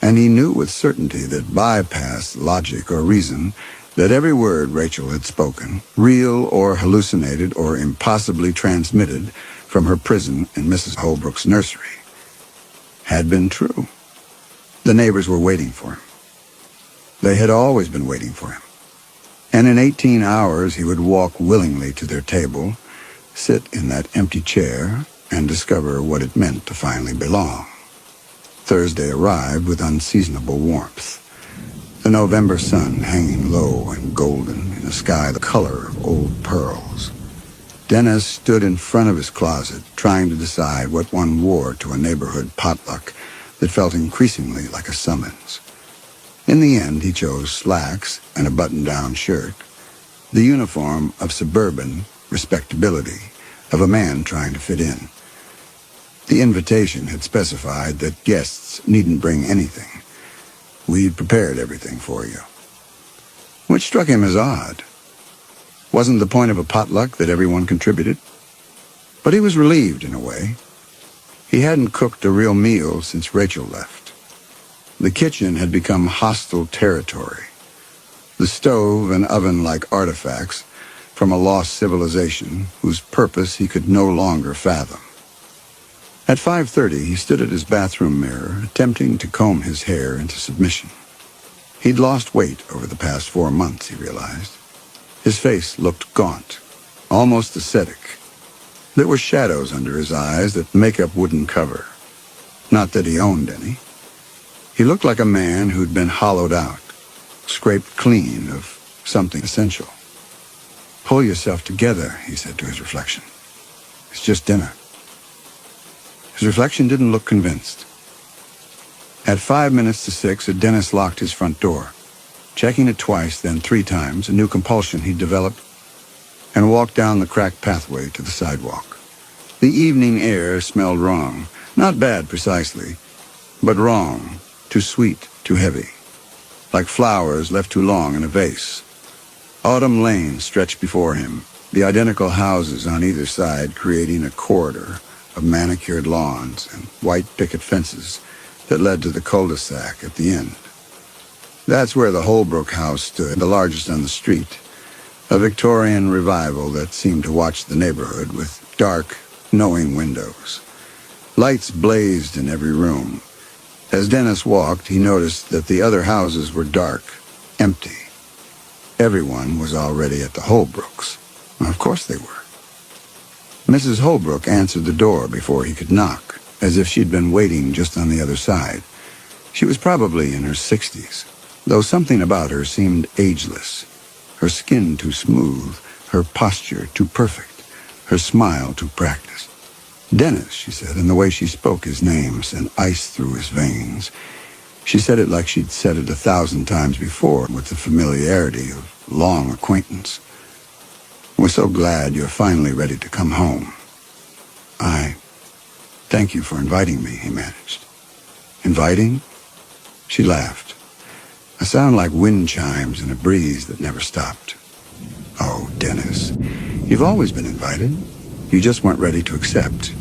And he knew with certainty that bypassed logic or reason that every word Rachel had spoken, real or hallucinated or impossibly transmitted from her prison in Mrs. Holbrook's nursery, had been true. The neighbors were waiting for him. They had always been waiting for him. And in 18 hours he would walk willingly to their table, sit in that empty chair, and discover what it meant to finally belong. Thursday arrived with unseasonable warmth. The November sun hanging low and golden in a sky the color of old pearls. Dennis stood in front of his closet, trying to decide what one wore to a neighborhood potluck that felt increasingly like a summons. In the end, he chose slacks and a button-down shirt, the uniform of suburban respectability of a man trying to fit in. The invitation had specified that guests needn't bring anything. We'd prepared everything for you. Which struck him as odd. Wasn't the point of a potluck that everyone contributed? But he was relieved in a way. He hadn't cooked a real meal since Rachel left. The kitchen had become hostile territory. The stove and oven-like artifacts from a lost civilization whose purpose he could no longer fathom. At 5:30, he stood at his bathroom mirror, attempting to comb his hair into submission. He'd lost weight over the past 4 months, he realized. His face looked gaunt, almost ascetic. There were shadows under his eyes that makeup wouldn't cover. Not that he owned any. He looked like a man who'd been hollowed out, scraped clean of something essential. "Pull yourself together," he said to his reflection. "It's just dinner." His reflection didn't look convinced. At 5 minutes to 6, Dennis locked his front door, checking it twice, then 3 times, a new compulsion he'd developed, and walked down the cracked pathway to the sidewalk. The evening air smelled wrong. Not bad precisely, but wrong, too sweet, too heavy. Like flowers left too long in a vase. Autumn Lane stretched before him, the identical houses on either side creating a corridor of manicured lawns and white picket fences that led to the cul-de-sac at the end. That's where the Holbrook house stood, the largest on the street, a Victorian revival that seemed to watch the neighborhood with dark, knowing windows. Lights blazed in every room. As Dennis walked, he noticed that the other houses were dark, empty. Everyone was already at the Holbrooks. Of course they were. Mrs. Holbrook answered the door before he could knock, as if she'd been waiting just on the other side. She was probably in her 60s, though something about her seemed ageless. Her skin too smooth, her posture too perfect, her smile too practiced. "Dennis," she said, and the way she spoke his name sent ice through his veins. She said it like she'd said it 1,000 times before, with the familiarity of long acquaintance. "We're so glad you're finally ready to come home." "I thank you for inviting me," he managed. "Inviting?" She laughed. A sound like wind chimes in a breeze that never stopped. "Oh, Dennis, you've always been invited. You just weren't ready to accept.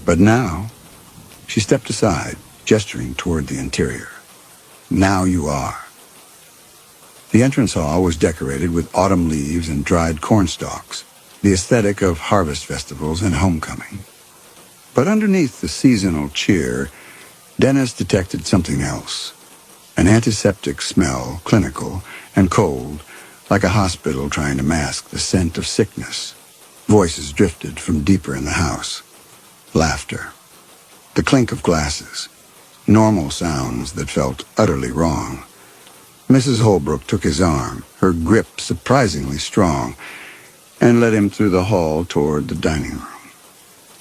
But now," she stepped aside, gesturing toward the interior. "Now you are." The entrance hall was decorated with autumn leaves and dried cornstalks, the aesthetic of harvest festivals and homecoming. But underneath the seasonal cheer, Dennis detected something else. An antiseptic smell, clinical and cold, like a hospital trying to mask the scent of sickness. Voices drifted from deeper in the house. Laughter. The clink of glasses. Normal sounds that felt utterly wrong. Mrs. Holbrook took his arm, her grip surprisingly strong. and led him through the hall toward the dining room.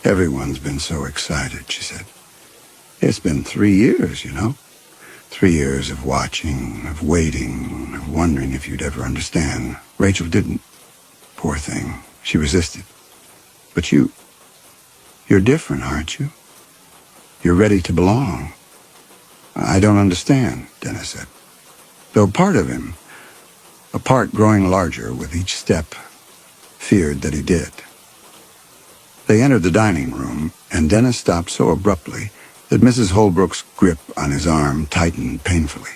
"Everyone's been so excited," she said. "It's been 3 years, you know. 3 years of watching, of waiting, of wondering if you'd ever understand. Rachel didn't. Poor thing. She resisted. But you're different, aren't you? You're ready to belong." "I don't understand," Dennis said. Though part of him, a part growing larger with each step, feared that he did. They entered the dining room, and Dennis stopped so abruptly that Mrs. Holbrook's grip on his arm tightened painfully.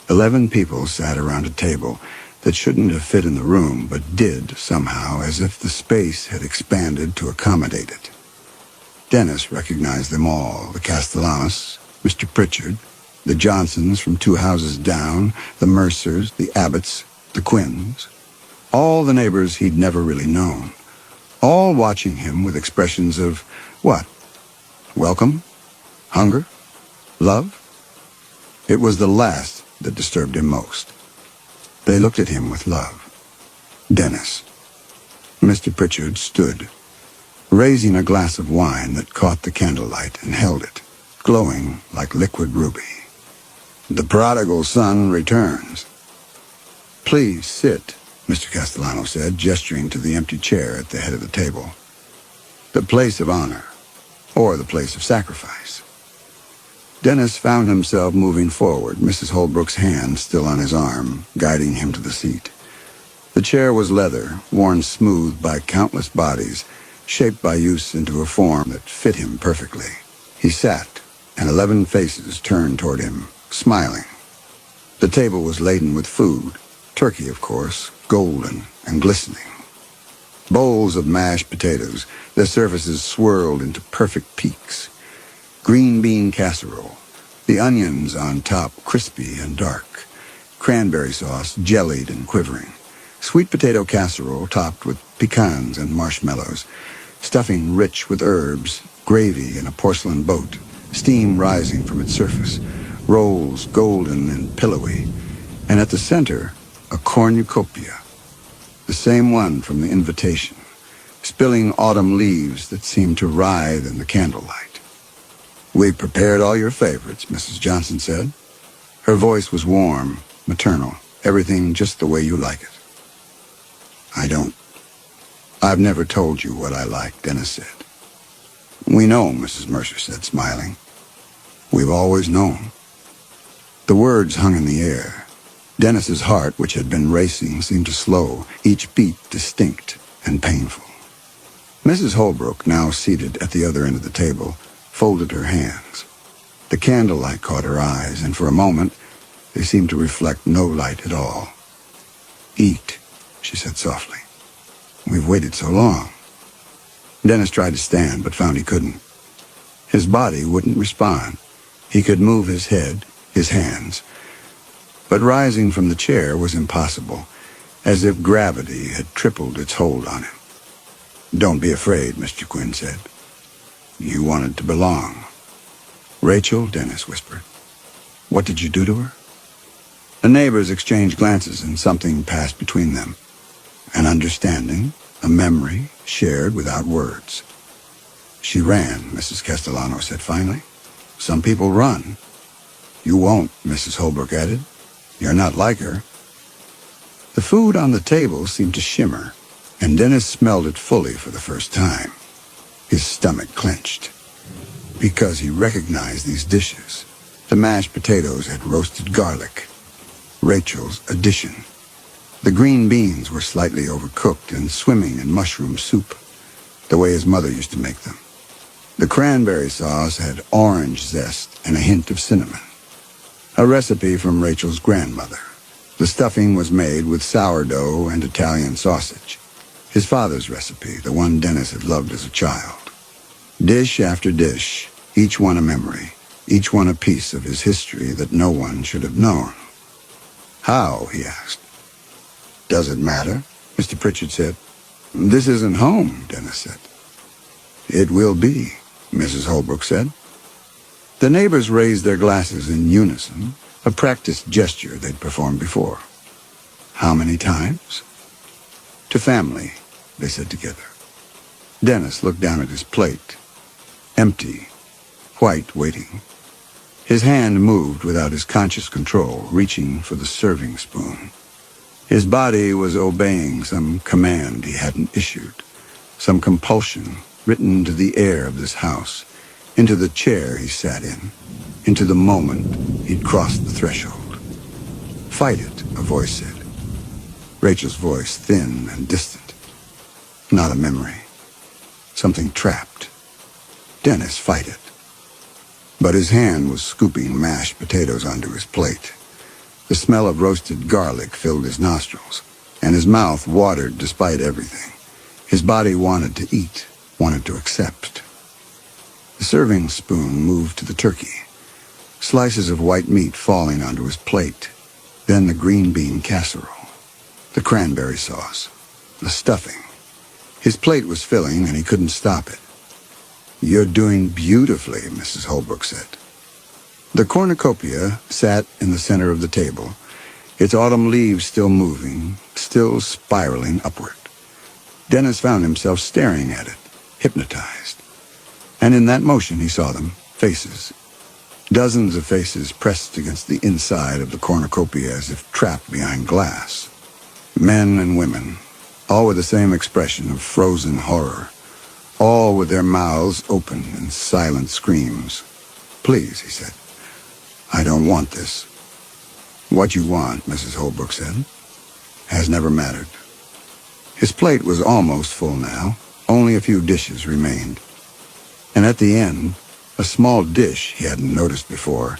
11 people sat around a table that shouldn't have fit in the room, but did somehow, as if the space had expanded to accommodate it. Dennis recognized them all: the Castellanos, Mr. Pritchard, the Johnsons from 2 houses down, the Mercers, the Abbotts, the Quinns. All the neighbors he'd never really known, all watching him with expressions of what? Welcome? Hunger? Love? It was the last that disturbed him most. They looked at him with love. Dennis. Mr. Pritchard stood, raising a glass of wine that caught the candlelight and held it, glowing like liquid ruby. "The prodigal son returns." "Please sit," Mr. Castellano said, gesturing to the empty chair at the head of the table. "The place of honor, or the place of sacrifice." Dennis found himself moving forward, Mrs. Holbrook's hand still on his arm, guiding him to the seat. The chair was leather, worn smooth by countless bodies, shaped by use into a form that fit him perfectly. He sat, and 11 faces turned toward him, smiling. The table was laden with food, turkey, of course, golden and glistening. Bowls of mashed potatoes, their surfaces swirled into perfect peaks. Green bean casserole, the onions on top crispy and dark. Cranberry sauce jellied and quivering. Sweet potato casserole topped with pecans and marshmallows. Stuffing rich with herbs, gravy in a porcelain boat, steam rising from its surface. Rolls golden and pillowy. And at the center, a cornucopia. The same one from the invitation, spilling autumn leaves that seemed to writhe in the candlelight. "We've prepared all your favorites," Mrs. Johnson said. Her voice was warm, maternal, everything just the way you like it. I've never told you what I like," Dennis said. "We know," Mrs. Mercer said, smiling. "We've always known." The words hung in the air. Dennis's heart, which had been racing, seemed to slow, each beat distinct and painful. Mrs. Holbrook, now seated at the other end of the table, folded her hands. The candlelight caught her eyes, and for a moment they seemed to reflect no light at all. "Eat," she said softly. "We've waited so long." Dennis tried to stand, but found he couldn't. His body wouldn't respond. He could move his head, his hands, but rising from the chair was impossible, as if gravity had tripled its hold on him. "Don't be afraid," Mr. Quinn said. "You wanted to belong." "Rachel," Dennis whispered. "What did you do to her?" The neighbors exchanged glances, and something passed between them. An understanding, a memory, shared without words. "She ran," Mrs. Castellano said finally. "Some people run." "You won't," Mrs. Holbrook added. "You're not like her." The food on the table seemed to shimmer, and Dennis smelled it fully for the first time. His stomach clenched, because he recognized these dishes. The mashed potatoes had roasted garlic, Rachel's addition. The green beans were slightly overcooked and swimming in mushroom soup, the way his mother used to make them. The cranberry sauce had orange zest and a hint of cinnamon. A recipe from Rachel's grandmother. The stuffing was made with sourdough and Italian sausage. His father's recipe, the one Dennis had loved as a child. Dish after dish, each one a memory, each one a piece of his history that no one should have known. "How?" he asked. "Does it matter?" Mr. Pritchard said. "This isn't home," Dennis said. "It will be," Mrs. Holbrook said. The neighbors raised their glasses in unison, a practiced gesture they'd performed before. "How many times?" To family, they said together. Dennis looked down at his plate. Empty, white waiting. His hand moved without his conscious control, reaching for the serving spoon. His body was obeying some command he hadn't issued, some compulsion written into the air of this house, into the chair he sat in, into the moment he'd crossed the threshold. "Fight it," a voice said. Rachel's voice, thin and distant. Not a memory. Something trapped. Dennis, fight it. But his hand was scooping mashed potatoes onto his plate. The smell of roasted garlic filled his nostrils, and his mouth watered despite everything. His body wanted to eat, wanted to accept. The serving spoon moved to the turkey, slices of white meat falling onto his plate, then the green bean casserole, the cranberry sauce, the stuffing. His plate was filling, and he couldn't stop it. "You're doing beautifully," Mrs. Holbrook said. The cornucopia sat in the center of the table, its autumn leaves still moving, still spiraling upward. Dennis found himself staring at it, hypnotized. And in that motion he saw them, faces. Dozens of faces pressed against the inside of the cornucopia as if trapped behind glass. Men and women, all with the same expression of frozen horror, all with their mouths open in silent screams. "Please," he said. "I don't want this." "What you want," Mrs. Holbrook said, "has never mattered." His plate was almost full now. Only a few dishes remained. And at the end, a small dish he hadn't noticed before,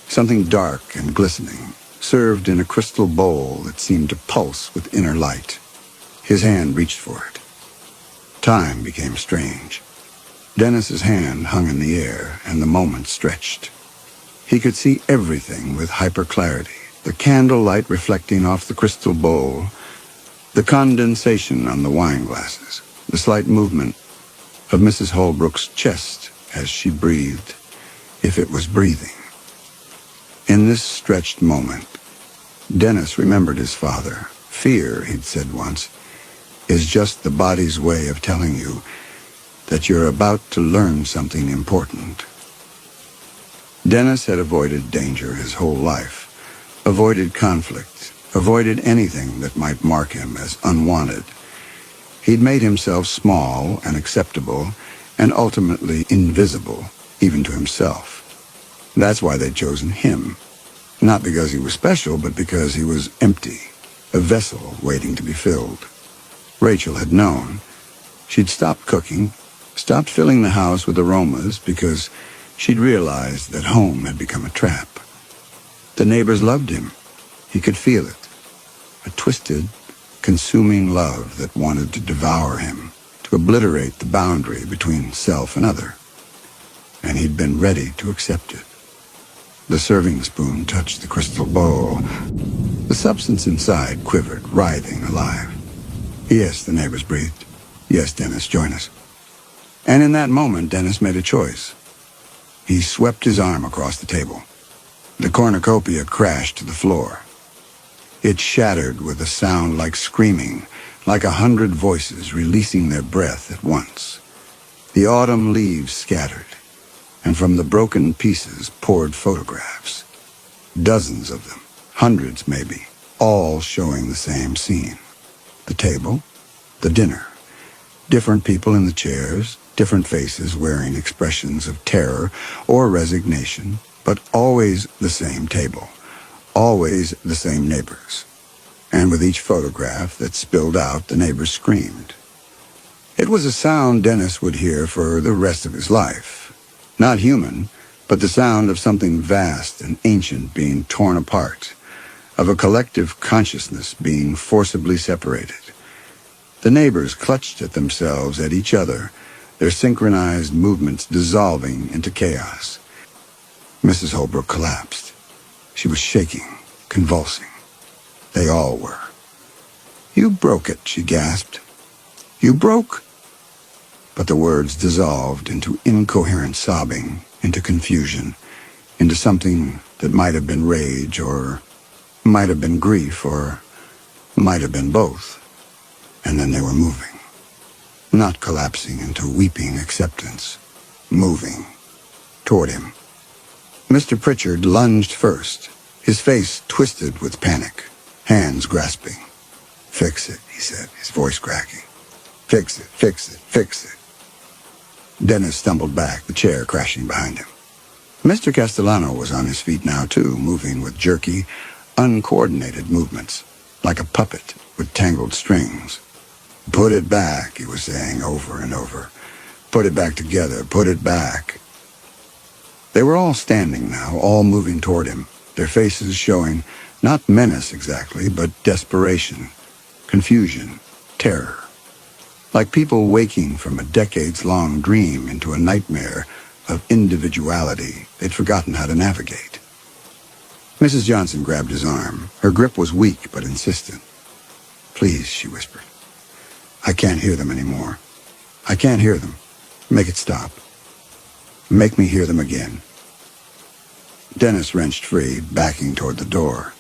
something dark and glistening, served in a crystal bowl that seemed to pulse with inner light. His hand reached for it. Time became strange. Dennis's hand hung in the air, and the moment stretched. He could see everything with hyper-clarity, the candlelight reflecting off the crystal bowl, the condensation on the wine glasses, the slight movement of Mrs. Holbrook's chest as she breathed, if it was breathing. In this stretched moment, Dennis remembered his father. Fear, he'd said once, is just the body's way of telling you that you're about to learn something important. Dennis had avoided danger his whole life, avoided conflict, avoided anything that might mark him as unwanted. He'd made himself small and acceptable and ultimately invisible, even to himself. That's why they'd chosen him. Not because he was special, but because he was empty, a vessel waiting to be filled. Rachel had known. She'd stopped cooking, stopped filling the house with aromas because she'd realized that home had become a trap. The neighbors loved him. He could feel it. A twisted, consuming love that wanted to devour him, to obliterate the boundary between self and other. And he'd been ready to accept it. The serving spoon touched the crystal bowl. The substance inside quivered, writhing, alive. "Yes," the neighbors breathed. "Yes, Dennis, join us." And in that moment, Dennis made a choice. He swept his arm across the table. The cornucopia crashed to the floor. It shattered with a sound like screaming, like 100 voices releasing their breath at once. The autumn leaves scattered, and from the broken pieces poured photographs. Dozens of them, hundreds maybe, all showing the same scene. The table, the dinner, different people in the chairs, different faces wearing expressions of terror or resignation, but always the same table, always the same neighbors. And with each photograph that spilled out, the neighbors screamed. It was a sound Dennis would hear for the rest of his life. Not human, but the sound of something vast and ancient being torn apart, of a collective consciousness being forcibly separated. The neighbors clutched at themselves, at each other, their synchronized movements dissolving into chaos. Mrs. Holbrook collapsed. She was shaking, convulsing. They all were. "You broke it," she gasped. "You broke?" But the words dissolved into incoherent sobbing, into confusion, into something that might have been rage, or might have been grief, or might have been both. And then they were moving. Not collapsing into weeping acceptance. Moving toward him. Mr. Pritchard lunged first, his face twisted with panic, hands grasping. "Fix it," he said, his voice cracking. "Fix it, fix it, fix it." Dennis stumbled back, the chair crashing behind him. Mr. Castellano was on his feet now, too, moving with jerky, uncoordinated movements, like a puppet with tangled strings. "Put it back," he was saying over and over. "Put it back together, put it back." They were all standing now, all moving toward him, their faces showing not menace exactly, but desperation, confusion, terror. Like people waking from a decades-long dream into a nightmare of individuality they'd forgotten how to navigate. Mrs. Johnson grabbed his arm. Her grip was weak but insistent. "Please," she whispered. "I can't hear them anymore. I can't hear them. Make it stop. Make me hear them again." Dennis wrenched free, backing toward the door.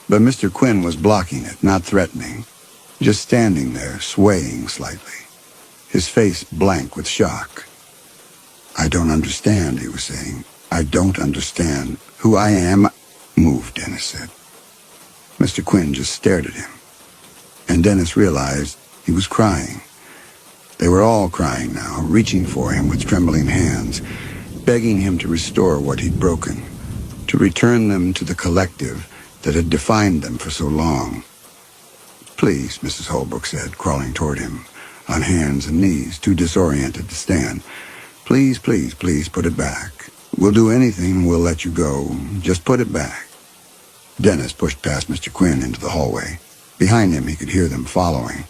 But Mr. Quinn was blocking it, not threatening, just standing there, swaying slightly, his face blank with shock. "I don't understand," he was saying. "I don't understand who I am." "Move," Dennis said. Mr. Quinn just stared at him. And Dennis realized he was crying. They were all crying now, reaching for him with trembling hands, begging him to restore what he'd broken, to return them to the collective that had defined them for so long. "Please," Mrs. Holbrook said, crawling toward him, on hands and knees, too disoriented to stand. "Please, please, please put it back. We'll do anything, we'll let you go. Just put it back." Dennis pushed past Mr. Quinn into the hallway. Behind him he could hear them following.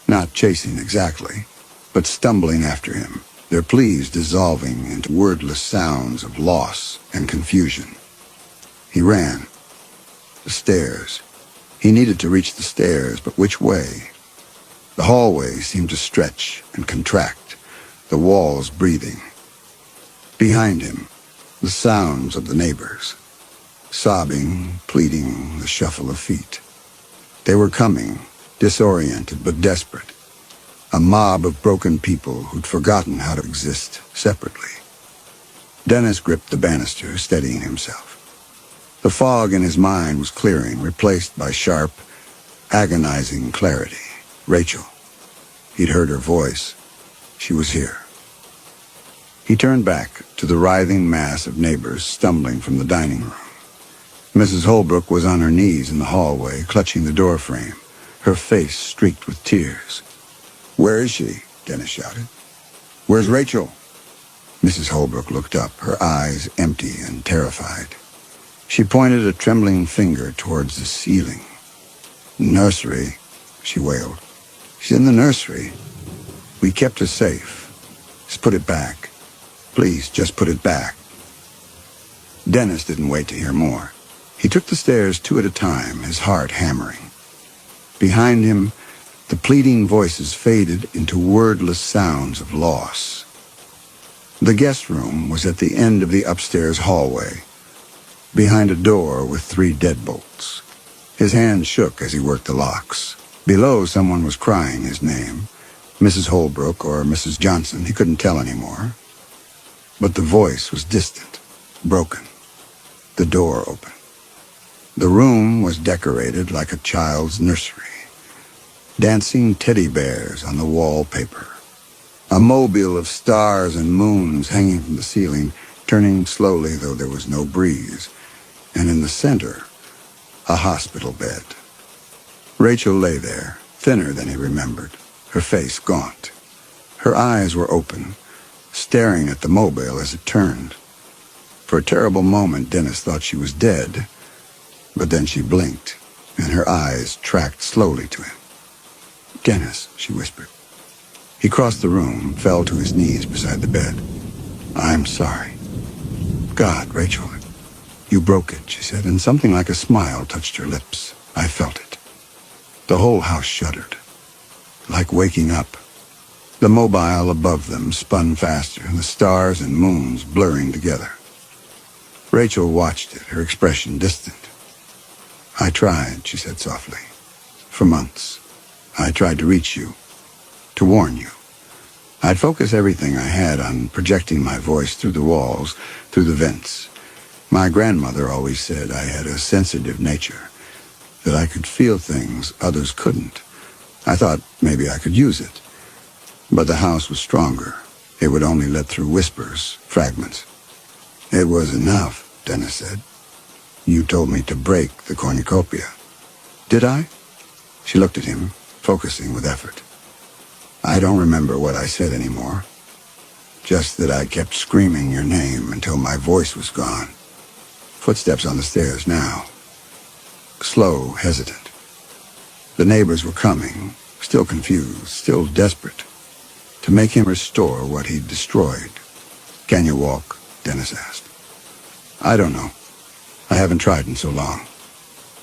Not chasing exactly, but stumbling after him, their pleas dissolving into wordless sounds of loss and confusion. He ran. The stairs. He needed to reach the stairs, but which way? The hallway seemed to stretch and contract, the walls breathing. Behind him, the sounds of the neighbors. Sobbing, pleading, the shuffle of feet. They were coming, disoriented but desperate. A mob of broken people who'd forgotten how to exist separately. Dennis gripped the banister, steadying himself. The fog in his mind was clearing, replaced by sharp, agonizing clarity. Rachel. He'd heard her voice. She was here. He turned back to the writhing mass of neighbors stumbling from the dining room. Mrs. Holbrook was on her knees in the hallway, clutching the door frame, her face streaked with tears. "Where is she?" Dennis shouted. "Where's Rachel?" Mrs. Holbrook looked up, her eyes empty and terrified. She pointed a trembling finger towards the ceiling. "Nursery," she wailed. "She's in the nursery. We kept her safe. Just put it back. Please, just put it back." Dennis didn't wait to hear more. He took the stairs 2 at a time, his heart hammering. Behind him, the pleading voices faded into wordless sounds of loss. The guest room was at the end of the upstairs hallway, behind a door with 3 deadbolts. His hands shook as he worked the locks. Below, someone was crying his name. Mrs. Holbrook or Mrs. Johnson, he couldn't tell anymore. But the voice was distant, broken. The door opened. The room was decorated like a child's nursery. Dancing teddy bears on the wallpaper. A mobile of stars and moons hanging from the ceiling, turning slowly though there was no breeze. And in the center, a hospital bed. Rachel lay there, thinner than he remembered, her face gaunt. Her eyes were open, staring at the mobile as it turned. For a terrible moment, Dennis thought she was dead, but then she blinked, and her eyes tracked slowly to him. "Dennis," she whispered. He crossed the room, fell to his knees beside the bed. "I'm sorry." "God, Rachel, you broke it," she said, and something like a smile touched her lips. "I felt it." The whole house shuddered, like waking up. The mobile above them spun faster, the stars and moons blurring together. Rachel watched it, her expression distant. "I tried," she said softly. "For months. I tried to reach you, to warn you. I'd focus everything I had on projecting my voice through the walls, through the vents. My grandmother always said I had a sensitive nature, that I could feel things others couldn't. I thought maybe I could use it. But the house was stronger. It would only let through whispers, fragments. It was enough, Dennis said. You told me to break the cornucopia. Did I? She looked at him, focusing with effort. I don't remember what I said anymore. Just that I kept screaming your name until my voice was gone. Footsteps on the stairs now. Slow, hesitant. The neighbors were coming, still confused, still desperate, to make him restore what he'd destroyed. Can you walk? Dennis asked. I don't know. I haven't tried in so long.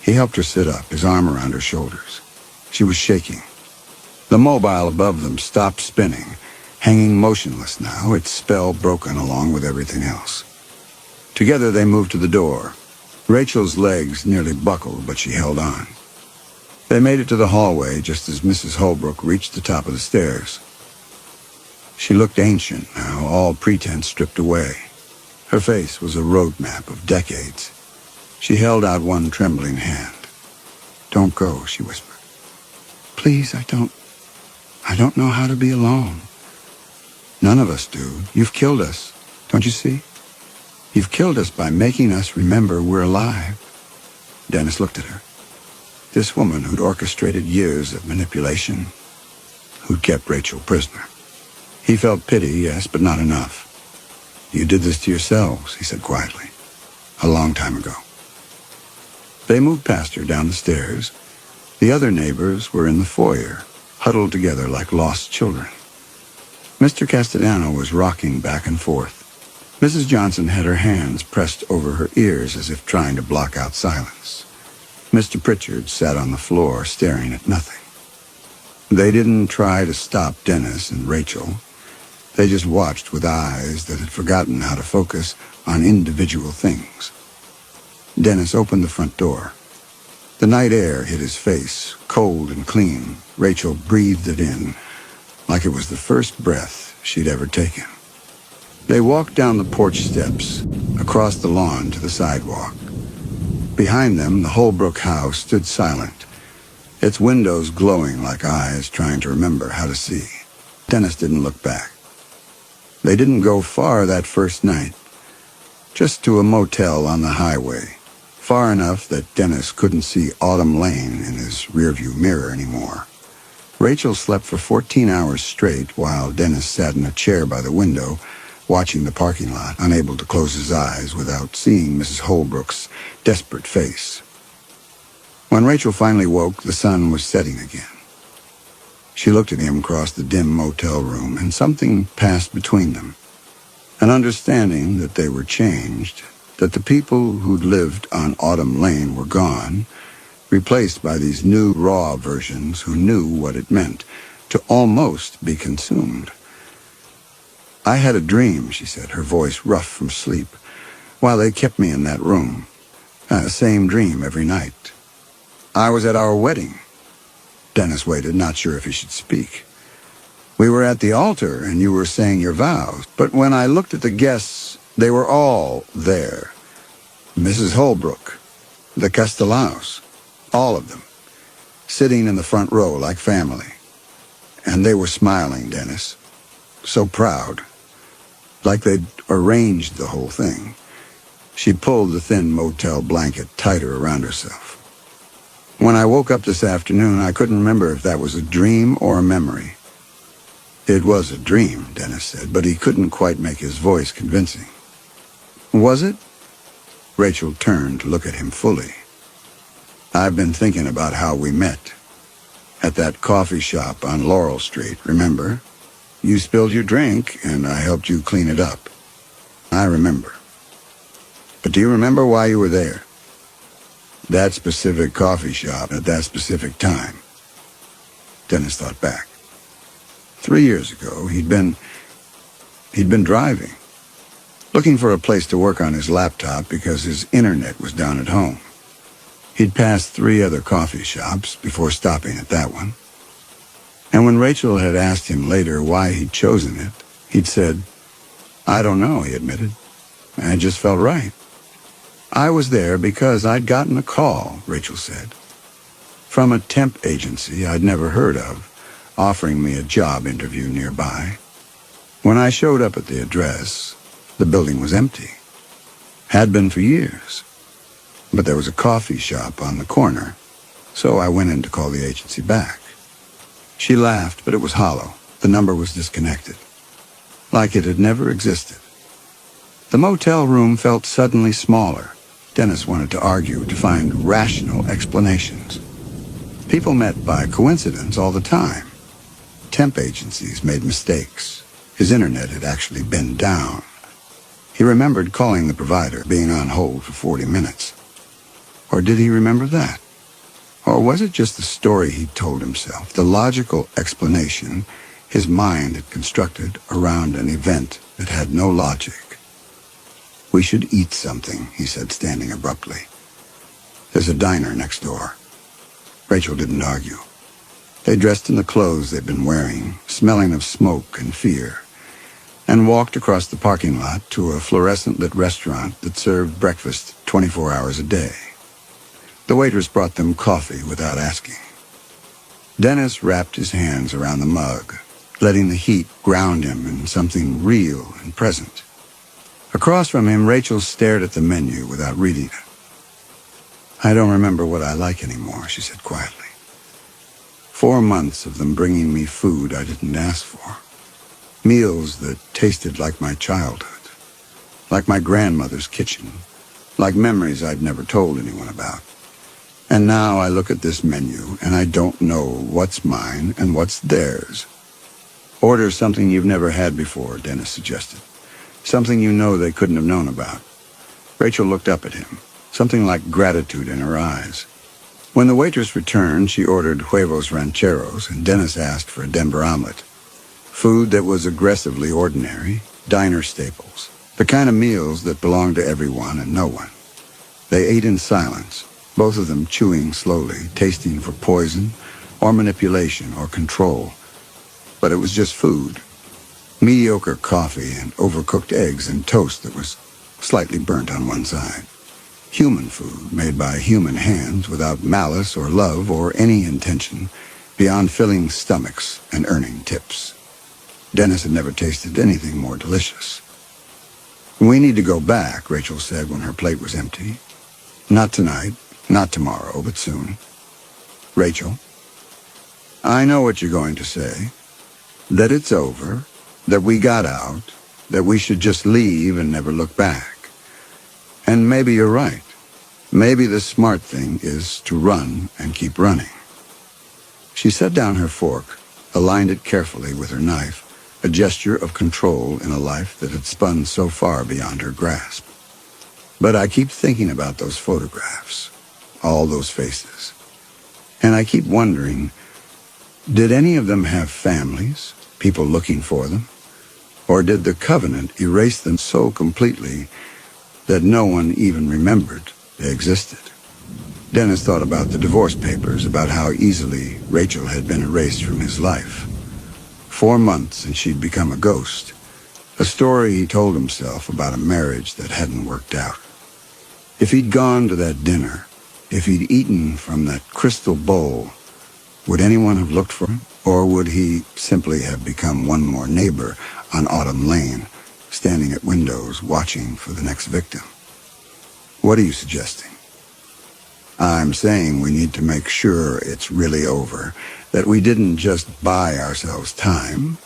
He helped her sit up, his arm around her shoulders. She was shaking. The mobile above them stopped spinning, hanging motionless now, its spell broken along with everything else. Together they moved to the door. Rachel's legs nearly buckled, but she held on. They made it to the hallway just as Mrs. Holbrook reached the top of the stairs. She looked ancient now, all pretense stripped away. Her face was a road map of decades. She held out one trembling hand. Don't go, she whispered. Please, I don't know how to be alone. None of us do. You've killed us, don't you see? You've killed us by making us remember we're alive. Dennis looked at her. This woman who'd orchestrated years of manipulation, who'd kept Rachel prisoner. He felt pity, yes, but not enough. You did this to yourselves, he said quietly, a long time ago. They moved past her down the stairs. The other neighbors were in the foyer, huddled together like lost children. Mr. Castellano was rocking back and forth. Mrs. Johnson had her hands pressed over her ears as if trying to block out silence. Mr. Pritchard sat on the floor, staring at nothing. They didn't try to stop Dennis and Rachel. They just watched with eyes that had forgotten how to focus on individual things. Dennis opened the front door. The night air hit his face, cold and clean. Rachel breathed it in, like it was the first breath she'd ever taken. They walked down the porch steps, across the lawn to the sidewalk. Behind them, the Holbrook house stood silent, its windows glowing like eyes trying to remember how to see. Dennis didn't look back. They didn't go far that first night, just to a motel on the highway, far enough that Dennis couldn't see Autumn Lane in his rearview mirror anymore. Rachel slept for 14 hours straight while Dennis sat in a chair by the window, watching the parking lot, unable to close his eyes without seeing Mrs. Holbrook's desperate face. When Rachel finally woke, the sun was setting again. She looked at him across the dim motel room, and something passed between them. An understanding that they were changed, that the people who'd lived on Autumn Lane were gone, replaced by these new, raw versions who knew what it meant to almost be consumed. I had a dream, she said, her voice rough from sleep, while they kept me in that room. Same dream every night. I was at our wedding. Dennis waited, not sure if he should speak. We were at the altar, and you were saying your vows. But when I looked at the guests, they were all there. Mrs. Holbrook, the Castellanos, all of them, sitting in the front row like family. And they were smiling, Dennis, so proud, like they'd arranged the whole thing. She pulled the thin motel blanket tighter around herself. When I woke up this afternoon, I couldn't remember if that was a dream or a memory. It was a dream, Dennis said, but he couldn't quite make his voice convincing. Was it? Rachel turned to look at him fully. I've been thinking about how we met. At that coffee shop on Laurel Street, remember? You spilled your drink, and I helped you clean it up. I remember. But do you remember why you were there? That specific coffee shop at that specific time. Dennis thought back. 3 years ago, he'd been driving, looking for a place to work on his laptop because his internet was down at home. He'd passed 3 other coffee shops before stopping at that one. And when Rachel had asked him later why he'd chosen it, he'd said, "I don't know," he admitted. "It just felt right." "I was there because I'd gotten a call," Rachel said, "from a temp agency I'd never heard of, offering me a job interview nearby. When I showed up at the address, the building was empty. Had been for years. But there was a coffee shop on the corner, so I went in to call the agency back." She laughed, but it was hollow. The number was disconnected, like it had never existed. The motel room felt suddenly smaller. Dennis wanted to argue, to find rational explanations. People met by coincidence all the time. Temp agencies made mistakes. His internet had actually been down. He remembered calling the provider, being on hold for 40 minutes. Or did he remember that? Or was it just the story he'd told himself, the logical explanation his mind had constructed around an event that had no logic? "We should eat something," he said, standing abruptly. "There's a diner next door." Rachel didn't argue. They dressed in the clothes they'd been wearing, smelling of smoke and fear, and walked across the parking lot to a fluorescent-lit restaurant that served breakfast 24 hours a day. The waitress brought them coffee without asking. Dennis wrapped his hands around the mug, letting the heat ground him in something real and present. Across from him, Rachel stared at the menu without reading it. "I don't remember what I like anymore," she said quietly. 4 months of them bringing me food I didn't ask for. Meals that tasted like my childhood, like my grandmother's kitchen, like memories I'd never told anyone about. And now I look at this menu, and I don't know what's mine and what's theirs." "Order something you've never had before," Dennis suggested. "Something you know they couldn't have known about." Rachel looked up at him, something like gratitude in her eyes. When the waitress returned, she ordered huevos rancheros, and Dennis asked for a Denver omelet. Food that was aggressively ordinary, diner staples, the kind of meals that belonged to everyone and no one. They ate in silence, both of them chewing slowly, tasting for poison or manipulation or control. But it was just food. Mediocre coffee and overcooked eggs and toast that was slightly burnt on one side. Human food made by human hands without malice or love or any intention beyond filling stomachs and earning tips. Dennis had never tasted anything more delicious. "We need to go back," Rachel said when her plate was empty. "Not tonight. Not tomorrow, but soon." "Rachel, I know what you're going to say. That it's over, that we got out, that we should just leave and never look back. And maybe you're right. Maybe the smart thing is to run and keep running." She set down her fork, aligned it carefully with her knife, a gesture of control in a life that had spun so far beyond her grasp. "But I keep thinking about those photographs. All those faces. And I keep wondering, did any of them have families, people looking for them? Or did the covenant erase them so completely that no one even remembered they existed?" Dennis thought about the divorce papers, about how easily Rachel had been erased from his life. 4 months and she'd become a ghost. A story he told himself about a marriage that hadn't worked out. If he'd gone to that dinner, if he'd eaten from that crystal bowl, would anyone have looked for him? Or would he simply have become one more neighbor on Autumn Lane, standing at windows watching for the next victim? "What are you suggesting?" "I'm saying we need to make sure it's really over, that we didn't just buy ourselves time,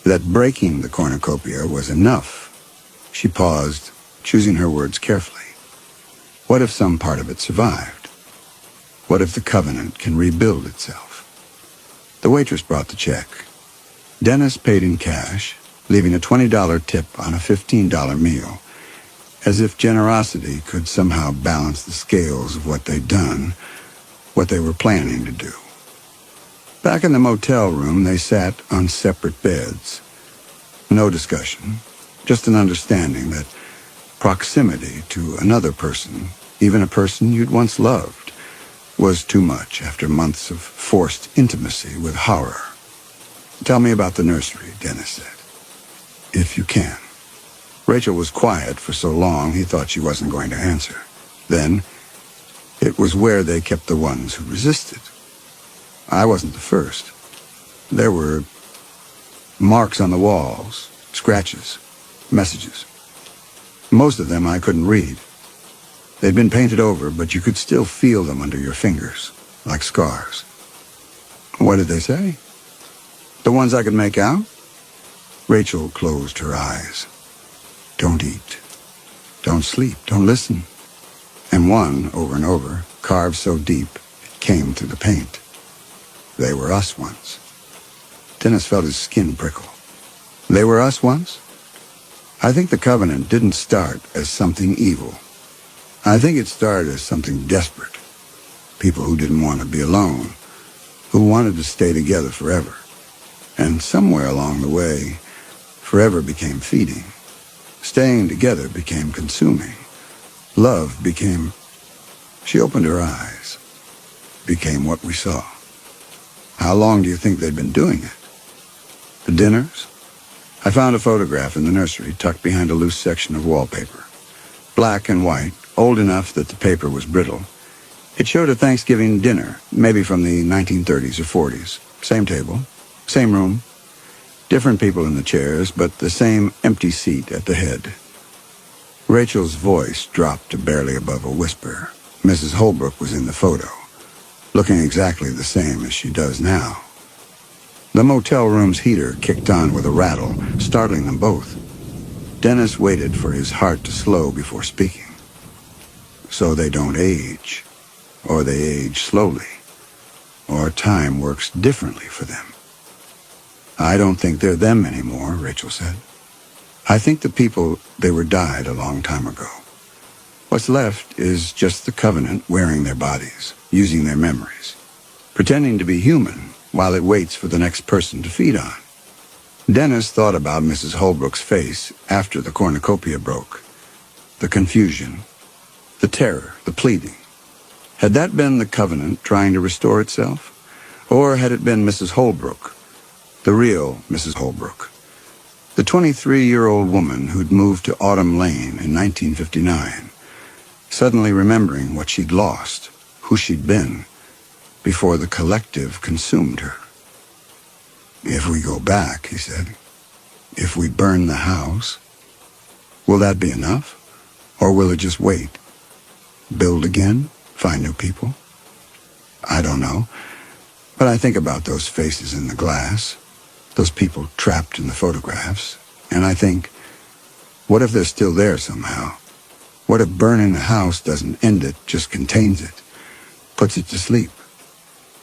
that breaking the cornucopia was enough." She paused, choosing her words carefully. What if some part of it survived? What if the covenant can rebuild itself? The waitress brought the check. Dennis paid in cash, leaving a $20 tip on a $15 meal, as if generosity could somehow balance the scales of what they'd done, what they were planning to do. Back in the motel room, they sat on separate beds. No discussion, just an understanding that proximity to another person, even a person you'd once loved, was too much after months of forced intimacy with horror. Tell me about the nursery, Dennis said. If you can. Rachel was quiet for so long he thought she wasn't going to answer. Then, it was where they kept the ones who resisted. I wasn't the first. There were marks on the walls, scratches, messages. Most of them I couldn't read. They'd been painted over, but you could still feel them under your fingers, like scars. What did they say? The ones I could make out? Rachel closed her eyes. Don't eat. Don't sleep. Don't listen. And one, over and over, carved so deep, it came through the paint. They were us once. Dennis felt his skin prickle. They were us once? I think the Covenant didn't start as something evil. I think it started as something desperate. People who didn't want to be alone, who wanted to stay together forever. And somewhere along the way, forever became feeding. Staying together became consuming. Love became... She opened her eyes. Became what we saw. How long do you think they'd been doing it? The dinners? I found a photograph in the nursery tucked behind a loose section of wallpaper. Black and white, old enough that the paper was brittle. It showed a Thanksgiving dinner, maybe from the 1930s or 40s. Same table, same room, different people in the chairs, but the same empty seat at the head. Rachel's voice dropped to barely above a whisper. Mrs. Holbrook was in the photo, looking exactly the same as she does now. The motel room's heater kicked on with a rattle, startling them both. Dennis waited for his heart to slow before speaking. So they don't age, or they age slowly, or time works differently for them. I don't think they're them anymore, Rachel said. I think the people, they were died a long time ago. What's left is just the Covenant wearing their bodies, using their memories, pretending to be human while it waits for the next person to feed on. Dennis thought about Mrs. Holbrook's face after the cornucopia broke. The confusion, the terror, the pleading. Had that been the Covenant trying to restore itself? Or had it been Mrs. Holbrook, the real Mrs. Holbrook? The 23-year-old woman who'd moved to Autumn Lane in 1959, suddenly remembering what she'd lost, who she'd been, before the collective consumed her. If we go back, he said, if we burn the house, will that be enough? Or will it just wait? Build again? Find new people? I don't know. But I think about those faces in the glass, those people trapped in the photographs, and I think, what if they're still there somehow? What if burning the house doesn't end it, just contains it, puts it to sleep?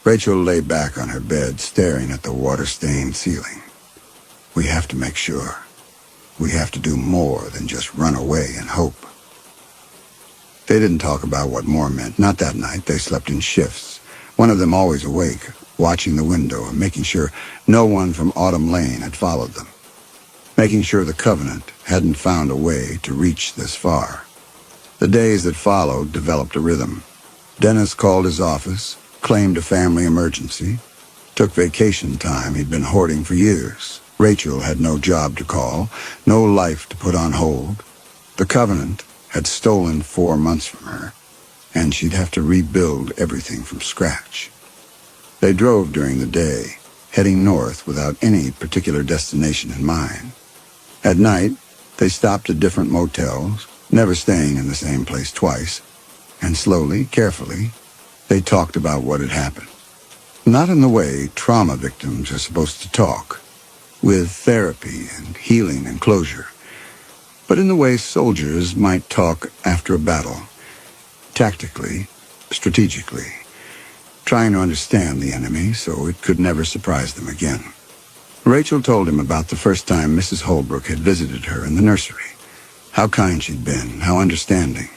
Rachel lay back on her bed, staring at the water-stained ceiling. We have to make sure. We have to do more than just run away and hope. They didn't talk about what more meant. Not that night. They slept in shifts. One of them always awake, watching the window and making sure no one from Autumn Lane had followed them. Making sure the Covenant hadn't found a way to reach this far. The days that followed developed a rhythm. Dennis called his office, claimed a family emergency, took vacation time he'd been hoarding for years. Rachel had no job to call, no life to put on hold. The Covenant had stolen 4 months from her, and she'd have to rebuild everything from scratch. They drove during the day, heading north without any particular destination in mind. At night, they stopped at different motels, never staying in the same place twice, and slowly, carefully, they talked about what had happened. Not in the way trauma victims are supposed to talk, with therapy and healing and closure, but in the way soldiers might talk after a battle, tactically, strategically, trying to understand the enemy so it could never surprise them again. Rachel told him about the first time Mrs. Holbrook had visited her in the nursery, how kind she'd been, how understanding,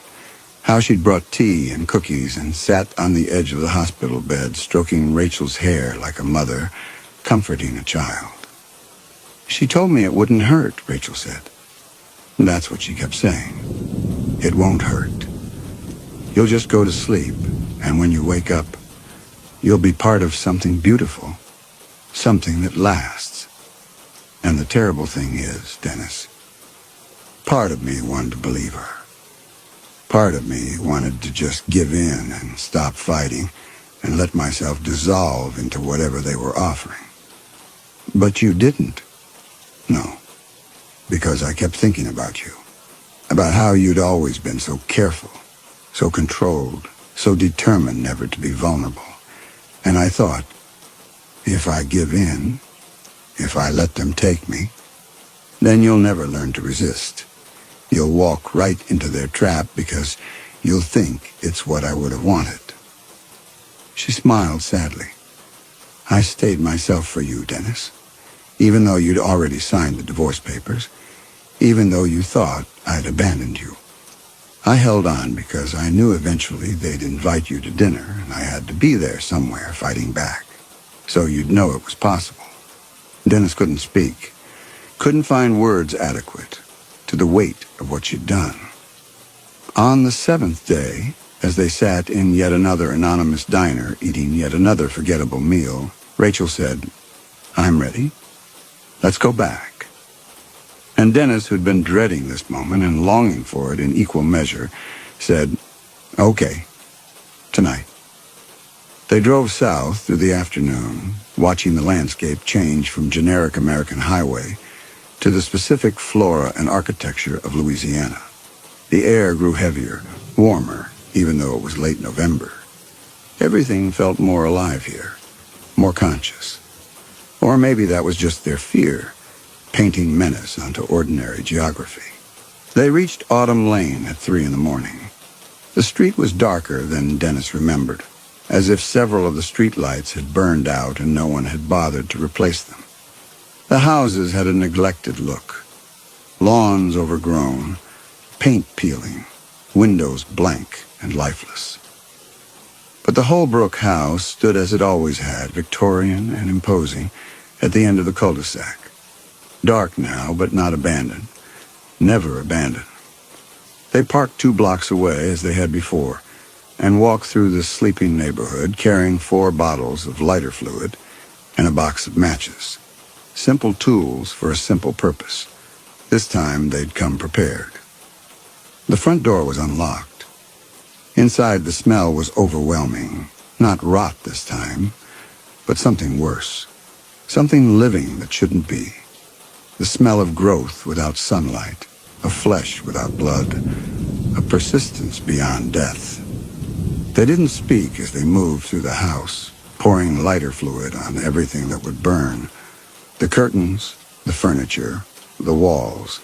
how she'd brought tea and cookies and sat on the edge of the hospital bed, stroking Rachel's hair like a mother, comforting a child. She told me it wouldn't hurt, Rachel said. That's what she kept saying. It won't hurt. You'll just go to sleep, and when you wake up, you'll be part of something beautiful, something that lasts. And the terrible thing is, Dennis, part of me wanted to believe her. Part of me wanted to just give in and stop fighting and let myself dissolve into whatever they were offering. But you didn't. No, because I kept thinking about you, about how you'd always been so careful, so controlled, so determined never to be vulnerable. And I thought, if I give in, if I let them take me, then you'll never learn to resist. You'll walk right into their trap because you'll think it's what I would have wanted. She smiled sadly. I stayed myself for you, Dennis, even though you'd already signed the divorce papers, even though you thought I'd abandoned you. I held on because I knew eventually they'd invite you to dinner, and I had to be there somewhere fighting back, so you'd know it was possible. Dennis couldn't speak, couldn't find words adequate to the weight of what she'd done. On the 7th day, as they sat in yet another anonymous diner eating yet another forgettable meal, Rachel said, I'm ready. Let's go back. And Dennis, who'd been dreading this moment and longing for it in equal measure, said, okay, tonight. They drove south through the afternoon, watching the landscape change from generic American highway to the specific flora and architecture of Louisiana. The air grew heavier, warmer, even though it was late November. Everything felt more alive here, more conscious. Or maybe that was just their fear, painting menace onto ordinary geography. They reached Autumn Lane at 3 in the morning. The street was darker than Dennis remembered, as if several of the street lights had burned out and no one had bothered to replace them. The houses had a neglected look. Lawns overgrown, paint peeling, windows blank and lifeless. But the Holbrook house stood as it always had, Victorian and imposing, at the end of the cul-de-sac. Dark now, but not abandoned. Never abandoned. They parked 2 blocks away, as they had before, and walked through the sleeping neighborhood carrying 4 bottles of lighter fluid and a box of matches. Simple tools for a simple purpose. This time they'd come prepared. The front door was unlocked. Inside, the smell was overwhelming. Not rot this time, but something worse. Something living that shouldn't be. The smell of growth without sunlight, of flesh without blood, of persistence beyond death. They didn't speak as they moved through the house, pouring lighter fluid on everything that would burn. The curtains, the furniture, the walls.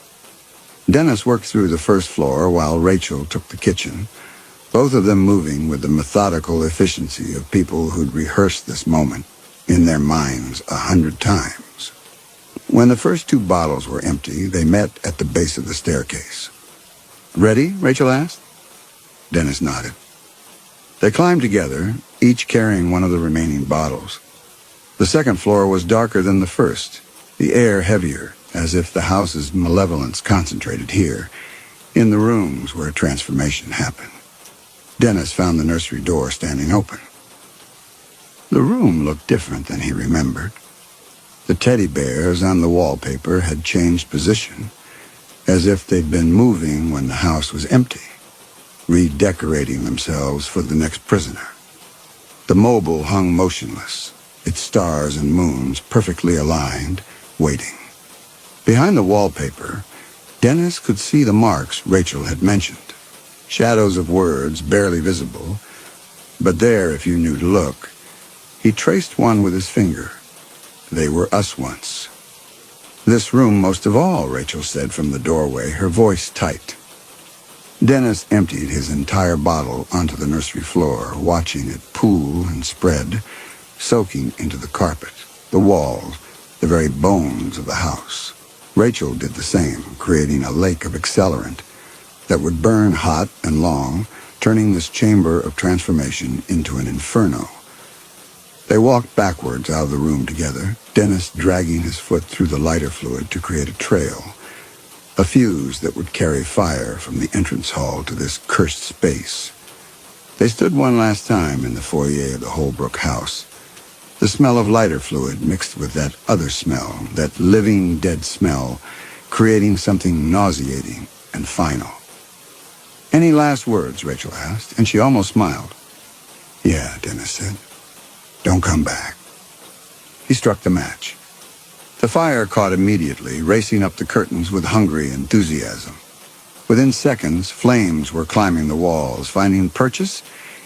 Dennis worked through the first floor while Rachel took the kitchen, both of them moving with the methodical efficiency of people who'd rehearsed this moment in their minds 100 times. When the first 2 bottles were empty, they met at the base of the staircase. Ready? Rachel asked. Dennis nodded. They climbed together, each carrying one of the remaining bottles. The second floor was darker than the first, the air heavier, as if the house's malevolence concentrated here, in the rooms where transformation happened. Dennis found the nursery door standing open. The room looked different than he remembered. The teddy bears on the wallpaper had changed position, as if they'd been moving when the house was empty, redecorating themselves for the next prisoner. The mobile hung motionless, its stars and moons perfectly aligned, waiting. Behind the wallpaper, Dennis could see the marks Rachel had mentioned. Shadows of words barely visible, but there, if you knew to look. He traced one with his finger. They were us once. This room most of all, Rachel said from the doorway, her voice tight. Dennis emptied his entire bottle onto the nursery floor, watching it pool and spread, soaking into the carpet, the walls, the very bones of the house. Rachel did the same, creating a lake of accelerant that would burn hot and long, turning this chamber of transformation into an inferno. They walked backwards out of the room together, Dennis dragging his foot through the lighter fluid to create a trail, a fuse that would carry fire from the entrance hall to this cursed space. They stood one last time in the foyer of the Holbrook house. The The smell of lighter fluid mixed with that other smell, that living, dead smell, creating something nauseating and final. "Any last words?" Rachel asked, and she almost smiled. "Yeah," Dennis said. "Don't come back." He struck the match. The fire caught immediately, racing up the curtains with hungry enthusiasm. Within seconds, flames were climbing the walls, finding purchase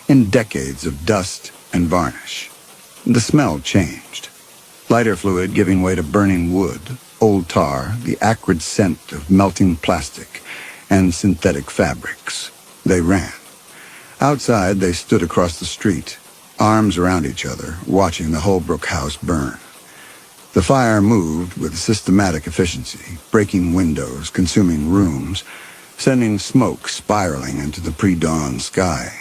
in decades of dust and varnish. The smell changed. Lighter fluid giving way to burning wood, old tar, the acrid scent of melting plastic, and synthetic fabrics. They ran. Outside, they stood across the street, arms around each other, watching the Holbrook house burn. The fire moved with systematic efficiency, breaking windows, consuming rooms, sending smoke spiraling into the pre-dawn sky.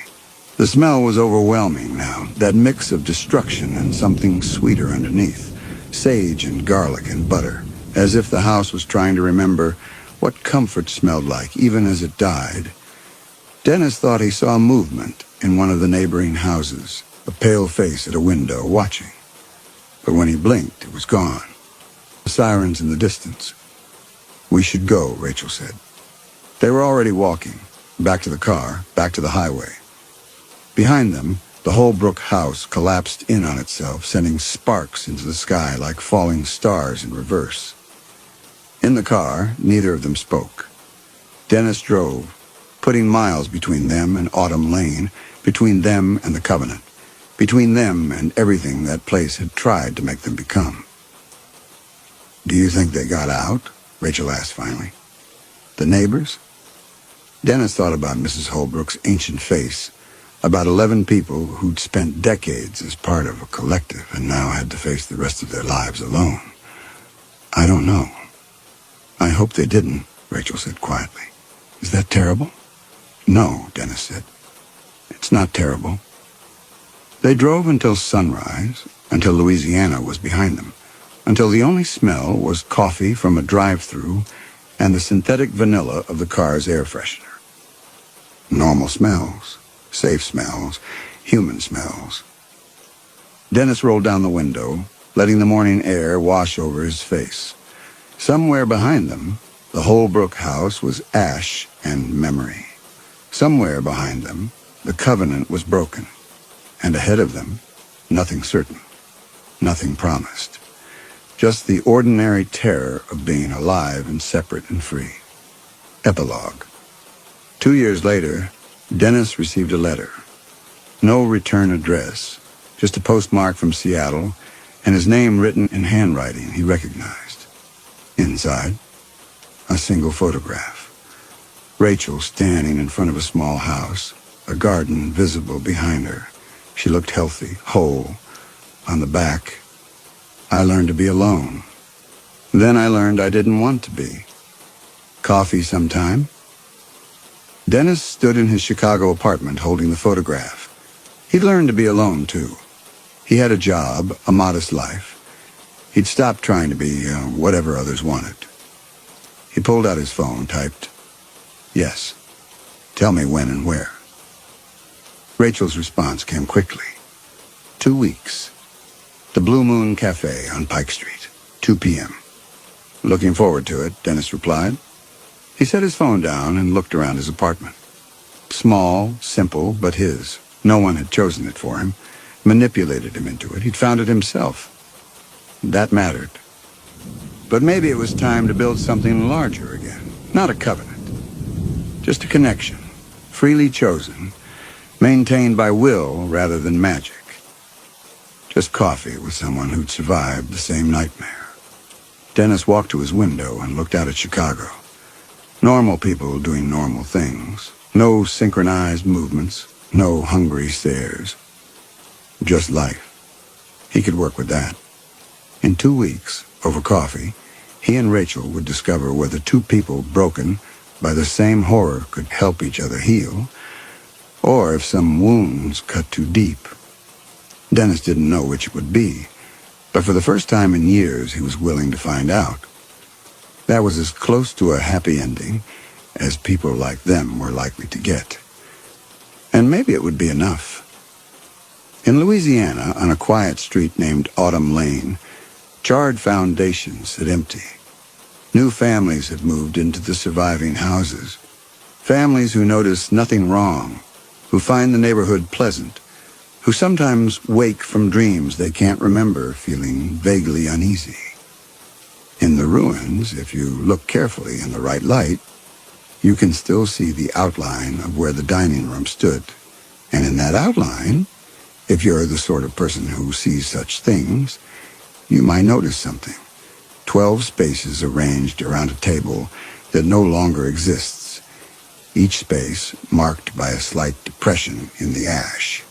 The smell was overwhelming now, that mix of destruction and something sweeter underneath, sage and garlic and butter, as if the house was trying to remember what comfort smelled like even as it died. Dennis thought he saw movement in one of the neighboring houses, a pale face at a window, watching. But when he blinked, it was gone. The sirens in the distance. "We should go," Rachel said. They were already walking, back to the car, back to the highway. Behind them, the Holbrook house collapsed in on itself, sending sparks into the sky like falling stars in reverse. In the car, neither of them spoke. Dennis drove, putting miles between them and Autumn Lane, between them and the Covenant, between them and everything that place had tried to make them become. "Do you think they got out?" Rachel asked finally. "The neighbors?" Dennis thought about Mrs. Holbrook's ancient face, about 11 people who'd spent decades as part of a collective and now had to face the rest of their lives alone. "I don't know. I hope they didn't," Rachel said quietly. "Is that terrible?" "No," Dennis said. "It's not terrible." They drove until sunrise, until Louisiana was behind them, until the only smell was coffee from a drive-thru and the synthetic vanilla of the car's air freshener. Normal smells, safe smells, human smells. Dennis rolled down the window, letting the morning air wash over his face. Somewhere behind them, the Holbrook house was ash and memory. Somewhere behind them, the Covenant was broken. And ahead of them, nothing certain, nothing promised. Just the ordinary terror of being alive and separate and free. Epilogue. 2 years later, Dennis received a letter. No return address, just a postmark from Seattle, and his name written in handwriting he recognized. Inside, a single photograph. Rachel standing in front of a small house, a garden visible behind her. She looked healthy, whole. On the back, "I learned to be alone. Then I learned I didn't want to be. Coffee sometime?" Dennis stood in his Chicago apartment holding the photograph. He'd learned to be alone, too. He had a job, a modest life. He'd stopped trying to be whatever others wanted. He pulled out his phone, typed, "Yes. Tell me when and where." Rachel's response came quickly. 2 weeks. The Blue Moon Cafe on Pike Street, 2 p.m. "Looking forward to it," Dennis replied. He set his phone down and looked around his apartment. Small, simple, but his. No one had chosen it for him, manipulated him into it. He'd found it himself. That mattered. But maybe it was time to build something larger again. Not a covenant. Just a connection, freely chosen, maintained by will rather than magic. Just coffee with someone who'd survived the same nightmare. Dennis walked to his window and looked out at Chicago. Normal people doing normal things. No synchronized movements, no hungry stares. Just life. He could work with that. In 2 weeks, over coffee, he and Rachel would discover whether two people broken by the same horror could help each other heal, or if some wounds cut too deep. Dennis didn't know which it would be, but for the first time in years he was willing to find out. That was as close to a happy ending as people like them were likely to get. And maybe it would be enough. In Louisiana, on a quiet street named Autumn Lane, charred foundations sit empty. New families have moved into the surviving houses. Families who notice nothing wrong, who find the neighborhood pleasant, who sometimes wake from dreams they can't remember, feeling vaguely uneasy. In the ruins, if you look carefully in the right light, you can still see the outline of where the dining room stood. And in that outline, if you're the sort of person who sees such things, you might notice something. 12 spaces arranged around a table that no longer exists, each space marked by a slight depression in the ash.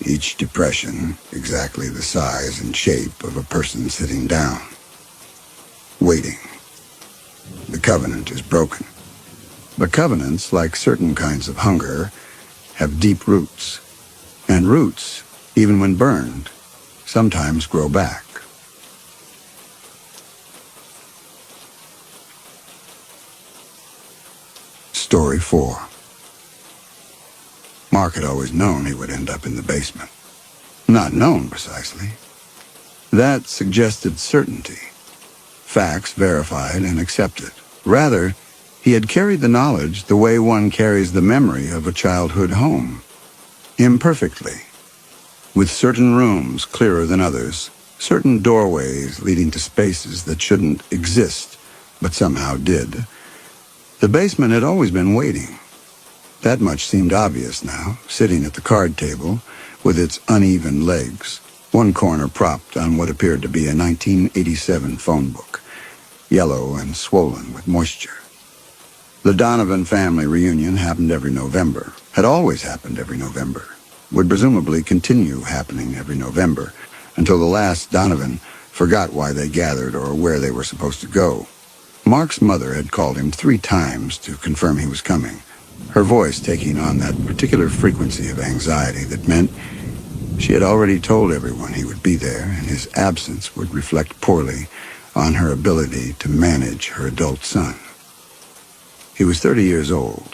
Each depression exactly the size and shape of a person sitting down, waiting. The covenant is broken. But covenants, like certain kinds of hunger, have deep roots. And roots, even when burned, sometimes grow back. Story 4. Mark had always known he would end up in the basement. Not known precisely. That suggested certainty. Facts verified and accepted. Rather, he had carried the knowledge the way one carries the memory of a childhood home. Imperfectly. With certain rooms clearer than others, certain doorways leading to spaces that shouldn't exist, but somehow did. The basement had always been waiting. That much seemed obvious now, sitting at the card table with its uneven legs, one corner propped on what appeared to be a 1987 phone book, yellow and swollen with moisture. The Donovan family reunion happened every November, had always happened every November, would presumably continue happening every November, until the last Donovan forgot why they gathered or where they were supposed to go. Mark's mother had called him 3 times to confirm he was coming, her voice taking on that particular frequency of anxiety that meant she had already told everyone he would be there, and his absence would reflect poorly on her ability to manage her adult son. He was 30 years old.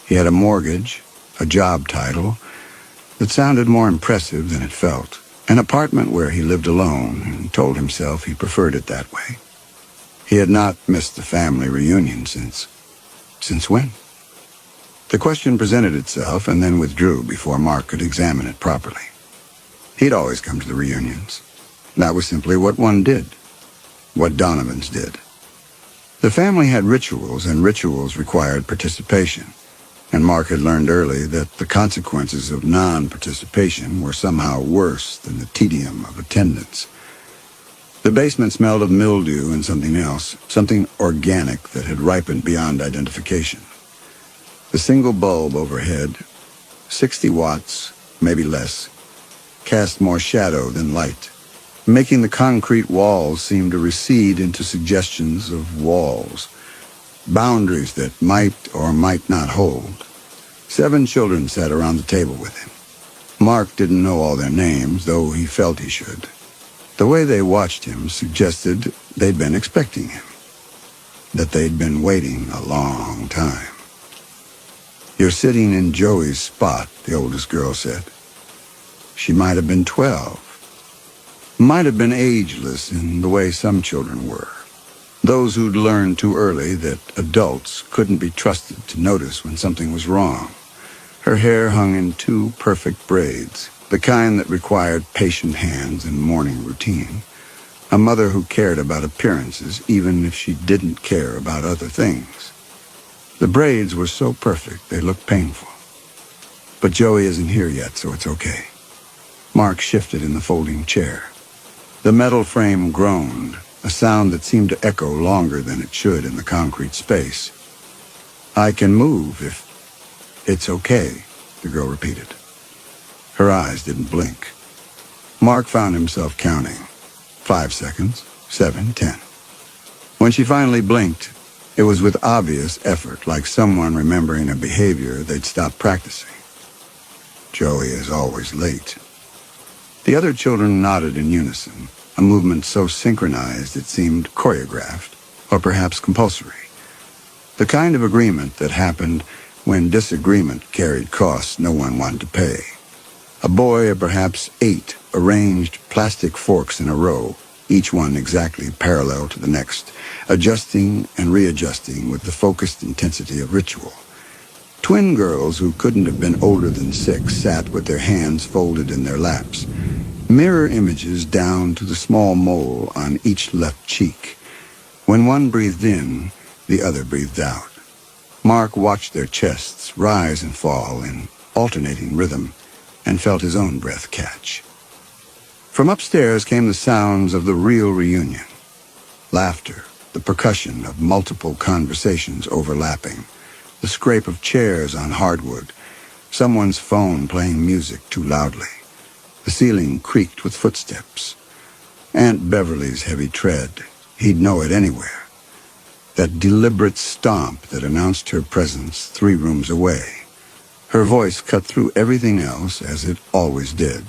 He had a mortgage, a job title that sounded more impressive than it felt, an apartment where he lived alone and told himself he preferred it that way. He had not missed the family reunion since when? The question presented itself and then withdrew before Mark could examine it properly. He'd always come to the reunions. That was simply what one did, what Donovans did. The family had rituals, and rituals required participation, and Mark had learned early that the consequences of non-participation were somehow worse than the tedium of attendance. The basement smelled of mildew and something else, something organic that had ripened beyond identification. The single bulb overhead, 60 watts, maybe less, cast more shadow than light, making the concrete walls seem to recede into suggestions of walls, boundaries that might or might not hold. 7 children sat around the table with him. Mark didn't know all their names, though he felt he should. The way they watched him suggested they'd been expecting him, that they'd been waiting a long time. "You're sitting in Joey's spot," the oldest girl said. She might have been 12. Might have been ageless in the way some children were. Those who'd learned too early that adults couldn't be trusted to notice when something was wrong. Her hair hung in 2 perfect braids, the kind that required patient hands and morning routine. A mother who cared about appearances even if she didn't care about other things. The braids were so perfect they looked painful. But Joey isn't here yet, so it's okay. Mark shifted in the folding chair. The metal frame groaned, a sound that seemed to echo longer than it should in the concrete space. "I can move if it's okay," the girl repeated. Her eyes didn't blink. Mark found himself counting. 5 seconds, 7, 10. When she finally blinked, it was with obvious effort, like someone remembering a behavior they'd stopped practicing. "Joey is always late." The other children nodded in unison, a movement so synchronized it seemed choreographed, or perhaps compulsory. The kind of agreement that happened when disagreement carried costs no one wanted to pay. A boy of perhaps 8 arranged plastic forks in a row, each one exactly parallel to the next, adjusting and readjusting with the focused intensity of ritual. Twin girls who couldn't have been older than 6 sat with their hands folded in their laps, mirror images down to the small mole on each left cheek. When one breathed in, the other breathed out. Mark watched their chests rise and fall in alternating rhythm and felt his own breath catch. From upstairs came the sounds of the real reunion. Laughter, the percussion of multiple conversations overlapping, the scrape of chairs on hardwood, someone's phone playing music too loudly. The ceiling creaked with footsteps. Aunt Beverly's heavy tread, he'd know it anywhere. That deliberate stomp that announced her presence 3 rooms away. Her voice cut through everything else as it always did,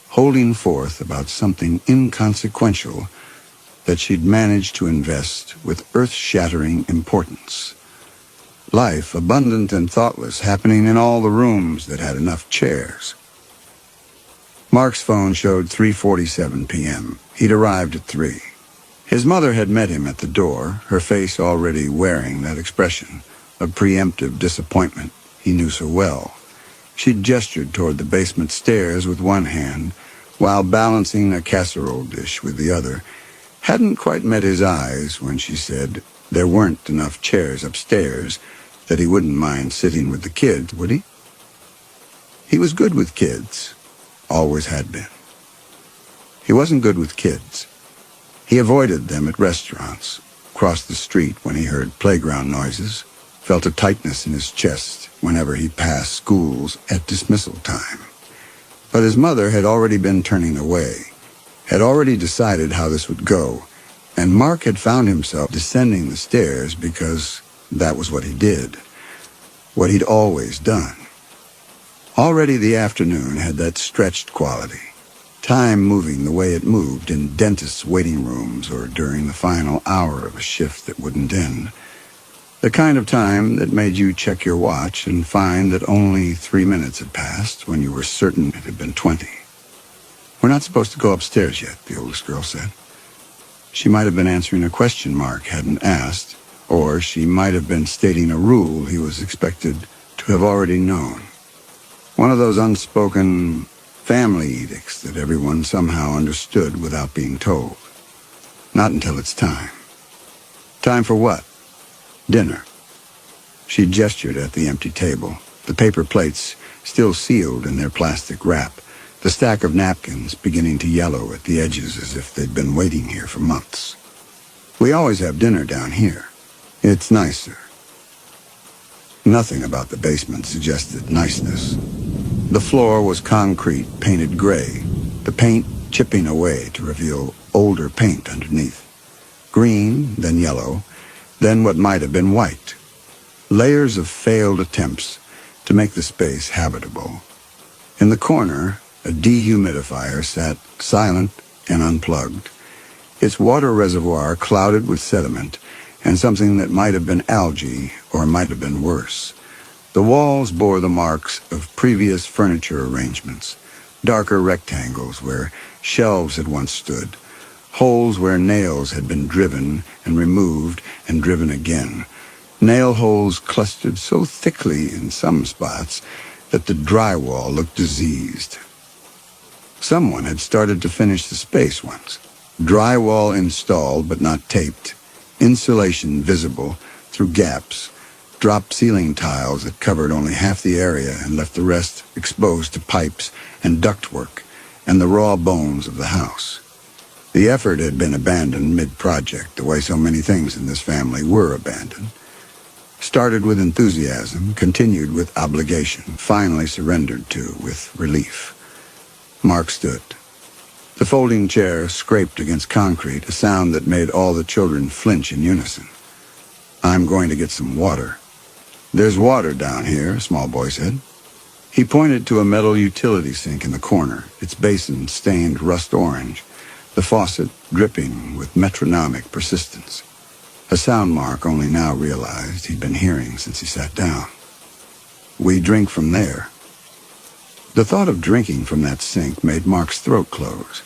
holding forth about something inconsequential that she'd managed to invest with earth-shattering importance. Life, abundant and thoughtless, happening in all the rooms that had enough chairs. Mark's phone showed 3:47 p.m. He'd arrived at 3. His mother had met him at the door, her face already wearing that expression of preemptive disappointment he knew so well. She'd gestured toward the basement stairs with one hand, while balancing a casserole dish with the other. Hadn't quite met his eyes when she said there weren't enough chairs upstairs, that he wouldn't mind sitting with the kids, would he? He was good with kids, always had been. He wasn't good with kids. He avoided them at restaurants, crossed the street when he heard playground noises, felt a tightness in his chest whenever he passed schools at dismissal time. But his mother had already been turning away, had already decided how this would go, and Mark had found himself descending the stairs because that was what he did, what he'd always done. Already the afternoon had that stretched quality, time moving the way it moved in dentists' waiting rooms or during the final hour of a shift that wouldn't end. The kind of time that made you check your watch and find that only 3 minutes had passed when you were certain it had been 20. "We're not supposed to go upstairs yet," the oldest girl said. She might have been answering a question Mark hadn't asked, or she might have been stating a rule he was expected to have already known. One of those unspoken family edicts that everyone somehow understood without being told. Not until it's time. Time for what? Dinner. She gestured at the empty table, the paper plates still sealed in their plastic wrap, the stack of napkins beginning to yellow at the edges as if they'd been waiting here for months. "We always have dinner down here. It's nicer." Nothing about the basement suggested niceness. The floor was concrete, painted gray, the paint chipping away to reveal older paint underneath. Green, then yellow, then what might have been white. Layers of failed attempts to make the space habitable. In the corner, a dehumidifier sat silent and unplugged, its water reservoir clouded with sediment and something that might have been algae or might have been worse. The walls bore the marks of previous furniture arrangements, darker rectangles where shelves had once stood, holes where nails had been driven and removed and driven again, nail holes clustered so thickly in some spots that the drywall looked diseased. Someone had started to finish the space once. Drywall installed but not taped, insulation visible through gaps, drop ceiling tiles that covered only half the area and left the rest exposed to pipes and ductwork and the raw bones of the house. The effort had been abandoned mid-project, the way so many things in this family were abandoned. Started with enthusiasm, continued with obligation, finally surrendered to with relief. Mark stood. The folding chair scraped against concrete, a sound that made all the children flinch in unison. "I'm going to get some water." "There's water down here," a small boy said. He pointed to a metal utility sink in the corner, its basin stained rust orange, the faucet dripping with metronomic persistence. A sound Mark only now realized he'd been hearing since he sat down. "We drink from there." The thought of drinking from that sink made Mark's throat close.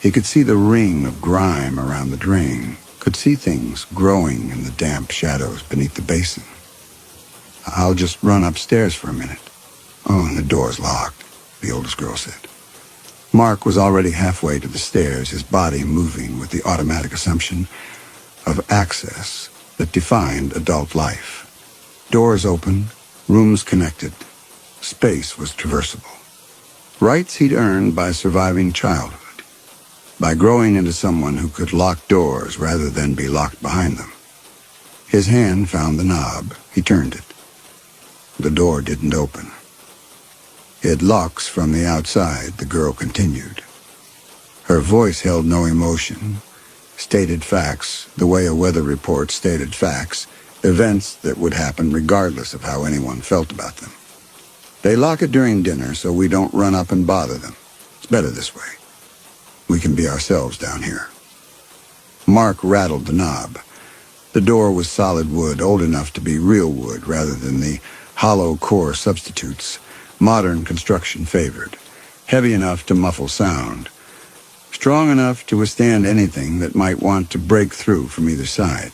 He could see the ring of grime around the drain, could see things growing in the damp shadows beneath the basin. "I'll just run upstairs for a minute." "Oh, and the door's locked," the oldest girl said. Mark was already halfway to the stairs, his body moving with the automatic assumption of access that defined adult life. Doors open, rooms connected. Space was traversable. Rights he'd earned by surviving childhood, by growing into someone who could lock doors rather than be locked behind them. His hand found the knob. He turned it. The door didn't open. "It locks from the outside," the girl continued. Her voice held no emotion, stated facts the way a weather report stated facts, events that would happen regardless of how anyone felt about them. "They lock it during dinner so we don't run up and bother them. It's better this way. We can be ourselves down here." Mark rattled the knob. The door was solid wood, old enough to be real wood rather than the hollow core substitutes modern construction favored, heavy enough to muffle sound, strong enough to withstand anything that might want to break through from either side.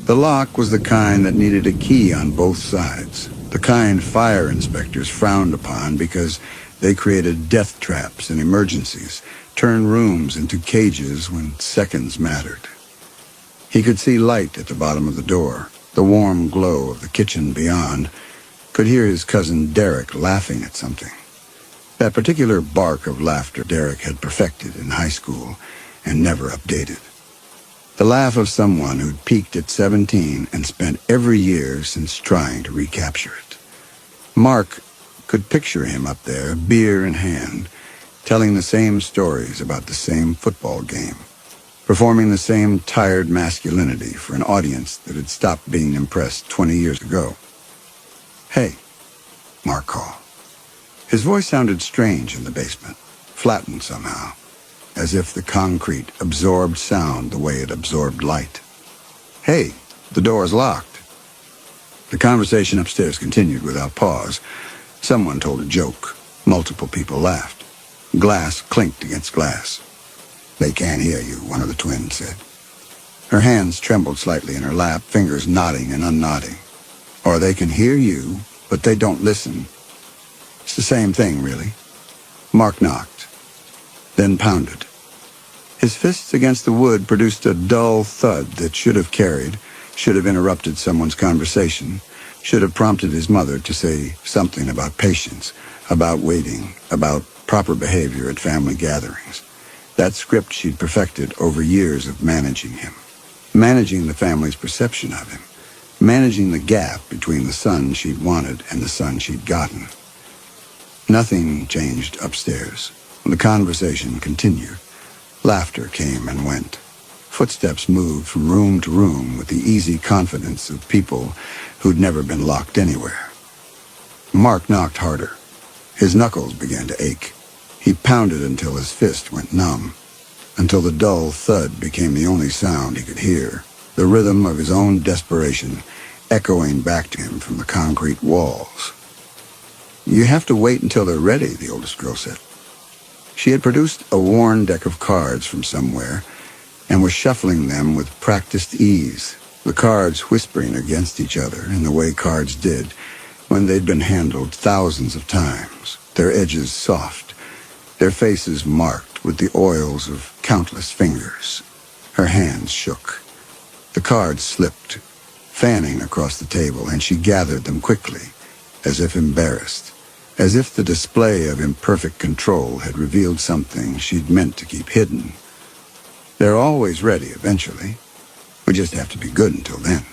The lock was the kind that needed a key on both sides, the kind fire inspectors frowned upon because they created death traps in emergencies, turned rooms into cages when seconds mattered. He could see light at the bottom of the door, the warm glow of the kitchen beyond, could hear his cousin Derek laughing at something. That particular bark of laughter Derek had perfected in high school and never updated. The laugh of someone who'd peaked at 17 and spent every year since trying to recapture it. Mark could picture him up there, beer in hand, telling the same stories about the same football game, performing the same tired masculinity for an audience that had stopped being impressed 20 years ago. "Hey," Mark called. His voice sounded strange in the basement, flattened somehow, as if the concrete absorbed sound the way it absorbed light. "Hey, the door's locked." The conversation upstairs continued without pause. Someone told a joke. Multiple people laughed. Glass clinked against glass. "They can't hear you," one of the twins said. Her hands trembled slightly in her lap, fingers knotting and unknotting. "Or they can hear you, but they don't listen. It's the same thing, really." Mark knocked, then pounded. His fists against the wood produced a dull thud that should have carried, should have interrupted someone's conversation, should have prompted his mother to say something about patience, about waiting, about proper behavior at family gatherings. That script she'd perfected over years of managing him, managing the family's perception of him, managing the gap between the son she'd wanted and the son she'd gotten. Nothing changed upstairs. The conversation continued. Laughter came and went. Footsteps moved from room to room with the easy confidence of people who'd never been locked anywhere. Mark knocked harder. His knuckles began to ache. He pounded until his fist went numb, until the dull thud became the only sound he could hear, the rhythm of his own desperation echoing back to him from the concrete walls. "You have to wait until they're ready," the oldest girl said. She had produced a worn deck of cards from somewhere and was shuffling them with practiced ease, the cards whispering against each other in the way cards did when they'd been handled thousands of times, their edges soft, their faces marked with the oils of countless fingers. Her hands shook. The cards slipped, fanning across the table, and she gathered them quickly, as if embarrassed, as if the display of imperfect control had revealed something she'd meant to keep hidden. "They're always ready eventually. We just have to be good until then."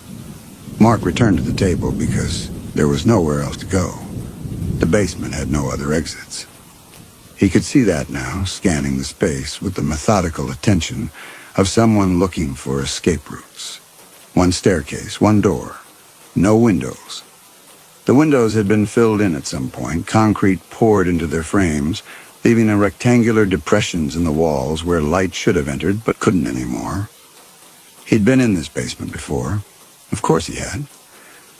Mark returned to the table because there was nowhere else to go. The basement had no other exits. He could see that now, scanning the space with the methodical attention of someone looking for escape routes. One staircase, one door, no windows. The windows had been filled in at some point, concrete poured into their frames, leaving a rectangular depressions in the walls where light should have entered but couldn't anymore. He'd been in this basement before. Of course he had.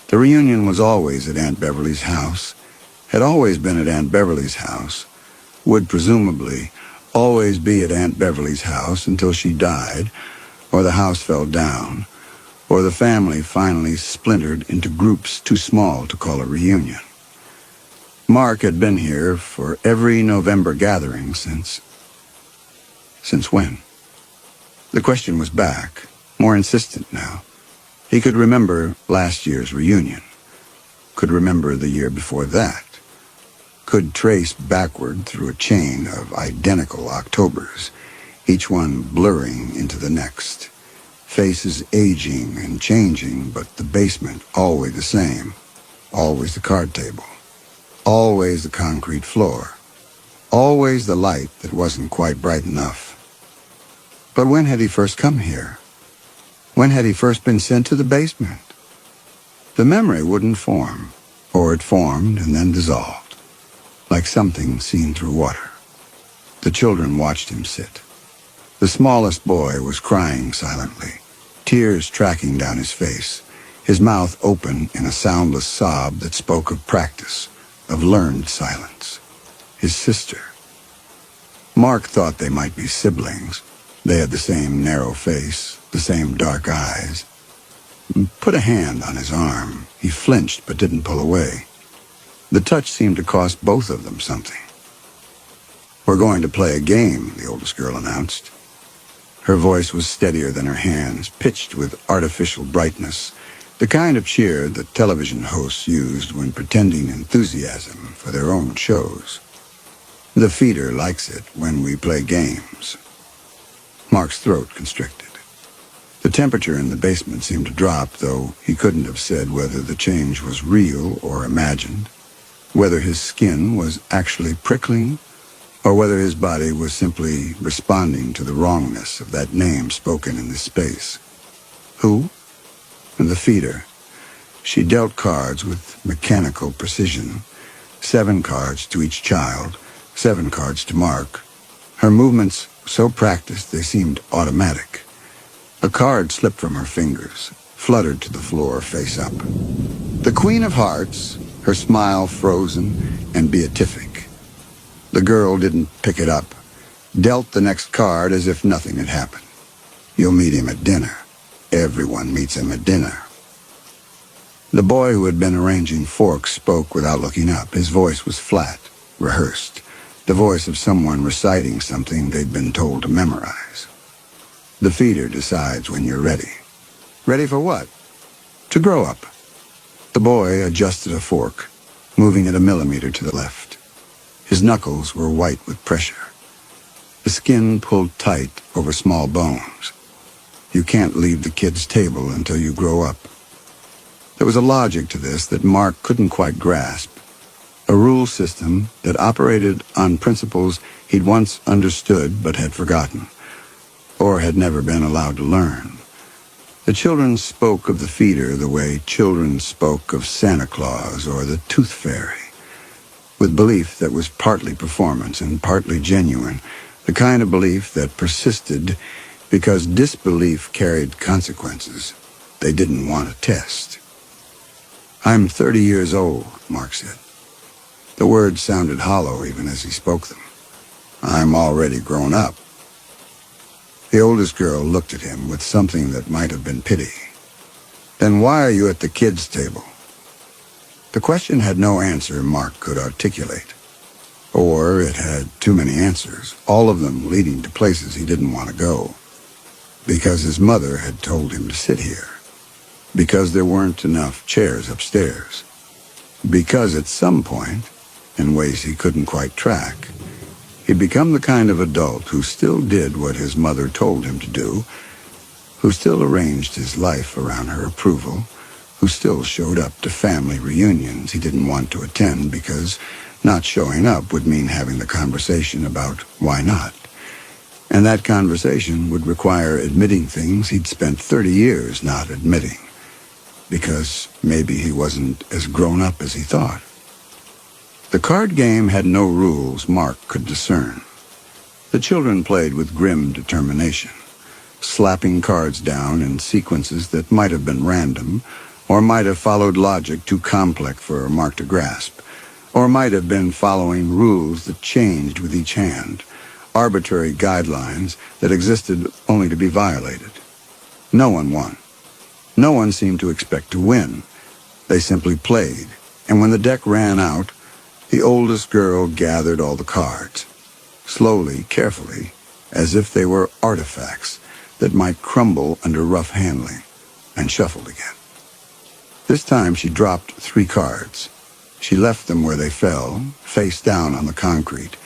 The reunion was always at Aunt Beverly's house, had always been at Aunt Beverly's house, would presumably always be at Aunt Beverly's house until she died, or the house fell down, or the family finally splintered into groups too small to call a reunion. Mark had been here for every November gathering since... Since when? The question was back, more insistent now. He could remember last year's reunion, could remember the year before that, could trace backward through a chain of identical Octobers, each one blurring into the next. Faces aging and changing, but the basement always the same, always the card table. Always the concrete floor. Always the light that wasn't quite bright enough. But when had he first come here? When had he first been sent to the basement? The memory wouldn't form, or it formed and then dissolved, like something seen through water. The children watched him sit. The smallest boy was crying silently, tears tracking down his face, his mouth open in a soundless sob that spoke of practice, of learned silence. His sister. Mark thought they might be siblings. They had the same narrow face, the same dark eyes. Put a hand on his arm. He flinched but didn't pull away. The touch seemed to cost both of them something. "We're going to play a game," the oldest girl announced. Her voice was steadier than her hands, pitched with artificial brightness, the kind of cheer that television hosts used when pretending enthusiasm for their own shows. "The feeder likes it when we play games." Mark's throat constricted. The temperature in the basement seemed to drop, though he couldn't have said whether the change was real or imagined, whether his skin was actually prickling, or whether his body was simply responding to the wrongness of that name spoken in this space. Who? The feeder. She dealt cards with mechanical precision. 7 cards to each child, 7 cards to Mark. Her movements so practiced they seemed automatic. A card slipped from her fingers, fluttered to the floor face up. The Queen of Hearts, her smile frozen and beatific. The girl didn't pick it up, dealt the next card as if nothing had happened. "You'll meet him at dinner. Everyone meets him at dinner." The boy who had been arranging forks spoke without looking up. His voice was flat, rehearsed, the voice of someone reciting something they'd been told to memorize. "The feeder decides when you're ready." "Ready for what?" "To grow up." The boy adjusted a fork, moving it a millimeter to the left. His knuckles were white with pressure. The skin pulled tight over small bones. You can't leave the kid's table until you grow up. There was a logic to this that Mark couldn't quite grasp, a rule system that operated on principles he'd once understood but had forgotten, or had never been allowed to learn. The children spoke of the feeder the way children spoke of Santa Claus or the Tooth Fairy, with belief that was partly performance and partly genuine, the kind of belief that persisted because disbelief carried consequences they didn't want to test. "I'm 30 years old," Mark said. The words sounded hollow even as he spoke them. "I'm already grown up." The oldest girl looked at him with something that might have been pity. "Then why are you at the kids' table?" The question had no answer Mark could articulate. Or it had too many answers, all of them leading to places he didn't want to go. Because his mother had told him to sit here. Because there weren't enough chairs upstairs. Because at some point, in ways he couldn't quite track, he'd become the kind of adult who still did what his mother told him to do, who still arranged his life around her approval, who still showed up to family reunions he didn't want to attend because not showing up would mean having the conversation about why not. And that conversation would require admitting things he'd spent 30 years not admitting, because maybe he wasn't as grown up as he thought. The card game had no rules Mark could discern. The children played with grim determination, slapping cards down in sequences that might have been random, or might have followed logic too complex for Mark to grasp, or might have been following rules that changed with each hand, arbitrary guidelines that existed only to be violated. No one won. No one seemed to expect to win. They simply played, and when the deck ran out, the oldest girl gathered all the cards, slowly, carefully, as if they were artifacts that might crumble under rough handling, and shuffled again. This time she dropped 3 cards. She left them where they fell, face down on the concrete,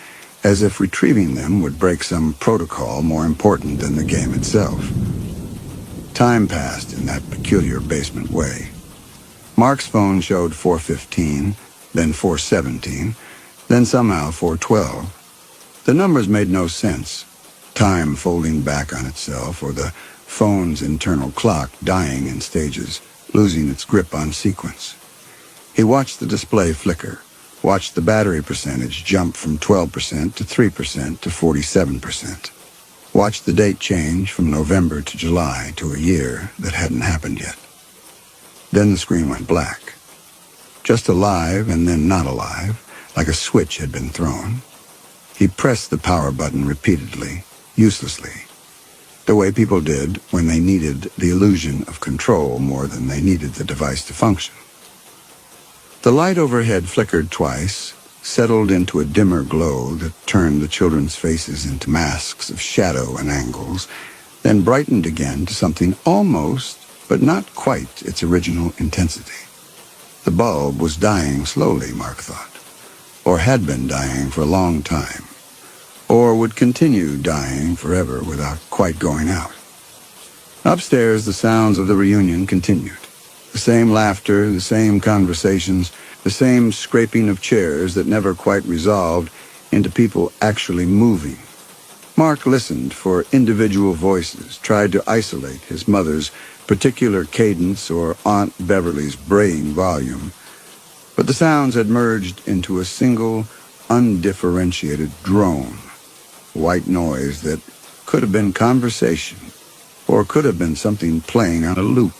as if retrieving them would break some protocol more important than the game itself. Time passed in that peculiar basement way. Mark's phone showed 4:15, then 4:17, then somehow 4:12. The numbers made no sense, time folding back on itself, or the phone's internal clock dying in stages, losing its grip on sequence. He watched the display flicker, watched the battery percentage jump from 12% to 3% to 47%. Watched the date change from November to July to a year that hadn't happened yet. Then the screen went black. Just alive and then not alive, like a switch had been thrown. He pressed the power button repeatedly, uselessly, the way people did when they needed the illusion of control more than they needed the device to function. The light overhead flickered twice, settled into a dimmer glow that turned the children's faces into masks of shadow and angles, then brightened again to something almost, but not quite, its original intensity. The bulb was dying slowly, Mark thought, or had been dying for a long time, or would continue dying forever without quite going out. Upstairs, the sounds of the reunion continued. The same laughter, the same conversations, the same scraping of chairs that never quite resolved into people actually moving. Mark listened for individual voices, tried to isolate his mother's particular cadence or Aunt Beverly's braying volume, but the sounds had merged into a single, undifferentiated drone, white noise that could have been conversation, or could have been something playing on a loop,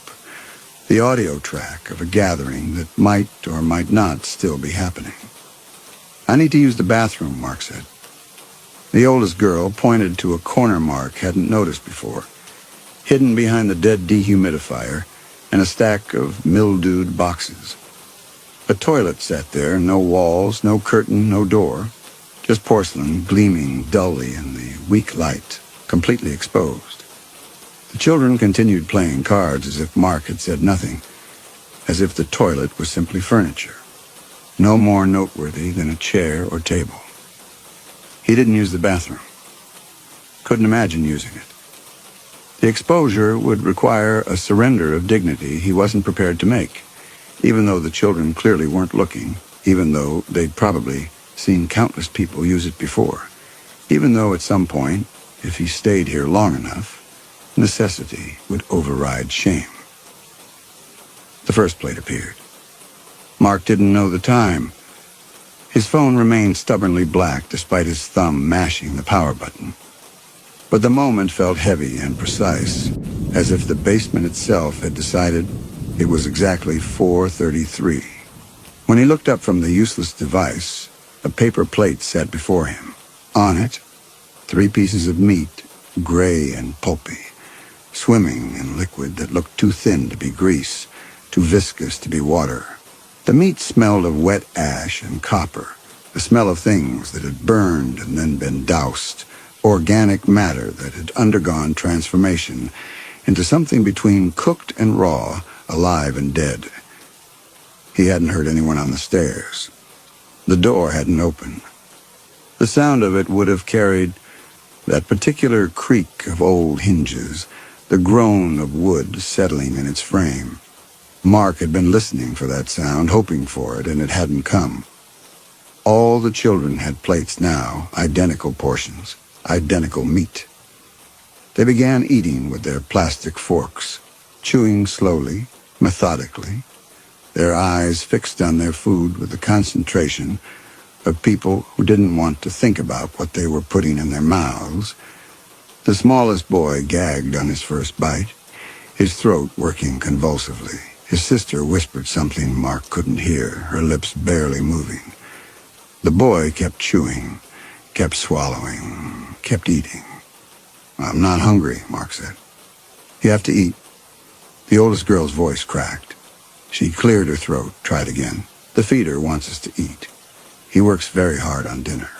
the audio track of a gathering that might or might not still be happening. "I need to use the bathroom," Mark said. The oldest girl pointed to a corner Mark hadn't noticed before, hidden behind the dead dehumidifier and a stack of mildewed boxes. A toilet sat there, no walls, no curtain, no door, just porcelain gleaming dully in the weak light, completely exposed. The children continued playing cards as if Mark had said nothing, as if the toilet was simply furniture, no more noteworthy than a chair or table. He didn't use the bathroom. Couldn't imagine using it. The exposure would require a surrender of dignity he wasn't prepared to make, even though the children clearly weren't looking, even though they'd probably seen countless people use it before, even though at some point, if he stayed here long enough, necessity would override shame. The first plate appeared. Mark didn't know the time. His phone remained stubbornly black despite his thumb mashing the power button. But the moment felt heavy and precise, as if the basement itself had decided it was exactly 4:33. When he looked up from the useless device, a paper plate sat before him. On it, 3 pieces of meat, gray and pulpy, swimming in liquid that looked too thin to be grease, too viscous to be water. The meat smelled of wet ash and copper, the smell of things that had burned and then been doused, organic matter that had undergone transformation into something between cooked and raw, alive and dead. He hadn't heard anyone on the stairs. The door hadn't opened. The sound of it would have carried that particular creak of old hinges, the groan of wood settling in its frame. Mark had been listening for that sound, hoping for it, and it hadn't come. All the children had plates now, identical portions, identical meat. They began eating with their plastic forks, chewing slowly, methodically, their eyes fixed on their food with the concentration of people who didn't want to think about what they were putting in their mouths. The smallest boy gagged on his first bite, his throat working convulsively. His sister whispered something Mark couldn't hear, her lips barely moving. The boy kept chewing, kept swallowing, kept eating. "I'm not hungry," Mark said. "You have to eat." The oldest girl's voice cracked. She cleared her throat, tried again. "The feeder wants us to eat. He works very hard on dinner."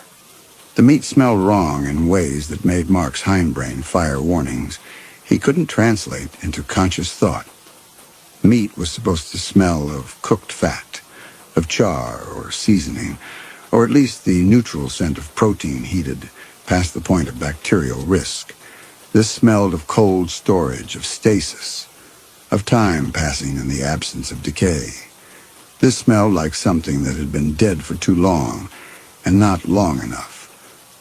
The meat smelled wrong in ways that made Mark's hindbrain fire warnings he couldn't translate into conscious thought. Meat was supposed to smell of cooked fat, of char or seasoning, or at least the neutral scent of protein heated past the point of bacterial risk. This smelled of cold storage, of stasis, of time passing in the absence of decay. This smelled like something that had been dead for too long, and not long enough,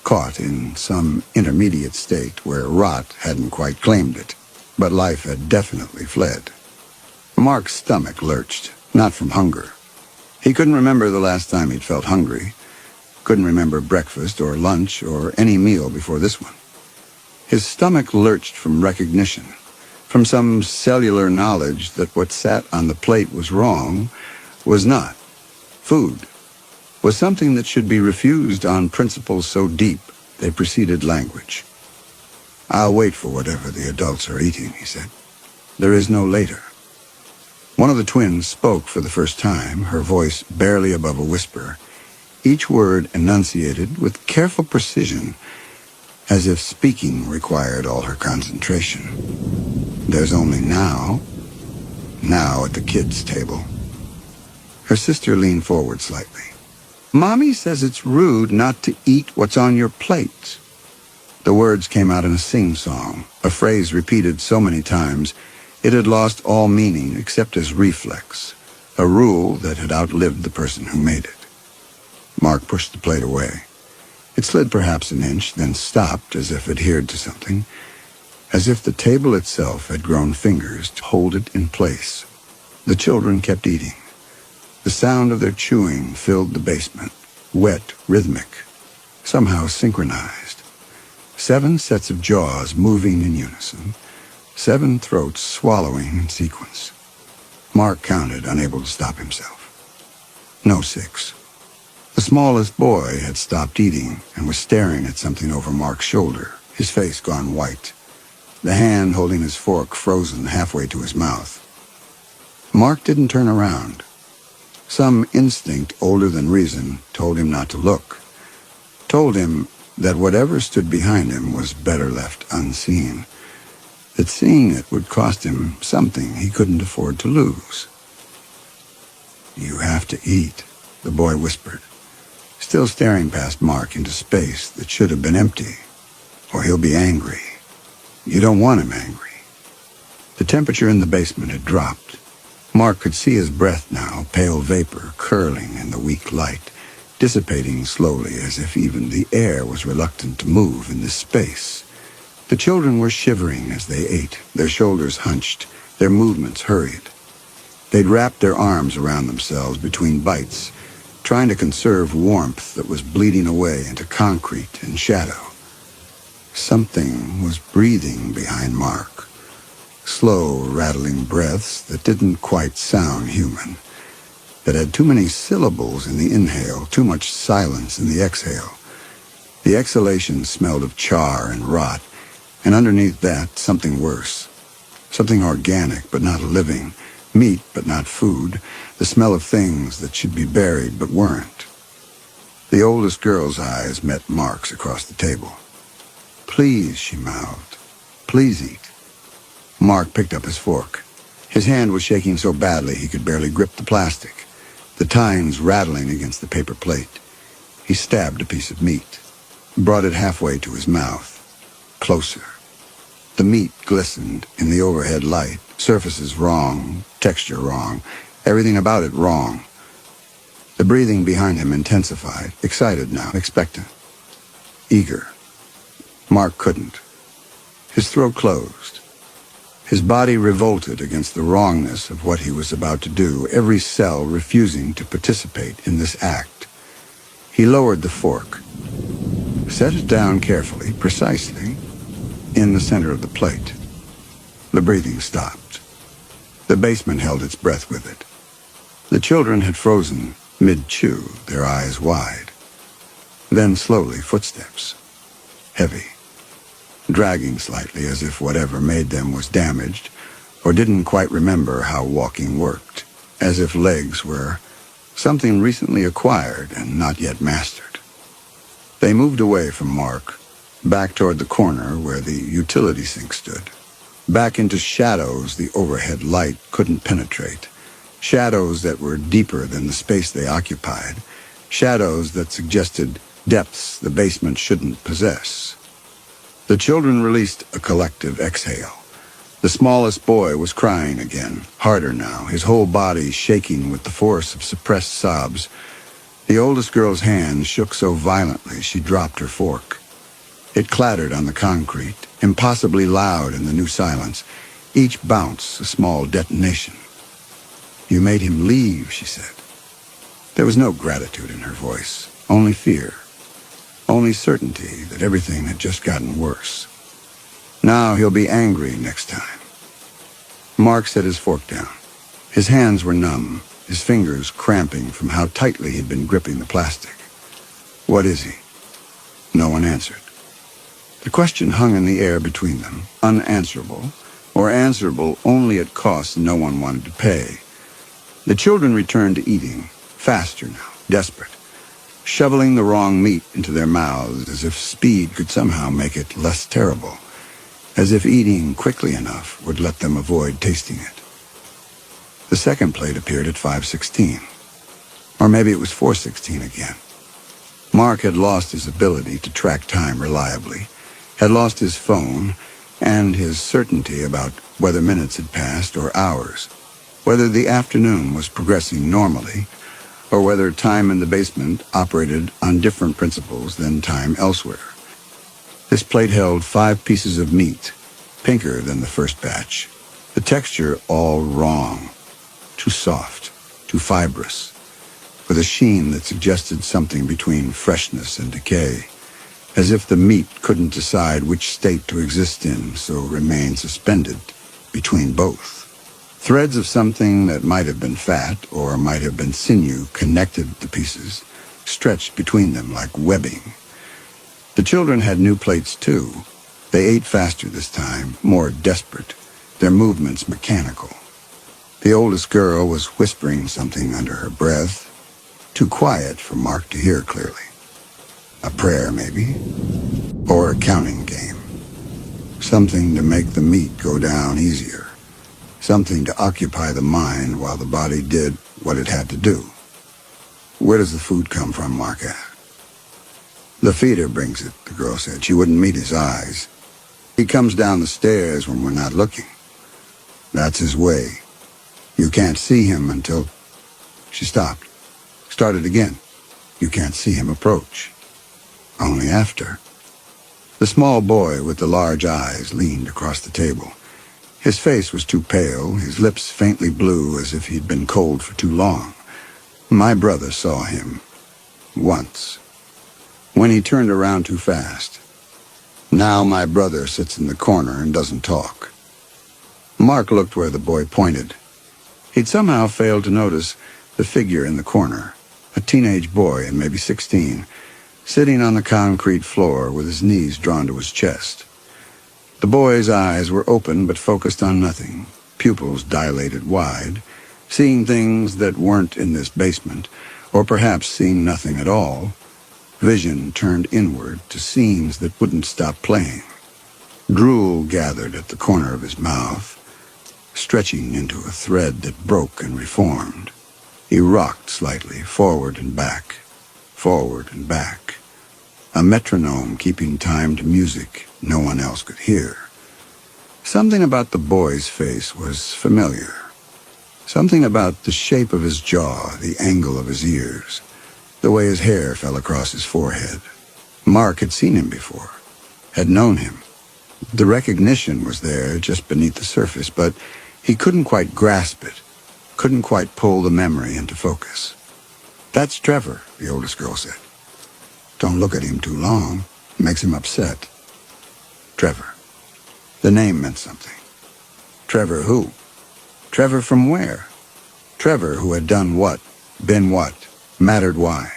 caught in some intermediate state where rot hadn't quite claimed it, but life had definitely fled. Mark's stomach lurched, not from hunger. He couldn't remember the last time he'd felt hungry, couldn't remember breakfast or lunch or any meal before this one. His stomach lurched from recognition, from some cellular knowledge that what sat on the plate was wrong, was not. Food was something that should be refused on principles so deep they preceded language. "I'll wait for whatever the adults are eating," he said. "There is no later." One of the twins spoke for the first time, her voice barely above a whisper, each word enunciated with careful precision, as if speaking required all her concentration. "There's only now at the kids' table." Her sister leaned forward slightly. "Mommy says it's rude not to eat what's on your plate." The words came out in a sing-song, a phrase repeated so many times it had lost all meaning except as reflex, a rule that had outlived the person who made it. Mark pushed the plate away. It slid perhaps an inch, then stopped as if adhered to something, as if the table itself had grown fingers to hold it in place. The children kept eating. The sound of their chewing filled the basement, wet, rhythmic, somehow synchronized. 7 sets of jaws moving in unison, 7 throats swallowing in sequence. Mark counted, unable to stop himself. No 6. The smallest boy had stopped eating and was staring at something over Mark's shoulder, his face gone white, the hand holding his fork frozen halfway to his mouth. Mark didn't turn around. Some instinct older than reason told him not to look, told him that whatever stood behind him was better left unseen, that seeing it would cost him something he couldn't afford to lose. "You have to eat," the boy whispered, still staring past Mark into space that should have been empty, "or he'll be angry. You don't want him angry." The temperature in the basement had dropped. Mark could see his breath now, pale vapor curling in the weak light, dissipating slowly as if even the air was reluctant to move in this space. The children were shivering as they ate, their shoulders hunched, their movements hurried. They'd wrapped their arms around themselves between bites, trying to conserve warmth that was bleeding away into concrete and shadow. Something was breathing behind Mark, slow, rattling breaths that didn't quite sound human, that had too many syllables in the inhale, too much silence in the exhale. The exhalation smelled of char and rot, and underneath that, something worse. Something organic but not living, meat but not food, the smell of things that should be buried but weren't. The oldest girl's eyes met Mark's across the table. "Please," she mouthed. "Please eat." Mark picked up his fork. His hand was shaking so badly he could barely grip the plastic, the tines rattling against the paper plate. He stabbed a piece of meat, brought it halfway to his mouth, closer. The meat glistened in the overhead light, surfaces wrong, texture wrong, everything about it wrong. The breathing behind him intensified, excited now, expectant, eager. Mark couldn't. His throat closed. His body revolted against the wrongness of what he was about to do, every cell refusing to participate in this act. He lowered the fork, set it down carefully, precisely, in the center of the plate. The breathing stopped. The basement held its breath with it. The children had frozen mid-chew, their eyes wide. Then slowly, footsteps. Heavy. Dragging slightly as if whatever made them was damaged or didn't quite remember how walking worked. As if legs were something recently acquired and not yet mastered. They moved away from Mark, back toward the corner where the utility sink stood. Back into shadows the overhead light couldn't penetrate. Shadows that were deeper than the space they occupied. Shadows that suggested depths the basement shouldn't possess. The children released a collective exhale. The smallest boy was crying again, harder now, his whole body shaking with the force of suppressed sobs. The oldest girl's hand shook so violently she dropped her fork. It clattered on the concrete, impossibly loud in the new silence, each bounce a small detonation. "You made him leave," she said. There was no gratitude in her voice, only fear, only certainty that everything had just gotten worse. Now he'll be angry next time. Mark set his fork down. His hands were numb, his fingers cramping from how tightly he'd been gripping the plastic. "What is he?" No one answered. The question hung in the air between them, unanswerable, or answerable only at costs no one wanted to pay. The children returned to eating, faster now, desperate, shoveling the wrong meat into their mouths as if speed could somehow make it less terrible, as if eating quickly enough would let them avoid tasting it. The second plate appeared at 5:16, or maybe it was 4:16 again. Mark had lost his ability to track time reliably, had lost his phone and his certainty about whether minutes had passed or hours, whether the afternoon was progressing normally, or whether time in the basement operated on different principles than time elsewhere. This plate held 5 pieces of meat, pinker than the first batch, the texture all wrong, too soft, too fibrous, with a sheen that suggested something between freshness and decay, as if the meat couldn't decide which state to exist in, so remained suspended between both. Threads of something that might have been fat or might have been sinew connected the pieces, stretched between them like webbing. The children had new plates too. They ate faster this time, more desperate, their movements mechanical. The oldest girl was whispering something under her breath, too quiet for Mark to hear clearly. A prayer, maybe, or a counting game. Something to make the meat go down easier. Something to occupy the mind while the body did what it had to do. "Where does the food come from?" Mark asked. "The feeder brings it," the girl said. She wouldn't meet his eyes. "He comes down the stairs when we're not looking. That's his way. You can't see him until—" She stopped. Started again. "You can't see him approach. Only after." The small boy with the large eyes leaned across the table. His face was too pale, his lips faintly blue as if he'd been cold for too long. "My brother saw him. Once. When he turned around too fast. Now my brother sits in the corner and doesn't talk." Mark looked where the boy pointed. He'd somehow failed to notice the figure in the corner, a teenage boy, and maybe 16, sitting on the concrete floor with his knees drawn to his chest. The boy's eyes were open but focused on nothing, pupils dilated wide, seeing things that weren't in this basement, or perhaps seeing nothing at all, vision turned inward to scenes that wouldn't stop playing. Drool gathered at the corner of his mouth, stretching into a thread that broke and reformed. He rocked slightly, forward and back, a metronome keeping time to music no one else could hear. Something about the boy's face was familiar. Something about the shape of his jaw, the angle of his ears, the way his hair fell across his forehead. Mark had seen him before, had known him. The recognition was there just beneath the surface, but he couldn't quite grasp it, couldn't quite pull the memory into focus. "That's Trevor," the oldest girl said. "Don't look at him too long. It makes him upset." Trevor. The name meant something. Trevor who? Trevor from where? Trevor who had done what, been what, mattered why.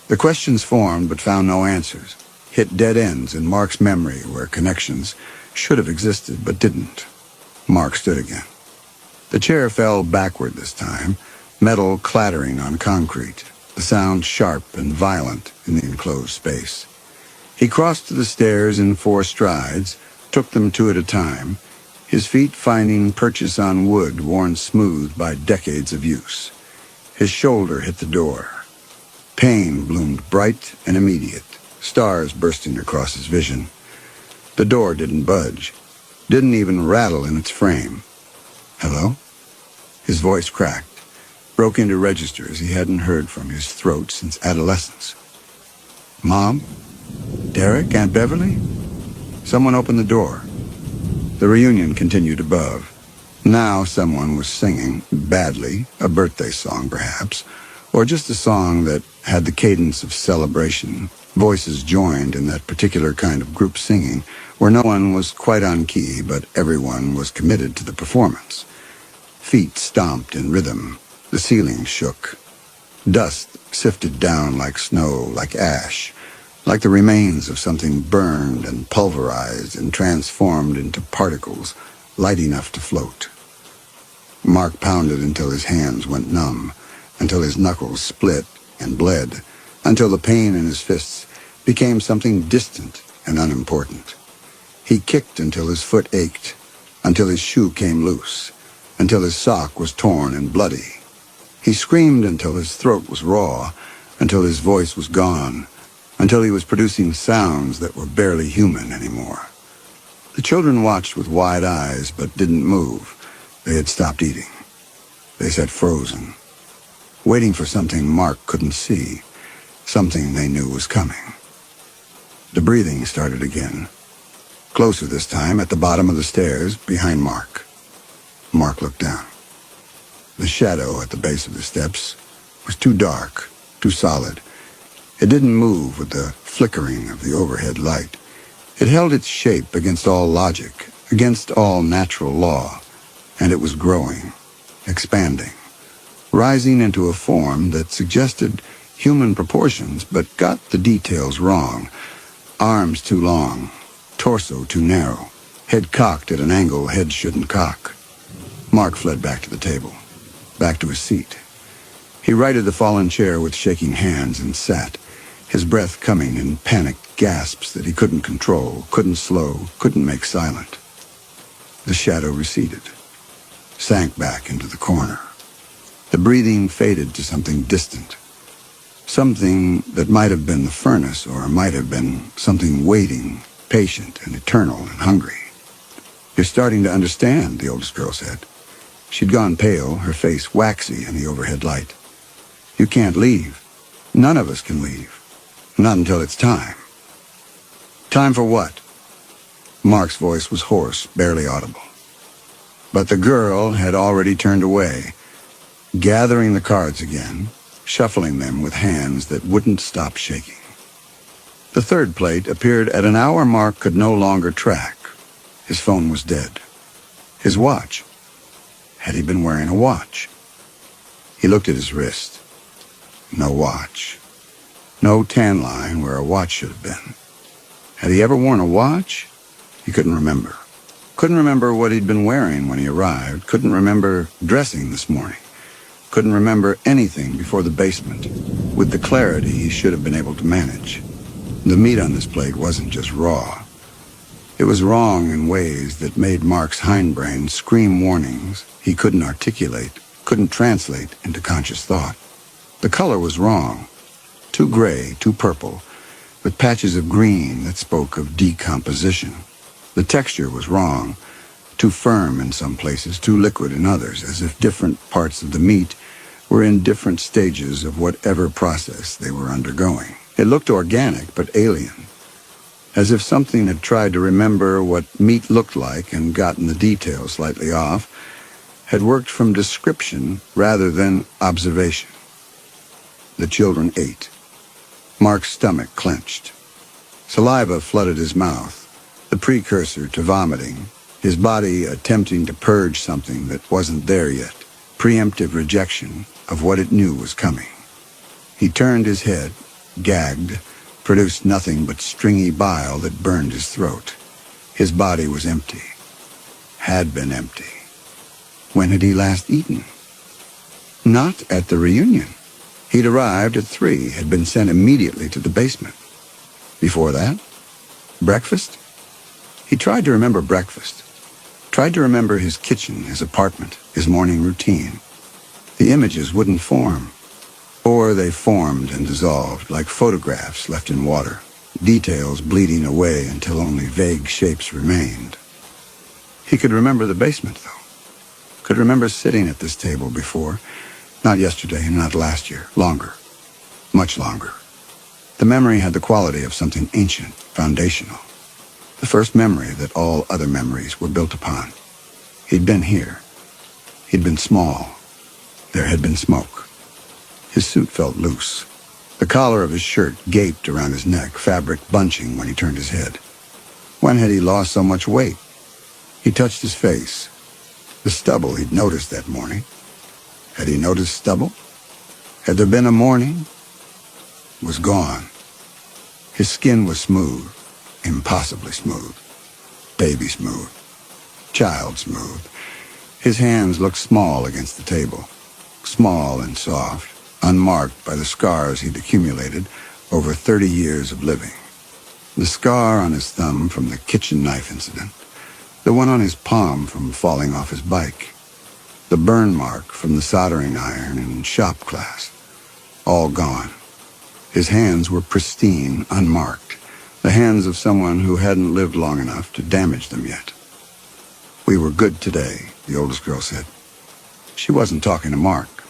The questions formed but found no answers, hit dead ends in Mark's memory where connections should have existed but didn't. Mark stood again. The chair fell backward this time, metal clattering on concrete, the sound sharp and violent in the enclosed space. He crossed to the stairs in 4 strides, took them 2 at a time, his feet finding purchase on wood worn smooth by decades of use. His shoulder hit the door. Pain bloomed bright and immediate, stars bursting across his vision. The door didn't budge, didn't even rattle in its frame. Hello? His voice cracked, broke into registers he hadn't heard from his throat since adolescence. Mom? Derek? Aunt Beverly? Someone opened the door. The reunion continued above. Now someone was singing, badly, a birthday song perhaps, or just a song that had the cadence of celebration, voices joined in that particular kind of group singing, where no one was quite on key, but everyone was committed to the performance. Feet stomped in rhythm, the ceiling shook. Dust sifted down like snow, like ash, like the remains of something burned and pulverized and transformed into particles light enough to float. Mark pounded until his hands went numb, until his knuckles split and bled, until the pain in his fists became something distant and unimportant. He kicked until his foot ached, until his shoe came loose, until his sock was torn and bloody. He screamed until his throat was raw, until his voice was gone, until he was producing sounds that were barely human anymore. The children watched with wide eyes but didn't move. They had stopped eating. They sat frozen, waiting for something Mark couldn't see, something they knew was coming. The breathing started again, closer this time, at the bottom of the stairs, behind Mark. Mark looked down. The shadow at the base of the steps was too dark, too solid. It didn't move with the flickering of the overhead light. It held its shape against all logic, against all natural law, and it was growing, expanding, rising into a form that suggested human proportions but got the details wrong. Arms too long, torso too narrow, head cocked at an angle head shouldn't cock. Mark fled back to the table, back to his seat. He righted the fallen chair with shaking hands and sat, his breath coming in panicked gasps that he couldn't control, couldn't slow, couldn't make silent. The shadow receded, sank back into the corner. The breathing faded to something distant, something that might have been the furnace or might have been something waiting, patient and eternal and hungry. You're starting to understand, the oldest girl said. She'd gone pale, her face waxy in the overhead light. You can't leave. None of us can leave. Not until it's time. Time for what? Mark's voice was hoarse, barely audible. But the girl had already turned away, gathering the cards again, shuffling them with hands that wouldn't stop shaking. The third plate appeared at an hour Mark could no longer track. His phone was dead. His watch. Had he been wearing a watch? He looked at his wrist. No watch. No tan line where a watch should have been. Had he ever worn a watch? He couldn't remember. Couldn't remember what he'd been wearing when he arrived. Couldn't remember dressing this morning. Couldn't remember anything before the basement, with the clarity he should have been able to manage. The meat on this plate wasn't just raw. It was wrong in ways that made Mark's hindbrain scream warnings he couldn't articulate, couldn't translate into conscious thought. The color was wrong. Too gray, too purple, with patches of green that spoke of decomposition. The texture was wrong. Too firm in some places, too liquid in others, as if different parts of the meat were in different stages of whatever process they were undergoing. It looked organic, but alien, as if something had tried to remember what meat looked like and gotten the details slightly off, had worked from description rather than observation. The children ate. Mark's stomach clenched. Saliva flooded his mouth, the precursor to vomiting, his body attempting to purge something that wasn't there yet, preemptive rejection of what it knew was coming. He turned his head, gagged, produced nothing but stringy bile that burned his throat. His body was empty. Had been empty. When had he last eaten? Not at the reunion. He'd arrived at 3, had been sent immediately to the basement. Before that, breakfast? He tried to remember breakfast. Tried to remember his kitchen, his apartment, his morning routine. The images wouldn't form. Or they formed and dissolved like photographs left in water, details bleeding away until only vague shapes remained. He could remember the basement, though. Could remember sitting at this table before. Not yesterday and not last year. Longer. Much longer. The memory had the quality of something ancient, foundational. The first memory that all other memories were built upon. He'd been here. He'd been small. There had been smoke. His suit felt loose. The collar of his shirt gaped around his neck, fabric bunching when he turned his head. When had he lost so much weight? He touched his face. The stubble he'd noticed that morning. Had he noticed stubble? Had there been a morning? It was gone. His skin was smooth, impossibly smooth, baby smooth, child smooth. His hands looked small against the table, small and soft, unmarked by the scars he'd accumulated over 30 years of living. The scar on his thumb from the kitchen knife incident, the one on his palm from falling off his bike, the burn mark from the soldering iron in shop class, all gone. His hands were pristine, unmarked, the hands of someone who hadn't lived long enough to damage them yet. "We were good today," the oldest girl said. She wasn't talking to Mark.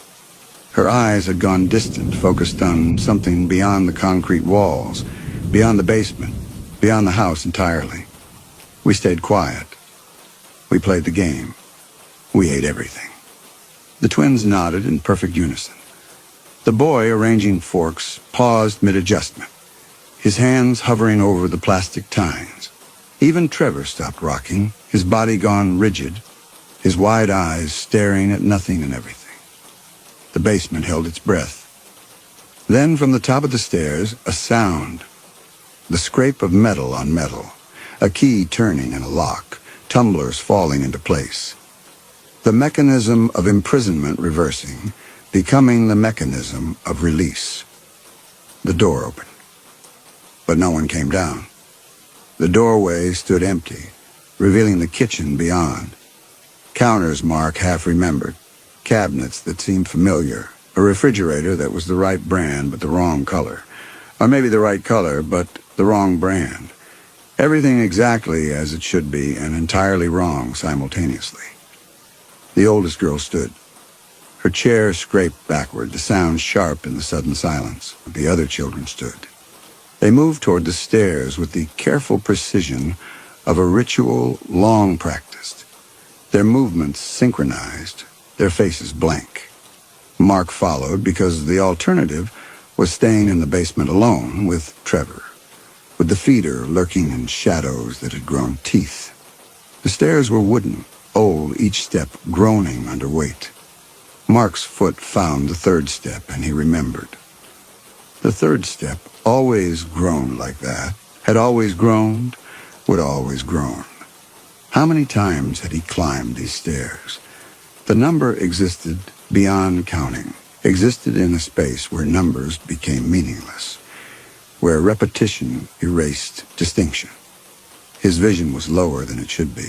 Her eyes had gone distant, focused on something beyond the concrete walls, beyond the basement, beyond the house entirely. We stayed quiet. We played the game. We ate everything. The twins nodded in perfect unison. The boy, arranging forks, paused mid-adjustment, his hands hovering over the plastic tines. Even Trevor stopped rocking, his body gone rigid, his wide eyes staring at nothing and everything. The basement held its breath. Then from the top of the stairs, a sound. The scrape of metal on metal, a key turning in a lock, tumblers falling into place. The mechanism of imprisonment reversing, becoming the mechanism of release. The door opened. But no one came down. The doorway stood empty, revealing the kitchen beyond. Counters Mark half remembered, cabinets that seemed familiar, a refrigerator that was the right brand but the wrong color, or maybe the right color but the wrong brand. Everything exactly as it should be and entirely wrong simultaneously. The oldest girl stood. Her chair scraped backward, the sound sharp in the sudden silence. The other children stood. They moved toward the stairs with the careful precision of a ritual long practiced. Their movements synchronized, their faces blank. Mark followed because the alternative was staying in the basement alone with Trevor, with the feeder lurking in shadows that had grown teeth. The stairs were wooden, old, each step groaning under weight. Mark's foot found the third step, and he remembered. The third step, always groaned like that, had always groaned, would always groan. How many times had he climbed these stairs? The number existed beyond counting, existed in a space where numbers became meaningless, where repetition erased distinction. His vision was lower than it should be.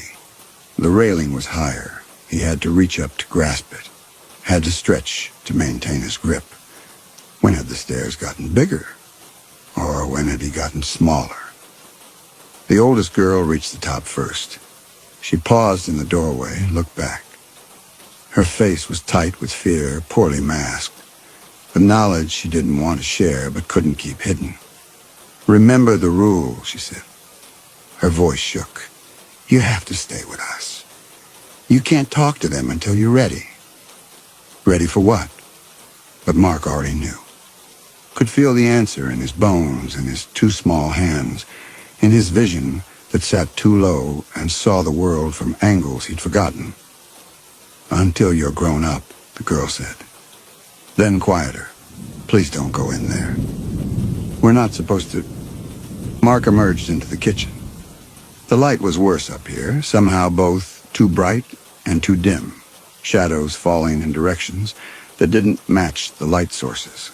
The railing was higher. He had to reach up to grasp it, had to stretch to maintain his grip. When had the stairs gotten bigger? Or when had he gotten smaller? The oldest girl reached the top first. She paused in the doorway, looked back. Her face was tight with fear, poorly masked, with knowledge she didn't want to share but couldn't keep hidden. "Remember the rule," she said. Her voice shook. "You have to stay with us. You can't talk to them until you're ready." Ready for what? But Mark already knew. Could feel the answer in his bones, in his two small hands, in his vision that sat too low and saw the world from angles he'd forgotten. "Until you're grown up," the girl said. Then quieter. "Please don't go in there." We're not supposed to... Mark emerged into the kitchen. The light was worse up here, somehow both too bright and too dim, shadows falling in directions that didn't match the light sources,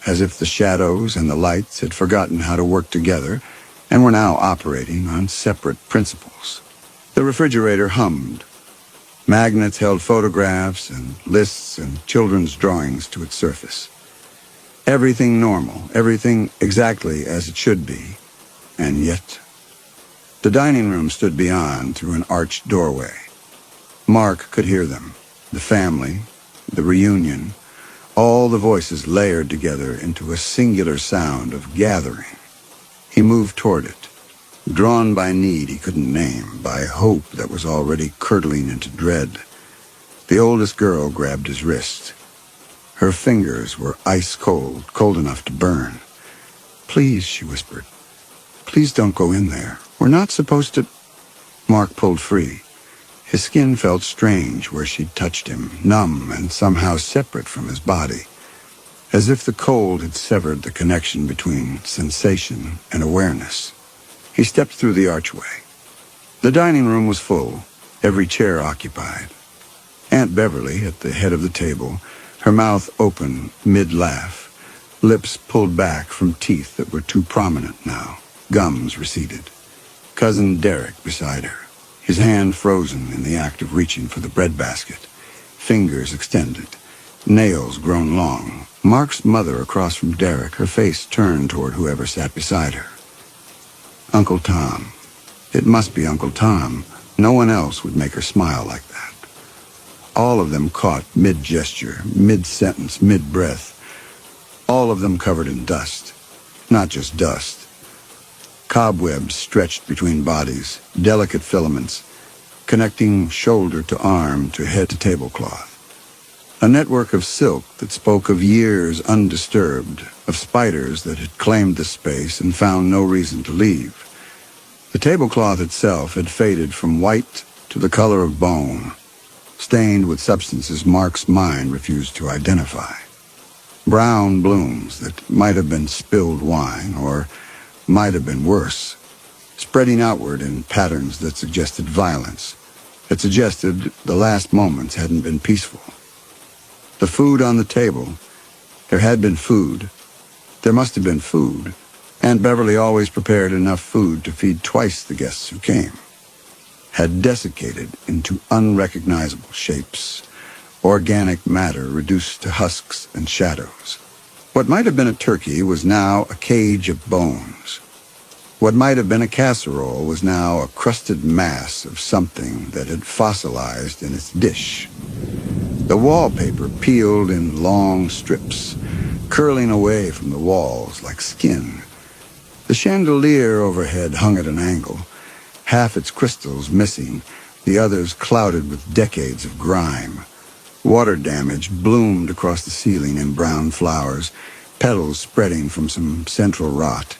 as if the shadows and the lights had forgotten how to work together and were now operating on separate principles. The refrigerator hummed. Magnets held photographs and lists and children's drawings to its surface. Everything normal, everything exactly as it should be, and yet... The dining room stood beyond through an arched doorway. Mark could hear them, the family, the reunion, all the voices layered together into a singular sound of gathering. He moved toward it, drawn by need he couldn't name, by hope that was already curdling into dread. The oldest girl grabbed his wrist. Her fingers were ice cold, cold enough to burn. "Please," she whispered. "Please don't go in there. We're not supposed to..." Mark pulled free. His skin felt strange where she'd touched him, numb and somehow separate from his body, as if the cold had severed the connection between sensation and awareness. He stepped through the archway. The dining room was full, every chair occupied. Aunt Beverly, at the head of the table, her mouth open mid-laugh, lips pulled back from teeth that were too prominent now, gums receded. Cousin Derek beside her, his hand frozen in the act of reaching for the breadbasket, fingers extended, nails grown long. Mark's mother across from Derek, her face turned toward whoever sat beside her. Uncle Tom. It must be Uncle Tom. No one else would make her smile like that. All of them caught mid-gesture, mid-sentence, mid-breath. All of them covered in dust. Not just dust. Cobwebs stretched between bodies, delicate filaments, connecting shoulder to arm to head to tablecloth. A network of silk that spoke of years undisturbed, of spiders that had claimed the space and found no reason to leave. The tablecloth itself had faded from white to the color of bone, stained with substances Mark's mind refused to identify. Brown blooms that might have been spilled wine, or might have been worse, spreading outward in patterns that suggested violence, that suggested the last moments hadn't been peaceful. The food on the table, there had been food. There must have been food. Aunt Beverly always prepared enough food to feed twice the guests who came. Had desiccated into unrecognizable shapes, organic matter reduced to husks and shadows. What might have been a turkey was now a cage of bones. What might have been a casserole was now a crusted mass of something that had fossilized in its dish. The wallpaper peeled in long strips, curling away from the walls like skin. The chandelier overhead hung at an angle, half its crystals missing, the others clouded with decades of grime. Water damage bloomed across the ceiling in brown flowers, petals spreading from some central rot.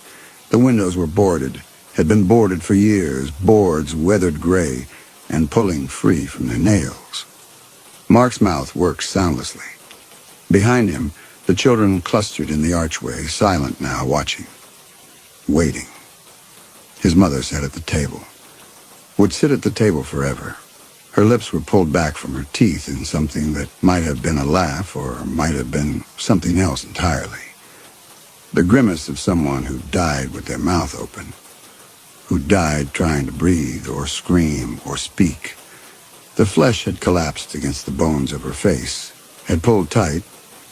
The windows were boarded, had been boarded for years, boards weathered gray and pulling free from their nails. Mark's mouth worked soundlessly. Behind him, the children clustered in the archway, silent now, watching, waiting. His mother sat at the table, would sit at the table forever. Her lips were pulled back from her teeth in something that might have been a laugh or might have been something else entirely. The grimace of someone who died with their mouth open, who died trying to breathe or scream or speak. The flesh had collapsed against the bones of her face, had pulled tight,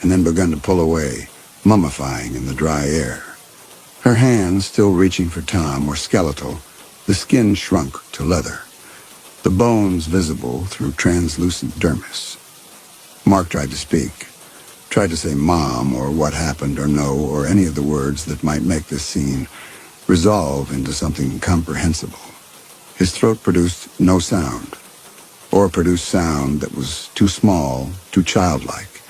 and then begun to pull away, mummifying in the dry air. Her hands, still reaching for Tom, were skeletal. The skin shrunk to leather, the bones visible through translucent dermis. Mark tried to speak, tried to say Mom or what happened or no or any of the words that might make this scene resolve into something comprehensible. His throat produced no sound, or produced sound that was too small, too childlike.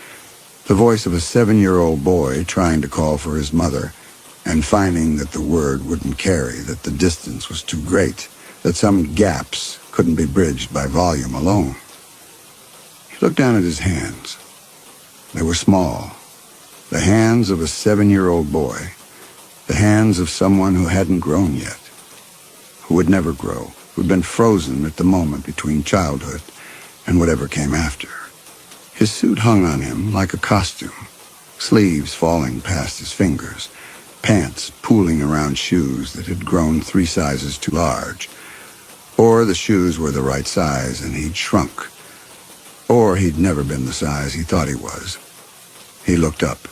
The voice of a 7-year-old boy trying to call for his mother and finding that the word wouldn't carry, that the distance was too great, that some gaps couldn't be bridged by volume alone. He looked down at his hands. They were small, the hands of a 7-year-old boy, The hands of someone who hadn't grown yet, who would never grow, who'd been frozen at the moment between childhood and whatever came after. His suit hung on him like a costume, sleeves falling past his fingers, pants pooling around shoes that had grown 3 sizes too large. Or the shoes were the right size and he'd shrunk. Or he'd never been the size he thought he was. He looked up.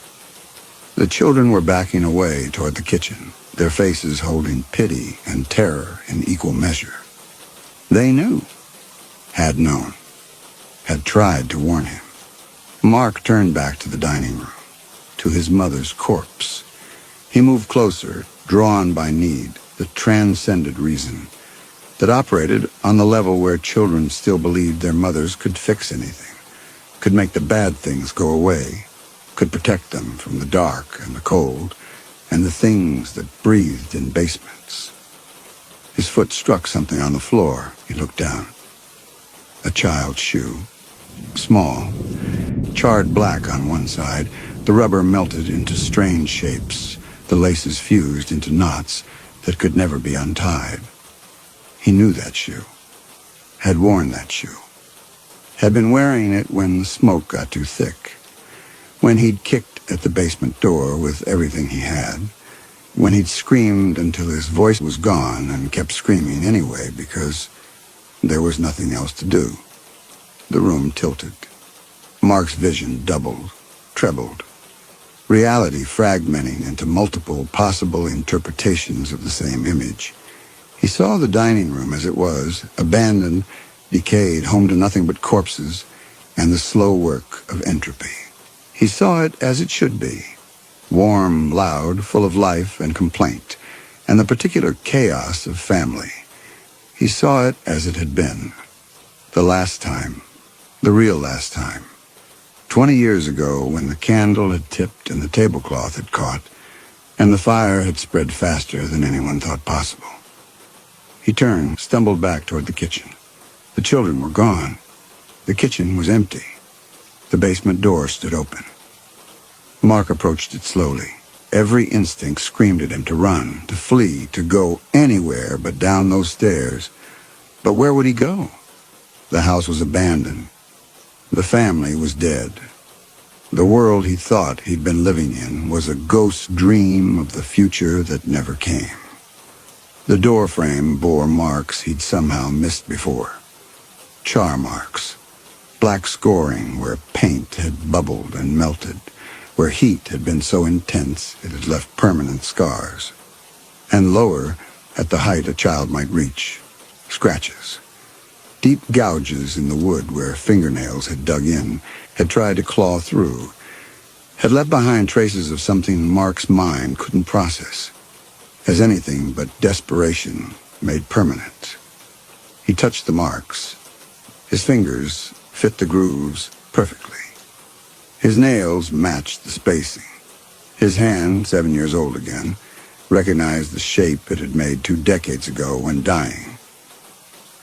The children were backing away toward the kitchen, their faces holding pity and terror in equal measure. They knew, had known, had tried to warn him. Mark turned back to the dining room, to his mother's corpse. He moved closer, drawn by need that transcended reason, that operated on the level where children still believed their mothers could fix anything, could make the bad things go away, could protect them from the dark and the cold and the things that breathed in basements. His foot struck something on the floor. He looked down. A child's shoe. Small, charred black on one side, the rubber melted into strange shapes, the laces fused into knots that could never be untied. He knew that shoe, had worn that shoe, had been wearing it when the smoke got too thick, when he'd kicked at the basement door with everything he had, when he'd screamed until his voice was gone and kept screaming anyway because there was nothing else to do. The room tilted. Mark's vision doubled, trebled. Reality fragmenting into multiple possible interpretations of the same image. He saw the dining room as it was, abandoned, decayed, home to nothing but corpses and the slow work of entropy. He saw it as it should be, warm, loud, full of life and complaint, and the particular chaos of family. He saw it as it had been, the last time, the real last time. 20 years ago, when the candle had tipped and the tablecloth had caught, and the fire had spread faster than anyone thought possible. He turned, stumbled back toward the kitchen. The children were gone. The kitchen was empty. The basement door stood open. Mark approached it slowly. Every instinct screamed at him to run, to flee, to go anywhere but down those stairs. But where would he go? The house was abandoned. The family was dead. The world he thought he'd been living in was a ghost dream of the future that never came. The door frame bore marks he'd somehow missed before. Char marks. Black scoring where paint had bubbled and melted, where heat had been so intense it had left permanent scars. And lower, at the height a child might reach, scratches. Deep gouges in the wood where fingernails had dug in, had tried to claw through, had left behind traces of something Mark's mind couldn't process, as anything but desperation made permanent. He touched the marks. His fingers fit the grooves perfectly. His nails matched the spacing. His hand, 7 years old again, recognized the shape it had made 2 decades ago when dying.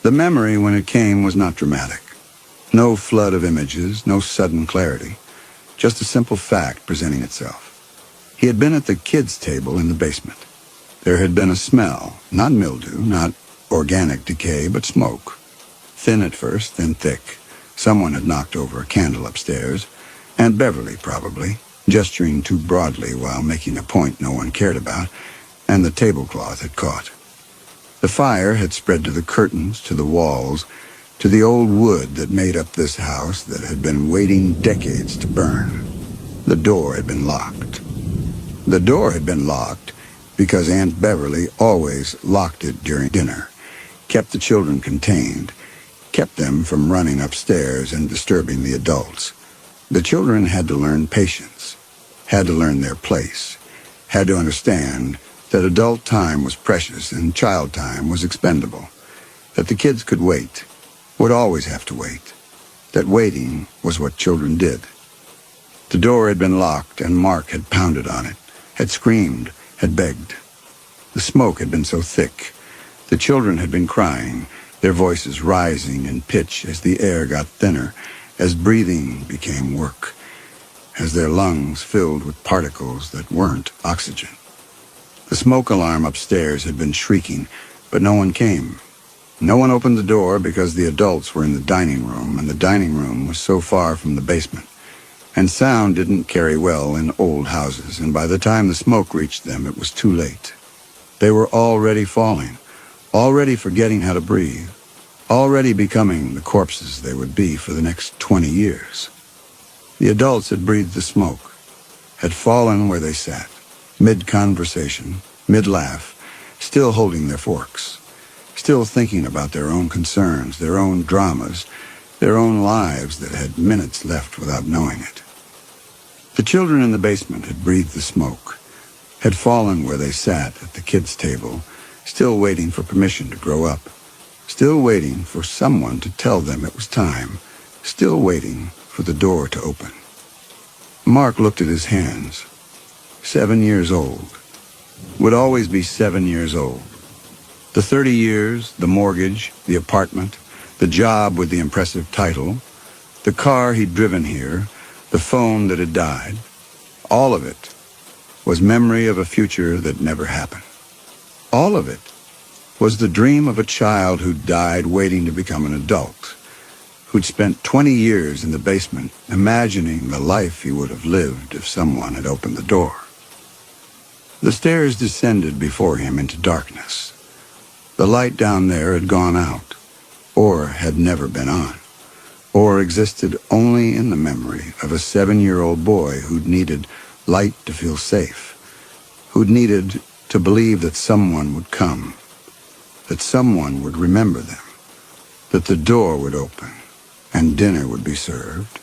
The memory, when it came, was not dramatic. No flood of images, no sudden clarity. Just a simple fact presenting itself. He had been at the kids' table in the basement. There had been a smell, not mildew, not organic decay, but smoke. Thin at first, then thick. Someone had knocked over a candle upstairs, Aunt Beverly probably, gesturing too broadly while making a point no one cared about, and the tablecloth had caught. The fire had spread to the curtains, to the walls, to the old wood that made up this house that had been waiting decades to burn. The door had been locked. The door had been locked because Aunt Beverly always locked it during dinner, kept the children contained, kept them from running upstairs and disturbing the adults. The children had to learn patience, had to learn their place, had to understand that adult time was precious and child time was expendable, that the kids could wait, would always have to wait, that waiting was what children did. The door had been locked and Mark had pounded on it, had screamed, had begged. The smoke had been so thick. The children had been crying, their voices rising in pitch as the air got thinner, as breathing became work, as their lungs filled with particles that weren't oxygen. The smoke alarm upstairs had been shrieking, but no one came. No one opened the door because the adults were in the dining room, and the dining room was so far from the basement. And sound didn't carry well in old houses, and by the time the smoke reached them, it was too late. They were already falling, already forgetting how to breathe, already becoming the corpses they would be for the next 20 years. The adults had breathed the smoke, had fallen where they sat, mid-conversation, mid-laugh, still holding their forks, still thinking about their own concerns, their own dramas, their own lives that had minutes left without knowing it. The children in the basement had breathed the smoke, had fallen where they sat at the kids' table, still waiting for permission to grow up, still waiting for someone to tell them it was time, still waiting for the door to open. Mark looked at his hands. 7 years old. Would always be 7 years old. The 30 years, the mortgage, the apartment, the job with the impressive title, the car he'd driven here, the phone that had died, all of it was memory of a future that never happened. All of it was the dream of a child who'd died waiting to become an adult, who'd spent 20 years in the basement imagining the life he would have lived if someone had opened the door. The stairs descended before him into darkness. The light down there had gone out, or had never been on, or existed only in the memory of a 7-year-old boy who'd needed light to feel safe, who'd needed to believe that someone would come, that someone would remember them, that the door would open, and dinner would be served,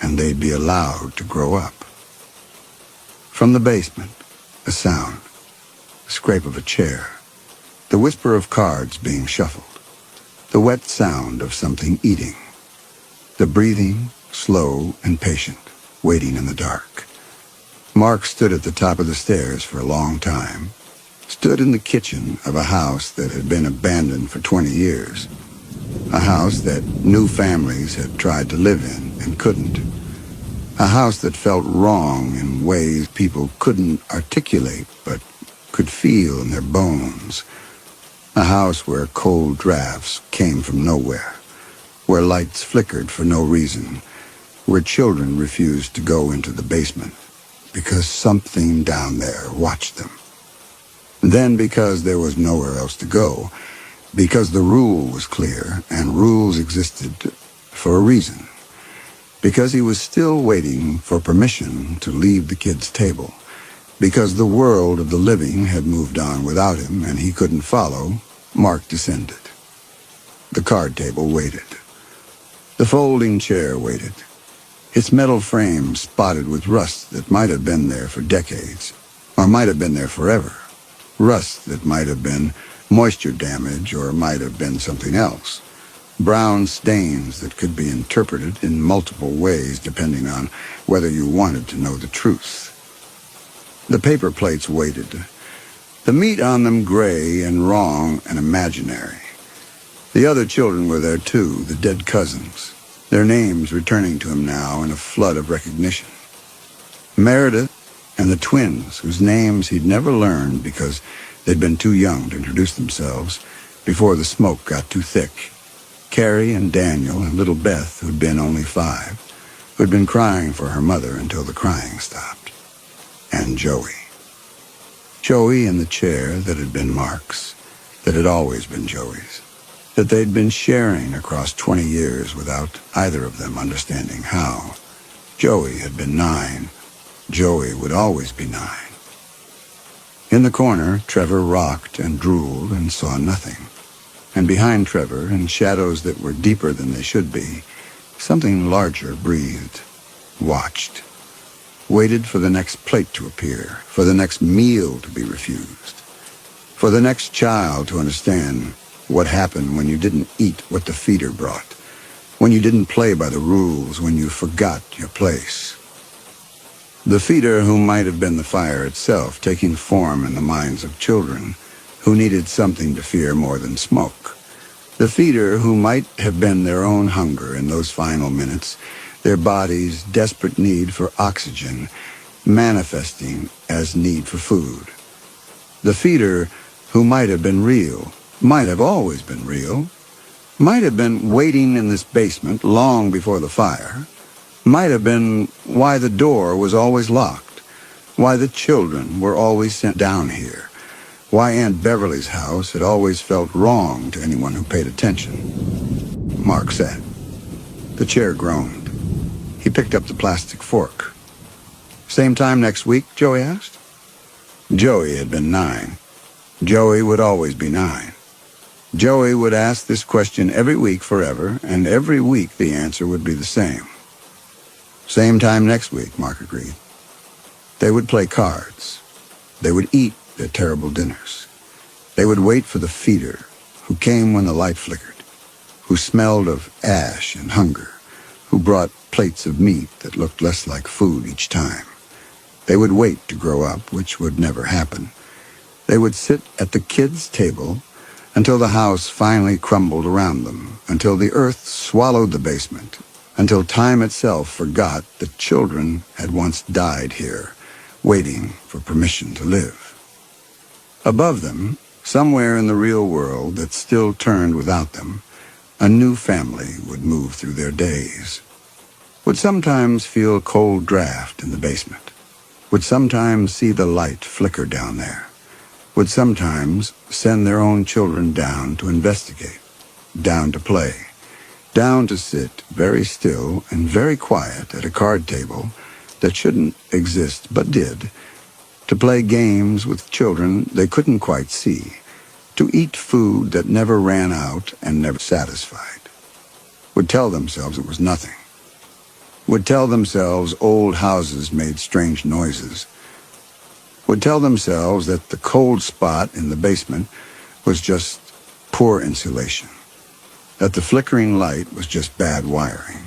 and they'd be allowed to grow up. From the basement, a sound, the scrape of a chair, the whisper of cards being shuffled, the wet sound of something eating, the breathing, slow and patient, waiting in the dark. Mark stood at the top of the stairs for a long time, stood in the kitchen of a house that had been abandoned for 20 years, a house that new families had tried to live in and couldn't, a house that felt wrong in ways people couldn't articulate but could feel in their bones, a house where cold drafts came from nowhere, where lights flickered for no reason, where children refused to go into the basement because something down there watched them. Then because there was nowhere else to go, because the rule was clear and rules existed for a reason, because he was still waiting for permission to leave the kids' table, because the world of the living had moved on without him and he couldn't follow, Mark descended. The card table waited. The folding chair waited, its metal frame spotted with rust that might have been there for decades, or might have been there forever. Rust that might have been moisture damage or might have been something else. Brown stains that could be interpreted in multiple ways depending on whether you wanted to know the truth. The paper plates waited, the meat on them gray and wrong and imaginary. The other children were there too, the dead cousins, their names returning to him now in a flood of recognition. Meredith and the twins, whose names he'd never learned because they'd been too young to introduce themselves before the smoke got too thick. Carrie and Daniel and little Beth, who'd been only 5, who'd been crying for her mother until the crying stopped. And Joey. Joey in the chair that had been Mark's, that had always been Joey's, that they'd been sharing across 20 years without either of them understanding how. Joey had been 9. Joey would always be 9. In the corner, Trevor rocked and drooled and saw nothing. And behind Trevor, in shadows that were deeper than they should be, something larger breathed, watched, waited for the next plate to appear, for the next meal to be refused, for the next child to understand what happened when you didn't eat what the feeder brought, when you didn't play by the rules, when you forgot your place. The feeder who might have been the fire itself, taking form in the minds of children who needed something to fear more than smoke. The feeder who might have been their own hunger in those final minutes, their body's desperate need for oxygen manifesting as need for food. The feeder, who might have been real, might have always been real, might have been waiting in this basement long before the fire, might have been why the door was always locked, why the children were always sent down here, why Aunt Beverly's house had always felt wrong to anyone who paid attention. Mark sat. The chair groaned. He picked up the plastic fork. Same time next week, Joey asked. Joey had been 9. Joey would always be 9. Joey would ask this question every week forever, and every week the answer would be the same. Same time next week, Mark agreed. They would play cards. They would eat their terrible dinners. They would wait for the feeder, who came when the light flickered, who smelled of ash and hunger, who brought plates of meat that looked less like food each time. They would wait to grow up, which would never happen. They would sit at the kids' table until the house finally crumbled around them, until the earth swallowed the basement, until time itself forgot that children had once died here, waiting for permission to live. Above them, somewhere in the real world that still turned without them, a new family would move through their days, would sometimes feel a cold draft in the basement, would sometimes see the light flicker down there, would sometimes send their own children down to investigate, down to play, down to sit very still and very quiet at a card table that shouldn't exist but did, to play games with children they couldn't quite see, to eat food that never ran out and never satisfied, would tell themselves it was nothing, would tell themselves old houses made strange noises, would tell themselves that the cold spot in the basement was just poor insulation, that the flickering light was just bad wiring,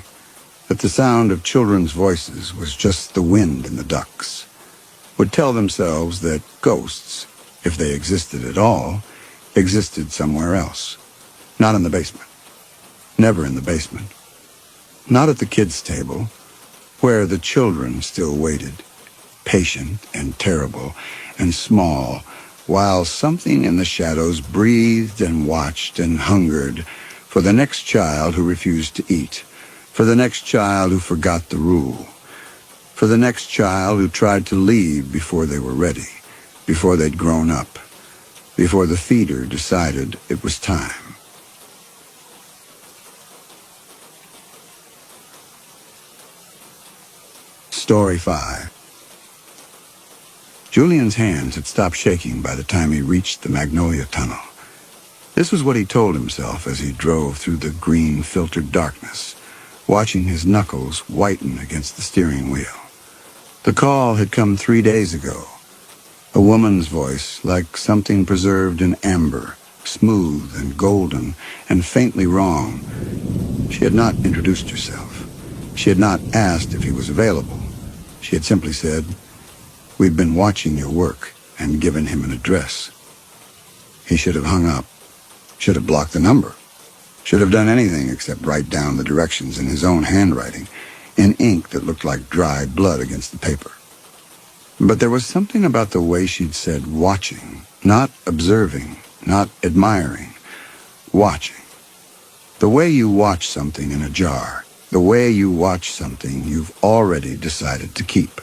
that the sound of children's voices was just the wind in the ducts, would tell themselves that ghosts, if they existed at all, existed somewhere else, not in the basement, never in the basement, not at the kids' table, where the children still waited, patient and terrible and small, while something in the shadows breathed and watched and hungered for the next child who refused to eat, for the next child who forgot the rule, for the next child who tried to leave before they were ready, before they'd grown up, before the feeder decided it was time. Story 5. Julian's hands had stopped shaking by the time he reached the Magnolia Tunnel. This was what he told himself as he drove through the green filtered darkness, watching his knuckles whiten against the steering wheel. The call had come 3 days ago. A woman's voice, like something preserved in amber, smooth and golden and faintly wrong. She had not introduced herself. She had not asked if he was available. She had simply said, "We've been watching your work," and given him an address. He should have hung up, should have blocked the number, should have done anything except write down the directions in his own handwriting, in ink that looked like dry blood against the paper. But there was something about the way she'd said watching, not observing, not admiring, watching. The way you watch something in a jar, the way you watch something you've already decided to keep.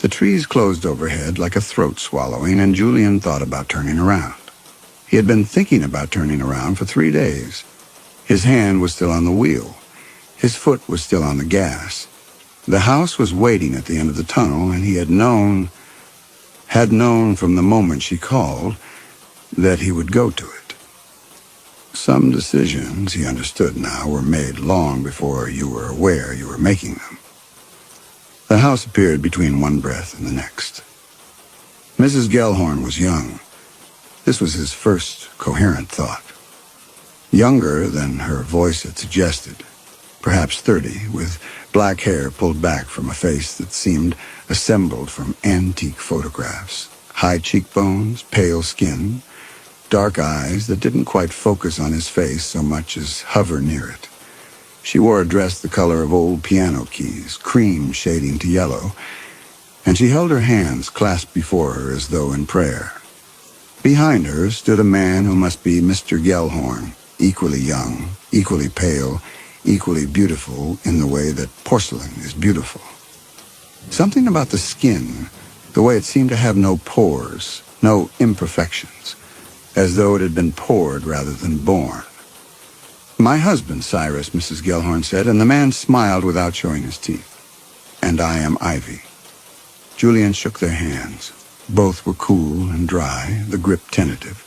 The trees closed overhead like a throat swallowing, and Julian thought about turning around. He had been thinking about turning around for 3 days. His hand was still on the wheel. His foot was still on the gas. The house was waiting at the end of the tunnel, and he had known from the moment she called that he would go to it. Some decisions, he understood now, were made long before you were aware you were making them. The house appeared between one breath and the next. Mrs. Gellhorn was young. This was his first coherent thought. Younger than her voice had suggested, perhaps 30, with black hair pulled back from a face that seemed assembled from antique photographs, high cheekbones, pale skin, dark eyes that didn't quite focus on his face so much as hover near it. She wore a dress the color of old piano keys, cream shading to yellow, and she held her hands clasped before her as though in prayer. Behind her stood a man who must be Mr. Gellhorn, equally young, equally pale, equally beautiful in the way that porcelain is beautiful. Something about the skin, the way it seemed to have no pores, no imperfections, as though it had been poured rather than born. "My husband, Cyrus," Mrs. Gellhorn said, and the man smiled without showing his teeth. "And I am Ivy." Julian shook their hands. Both were cool and dry, the grip tentative,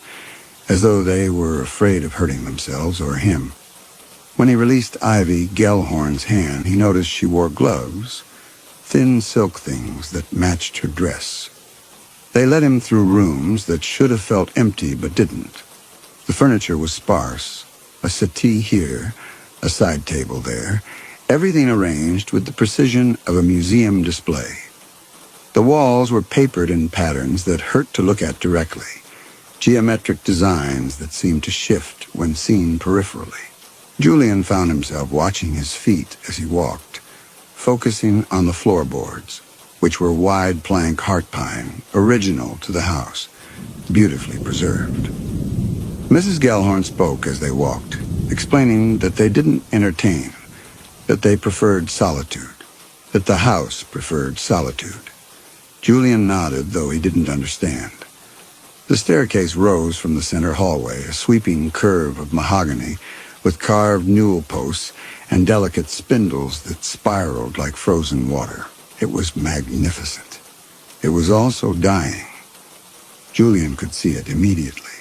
as though they were afraid of hurting themselves or him. When he released Ivy Gellhorn's hand, he noticed she wore gloves, thin silk things that matched her dress. They led him through rooms that should have felt empty but didn't. The furniture was sparse, a settee here, a side table there, everything arranged with the precision of a museum display. The walls were papered in patterns that hurt to look at directly, geometric designs that seemed to shift when seen peripherally. Julian found himself watching his feet as he walked, focusing on the floorboards, which were wide plank heart pine, original to the house, beautifully preserved. Mrs. Gellhorn spoke as they walked, explaining that they didn't entertain, that they preferred solitude, that the house preferred solitude. Julian nodded, though he didn't understand. The staircase rose from the center hallway, a sweeping curve of mahogany with carved newel posts and delicate spindles that spiraled like frozen water. It was magnificent. It was also dying. Julian could see it immediately.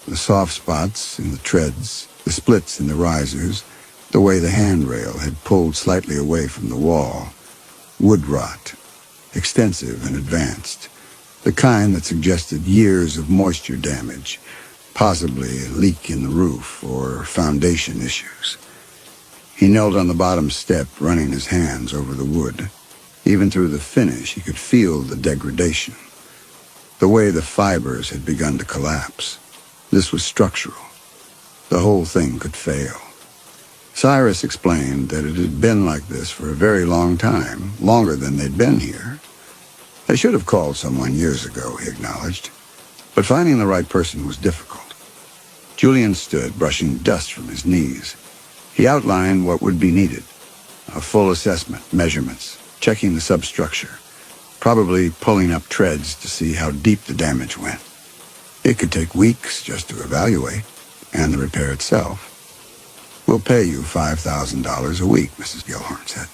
The soft spots in the treads, the splits in the risers, the way the handrail had pulled slightly away from the wall. Wood rot, extensive and advanced, the kind that suggested years of moisture damage, possibly a leak in the roof or foundation issues. He knelt on the bottom step, running his hands over the wood. Even through the finish, he could feel the degradation, the way the fibers had begun to collapse. This was structural. The whole thing could fail. Cyrus explained that it had been like this for a very long time, longer than they'd been here. They should have called someone years ago, he acknowledged, but finding the right person was difficult. Julian stood, brushing dust from his knees. He outlined what would be needed: a full assessment, measurements, checking the substructure, probably pulling up treads to see how deep the damage went. It could take weeks just to evaluate, and the repair itself. "We'll pay you $5,000 a week," Mrs. Gellhorn said.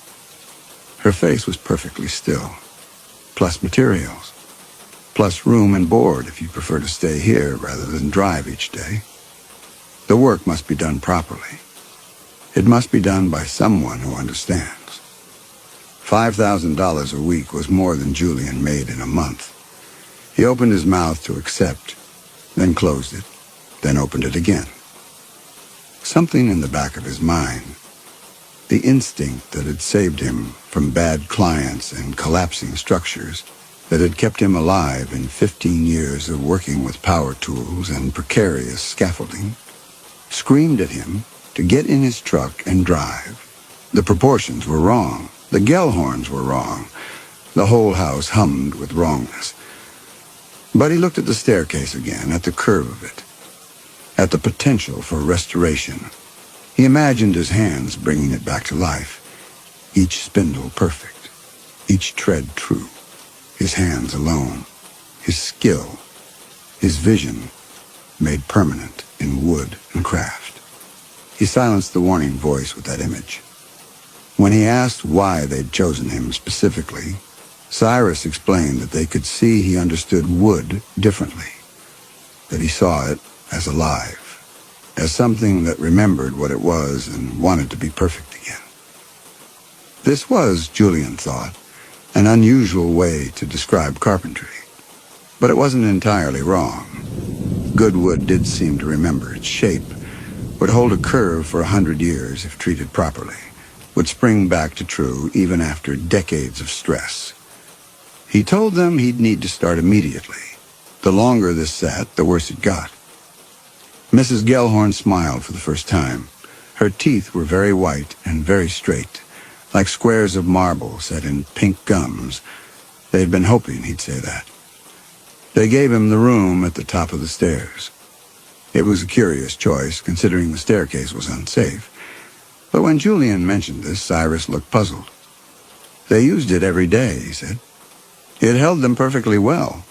Her face was perfectly still, plus materials, plus room and board if you prefer to stay here rather than drive each day. The work must be done properly. It must be done by someone who understands. $5,000 a week was more than Julian made in a month. He opened his mouth to accept, then closed it, then opened it again. Something in the back of his mind, the instinct that had saved him from bad clients and collapsing structures, that had kept him alive in 15 years of working with power tools and precarious scaffolding, screamed at him to get in his truck and drive. The proportions were wrong. The Gellhorns were wrong. The whole house hummed with wrongness. But he looked at the staircase again, at the curve of it, at the potential for restoration. He imagined his hands bringing it back to life, each spindle perfect, each tread true, his hands alone, his skill, his vision made permanent in wood and craft. He silenced the warning voice with that image. When he asked why they'd chosen him specifically, Cyrus explained that they could see he understood wood differently, that he saw it as alive, as something that remembered what it was and wanted to be perfect again. This was, Julian thought, an unusual way to describe carpentry, but it wasn't entirely wrong. Good wood did seem to remember its shape, would hold a curve for 100 years if treated properly, would spring back to true even after decades of stress. He told them he'd need to start immediately. The longer this sat, the worse it got. Mrs. Gellhorn smiled for the first time. Her teeth were very white and very straight, like squares of marble set in pink gums. They had been hoping he'd say that. They gave him the room at the top of the stairs. It was a curious choice, considering the staircase was unsafe. But when Julian mentioned this, Cyrus looked puzzled. They used it every day, he said. It held them perfectly well.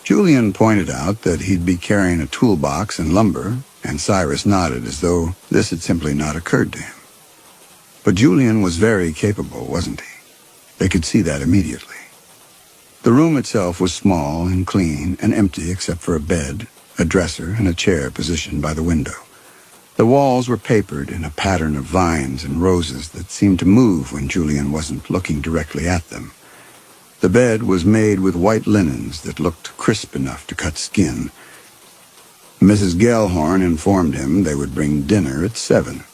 Julian pointed out that he'd be carrying a toolbox and lumber, and Cyrus nodded as though this had simply not occurred to him. But Julian was very capable, wasn't he? They could see that immediately. The room itself was small and clean and empty except for a bed, a dresser, and a chair positioned by the window. The walls were papered in a pattern of vines and roses that seemed to move when Julian wasn't looking directly at them. The bed was made with white linens that looked crisp enough to cut skin. Mrs. Gellhorn informed him they would bring dinner at 7.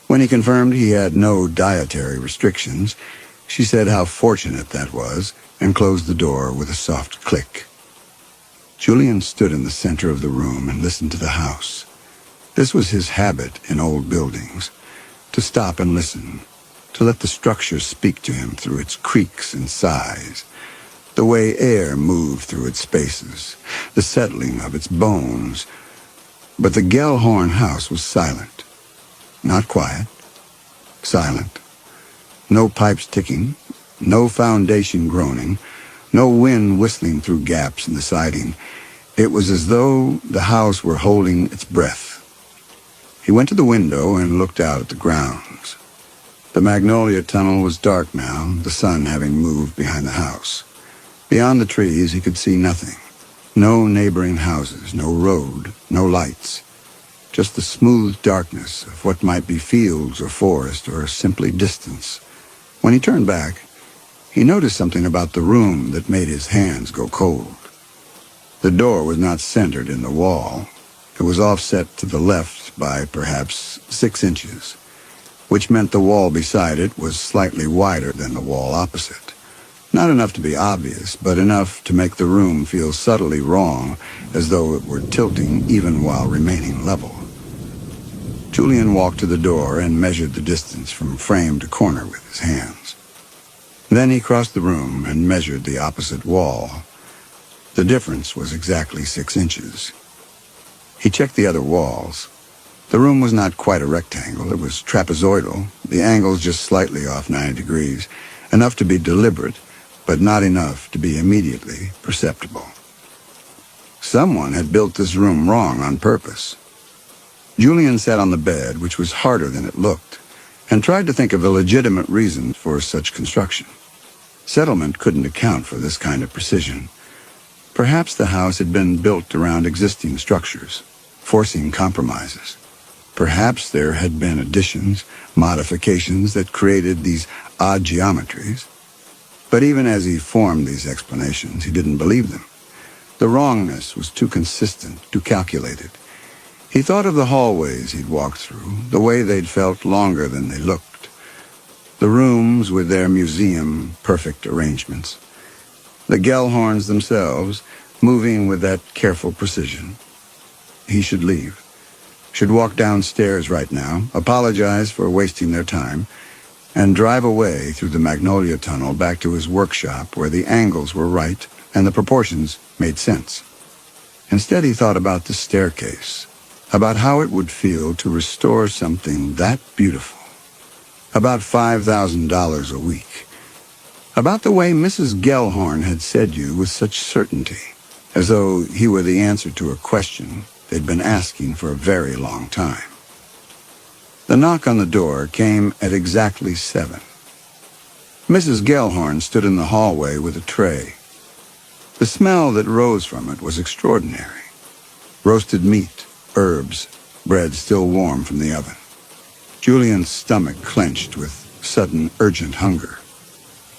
When he confirmed he had no dietary restrictions, she said how fortunate that was and closed the door with a soft click. Julian stood in the center of the room and listened to the house. This was his habit in old buildings, to stop and listen, to let the structure speak to him through its creaks and sighs, the way air moved through its spaces, the settling of its bones. But the Gellhorn house was silent. Not quiet. Silent. No pipes ticking, no foundation groaning, no wind whistling through gaps in the siding. It was as though the house were holding its breath. He went to the window and looked out at the grounds. The Magnolia Tunnel was dark now, the sun having moved behind the house. Beyond the trees he could see nothing. No neighboring houses, no road, no lights. Just the smooth darkness of what might be fields or forest or simply distance. When he turned back, he noticed something about the room that made his hands go cold. The door was not centered in the wall. It was offset to the left by perhaps 6 inches, which meant the wall beside it was slightly wider than the wall opposite. Not enough to be obvious, but enough to make the room feel subtly wrong, as though it were tilting even while remaining level. Julian walked to the door and measured the distance from frame to corner with his hands. Then he crossed the room and measured the opposite wall. The difference was exactly 6 inches. He checked the other walls. The room was not quite a rectangle. It was trapezoidal, the angles just slightly off 90 degrees, enough to be deliberate, but not enough to be immediately perceptible. Someone had built this room wrong on purpose. Julian sat on the bed, which was harder than it looked, and tried to think of a legitimate reason for such construction. Settlement couldn't account for this kind of precision. Perhaps the house had been built around existing structures, forcing compromises. Perhaps there had been additions, modifications that created these odd geometries. But even as he formed these explanations, he didn't believe them. The wrongness was too consistent, too calculated. He thought of the hallways he'd walked through, the way they'd felt longer than they looked. The rooms with their museum, perfect arrangements. The Gellhorns themselves, moving with that careful precision. He should leave. Should walk downstairs right now, apologize for wasting their time, and drive away through the Magnolia Tunnel back to his workshop where the angles were right and the proportions made sense. Instead, he thought about the staircase, about how it would feel to restore something that beautiful, about $5,000 a week, about the way Mrs. Gellhorn had said you with such certainty, as though he were the answer to a question they'd been asking for a very long time. The knock on the door came at exactly 7. Mrs. Gellhorn stood in the hallway with a tray. The smell that rose from it was extraordinary. Roasted meat, herbs, bread still warm from the oven. Julian's stomach clenched with sudden, urgent hunger.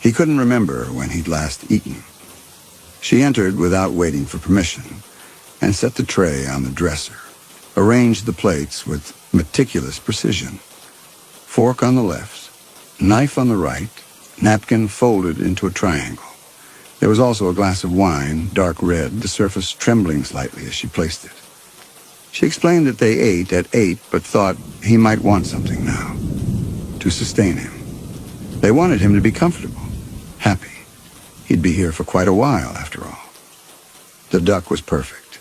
He couldn't remember when he'd last eaten. She entered without waiting for permission and set the tray on the dresser, arranged the plates with meticulous precision. Fork on the left, knife on the right, napkin folded into a triangle. There was also a glass of wine, dark red, the surface trembling slightly as she placed it. She explained that they ate at 8, but thought he might want something now, to sustain him. They wanted him to be comfortable, happy. He'd be here for quite a while, after all. The duck was perfect.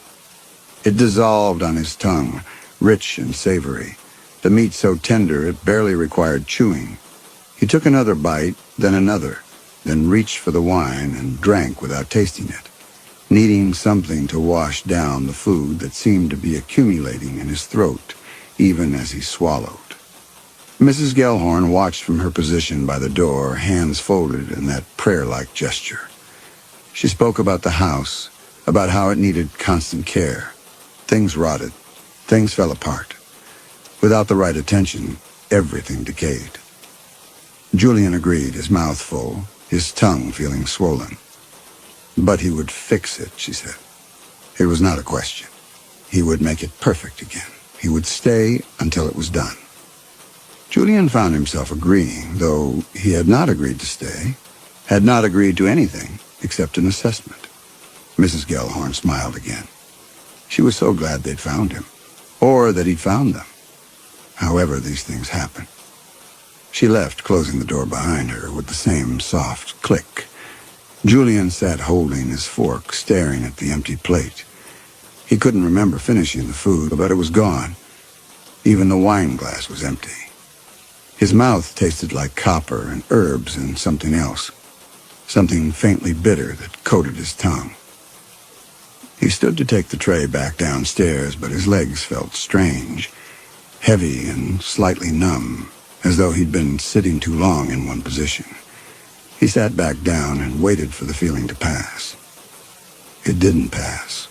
It dissolved on his tongue, rich and savory, the meat so tender it barely required chewing. He took another bite, then another, then reached for the wine and drank without tasting it, needing something to wash down the food that seemed to be accumulating in his throat, even as he swallowed. Mrs. Gellhorn watched from her position by the door, hands folded in that prayer-like gesture. She spoke about the house, about how it needed constant care. Things rotted. Things fell apart. Without the right attention, everything decayed. Julian agreed, his mouth full, his tongue feeling swollen. But he would fix it, she said. It was not a question. He would make it perfect again. He would stay until it was done. Julian found himself agreeing, though he had not agreed to stay, had not agreed to anything except an assessment. Mrs. Gellhorn smiled again. She was so glad they'd found him, or that he'd found them. However these things happen. She left, closing the door behind her with the same soft click. Julian sat holding his fork, staring at the empty plate. He couldn't remember finishing the food, but it was gone. Even the wine glass was empty. His mouth tasted like copper and herbs and something else, something faintly bitter that coated his tongue. He stood to take the tray back downstairs, but his legs felt strange, heavy and slightly numb, as though he'd been sitting too long in one position. He sat back down and waited for the feeling to pass. It didn't pass.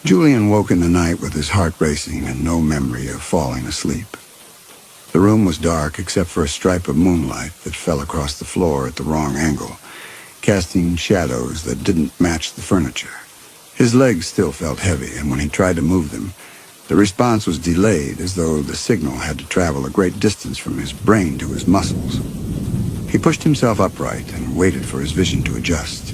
Julian woke in the night with his heart racing and no memory of falling asleep. The room was dark except for a stripe of moonlight that fell across the floor at the wrong angle, casting shadows that didn't match the furniture. His legs still felt heavy, and when he tried to move them, the response was delayed, as though the signal had to travel a great distance from his brain to his muscles. He pushed himself upright and waited for his vision to adjust.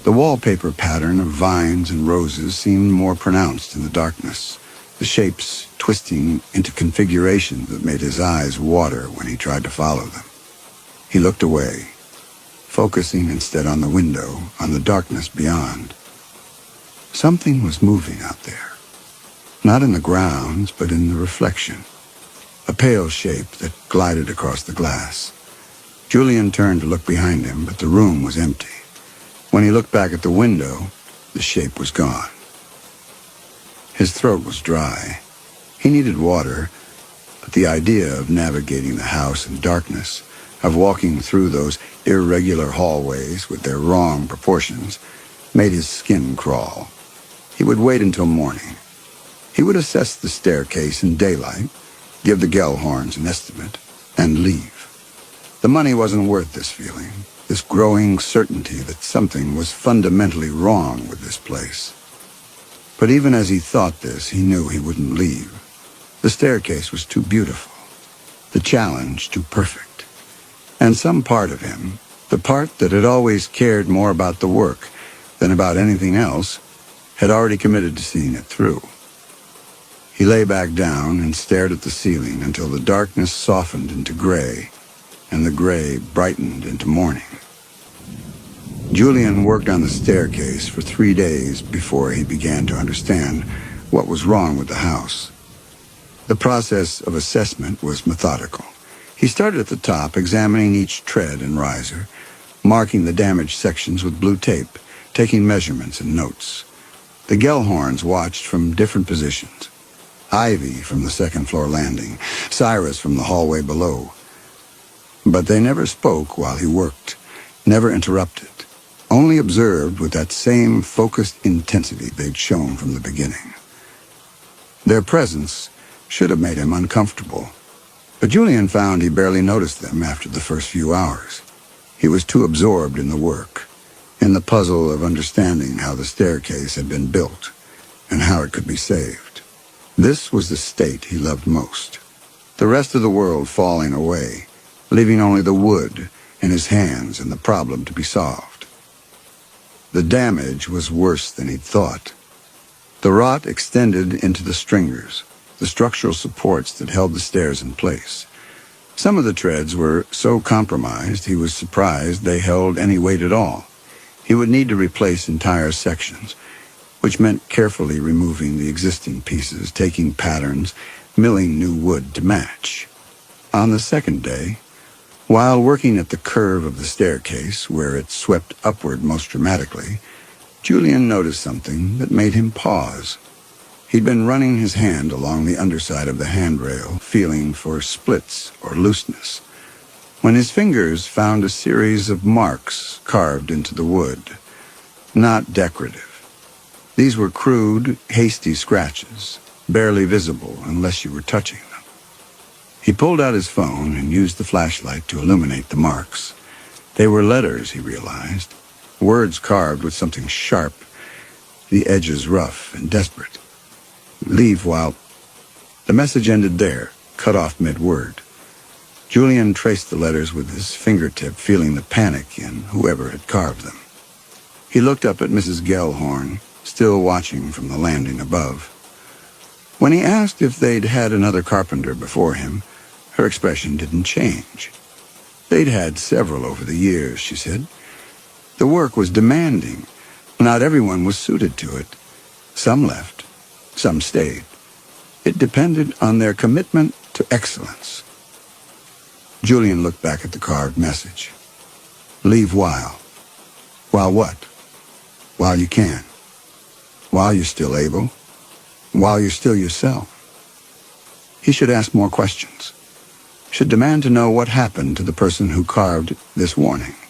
The wallpaper pattern of vines and roses seemed more pronounced in the darkness, the shapes twisting into configurations that made his eyes water when he tried to follow them. He looked away, focusing instead on the window, on the darkness beyond. Something was moving out there. Not in the grounds, but in the reflection. A pale shape that glided across the glass. Julian turned to look behind him, but the room was empty. When he looked back at the window, the shape was gone. His throat was dry. He needed water, but the idea of navigating the house in darkness, of walking through those irregular hallways with their wrong proportions, made his skin crawl. He would wait until morning. He would assess the staircase in daylight, give the Gellhorns an estimate, and leave. The money wasn't worth this feeling, this growing certainty that something was fundamentally wrong with this place. But even as he thought this, he knew he wouldn't leave. The staircase was too beautiful, the challenge too perfect. And some part of him, the part that had always cared more about the work than about anything else, had already committed to seeing it through. He lay back down and stared at the ceiling until the darkness softened into gray, and the gray brightened into morning. Julian worked on the staircase for 3 days before he began to understand what was wrong with the house. The process of assessment was methodical. He started at the top, examining each tread and riser, marking the damaged sections with blue tape, taking measurements and notes. The Gellhorns watched from different positions. Ivy from the second-floor landing, Cyrus from the hallway below. But they never spoke while he worked, never interrupted, only observed with that same focused intensity they'd shown from the beginning. Their presence should have made him uncomfortable, but Julian found he barely noticed them after the first few hours. He was too absorbed in the work, in the puzzle of understanding how the staircase had been built and how it could be saved. This was the state he loved most. The rest of the world falling away, leaving only the wood in his hands and the problem to be solved. The damage was worse than he'd thought. The rot extended into the stringers, the structural supports that held the stairs in place. Some of the treads were so compromised he was surprised they held any weight at all. He would need to replace entire sections, which meant carefully removing the existing pieces, taking patterns, milling new wood to match. On the second day, while working at the curve of the staircase, where it swept upward most dramatically, Julian noticed something that made him pause. He'd been running his hand along the underside of the handrail, feeling for splits or looseness, when his fingers found a series of marks carved into the wood. Not decorative. These were crude, hasty scratches, barely visible unless you were touching them. He pulled out his phone and used the flashlight to illuminate the marks. They were letters, he realized, words carved with something sharp, the edges rough and desperate. Leave while... The message ended there, cut off mid-word. Julian traced the letters with his fingertip, feeling the panic in whoever had carved them. He looked up at Mrs. Gellhorn, still watching from the landing above. When he asked if they'd had another carpenter before him, her expression didn't change. They'd had several over the years, she said. The work was demanding. Not everyone was suited to it. Some left. Some stayed. It depended on their commitment to excellence. Julian looked back at the carved message. Leave while. While what? While you can. While you're still able. While you're still yourself. He should ask more questions. Should demand to know what happened to the person who carved this warning.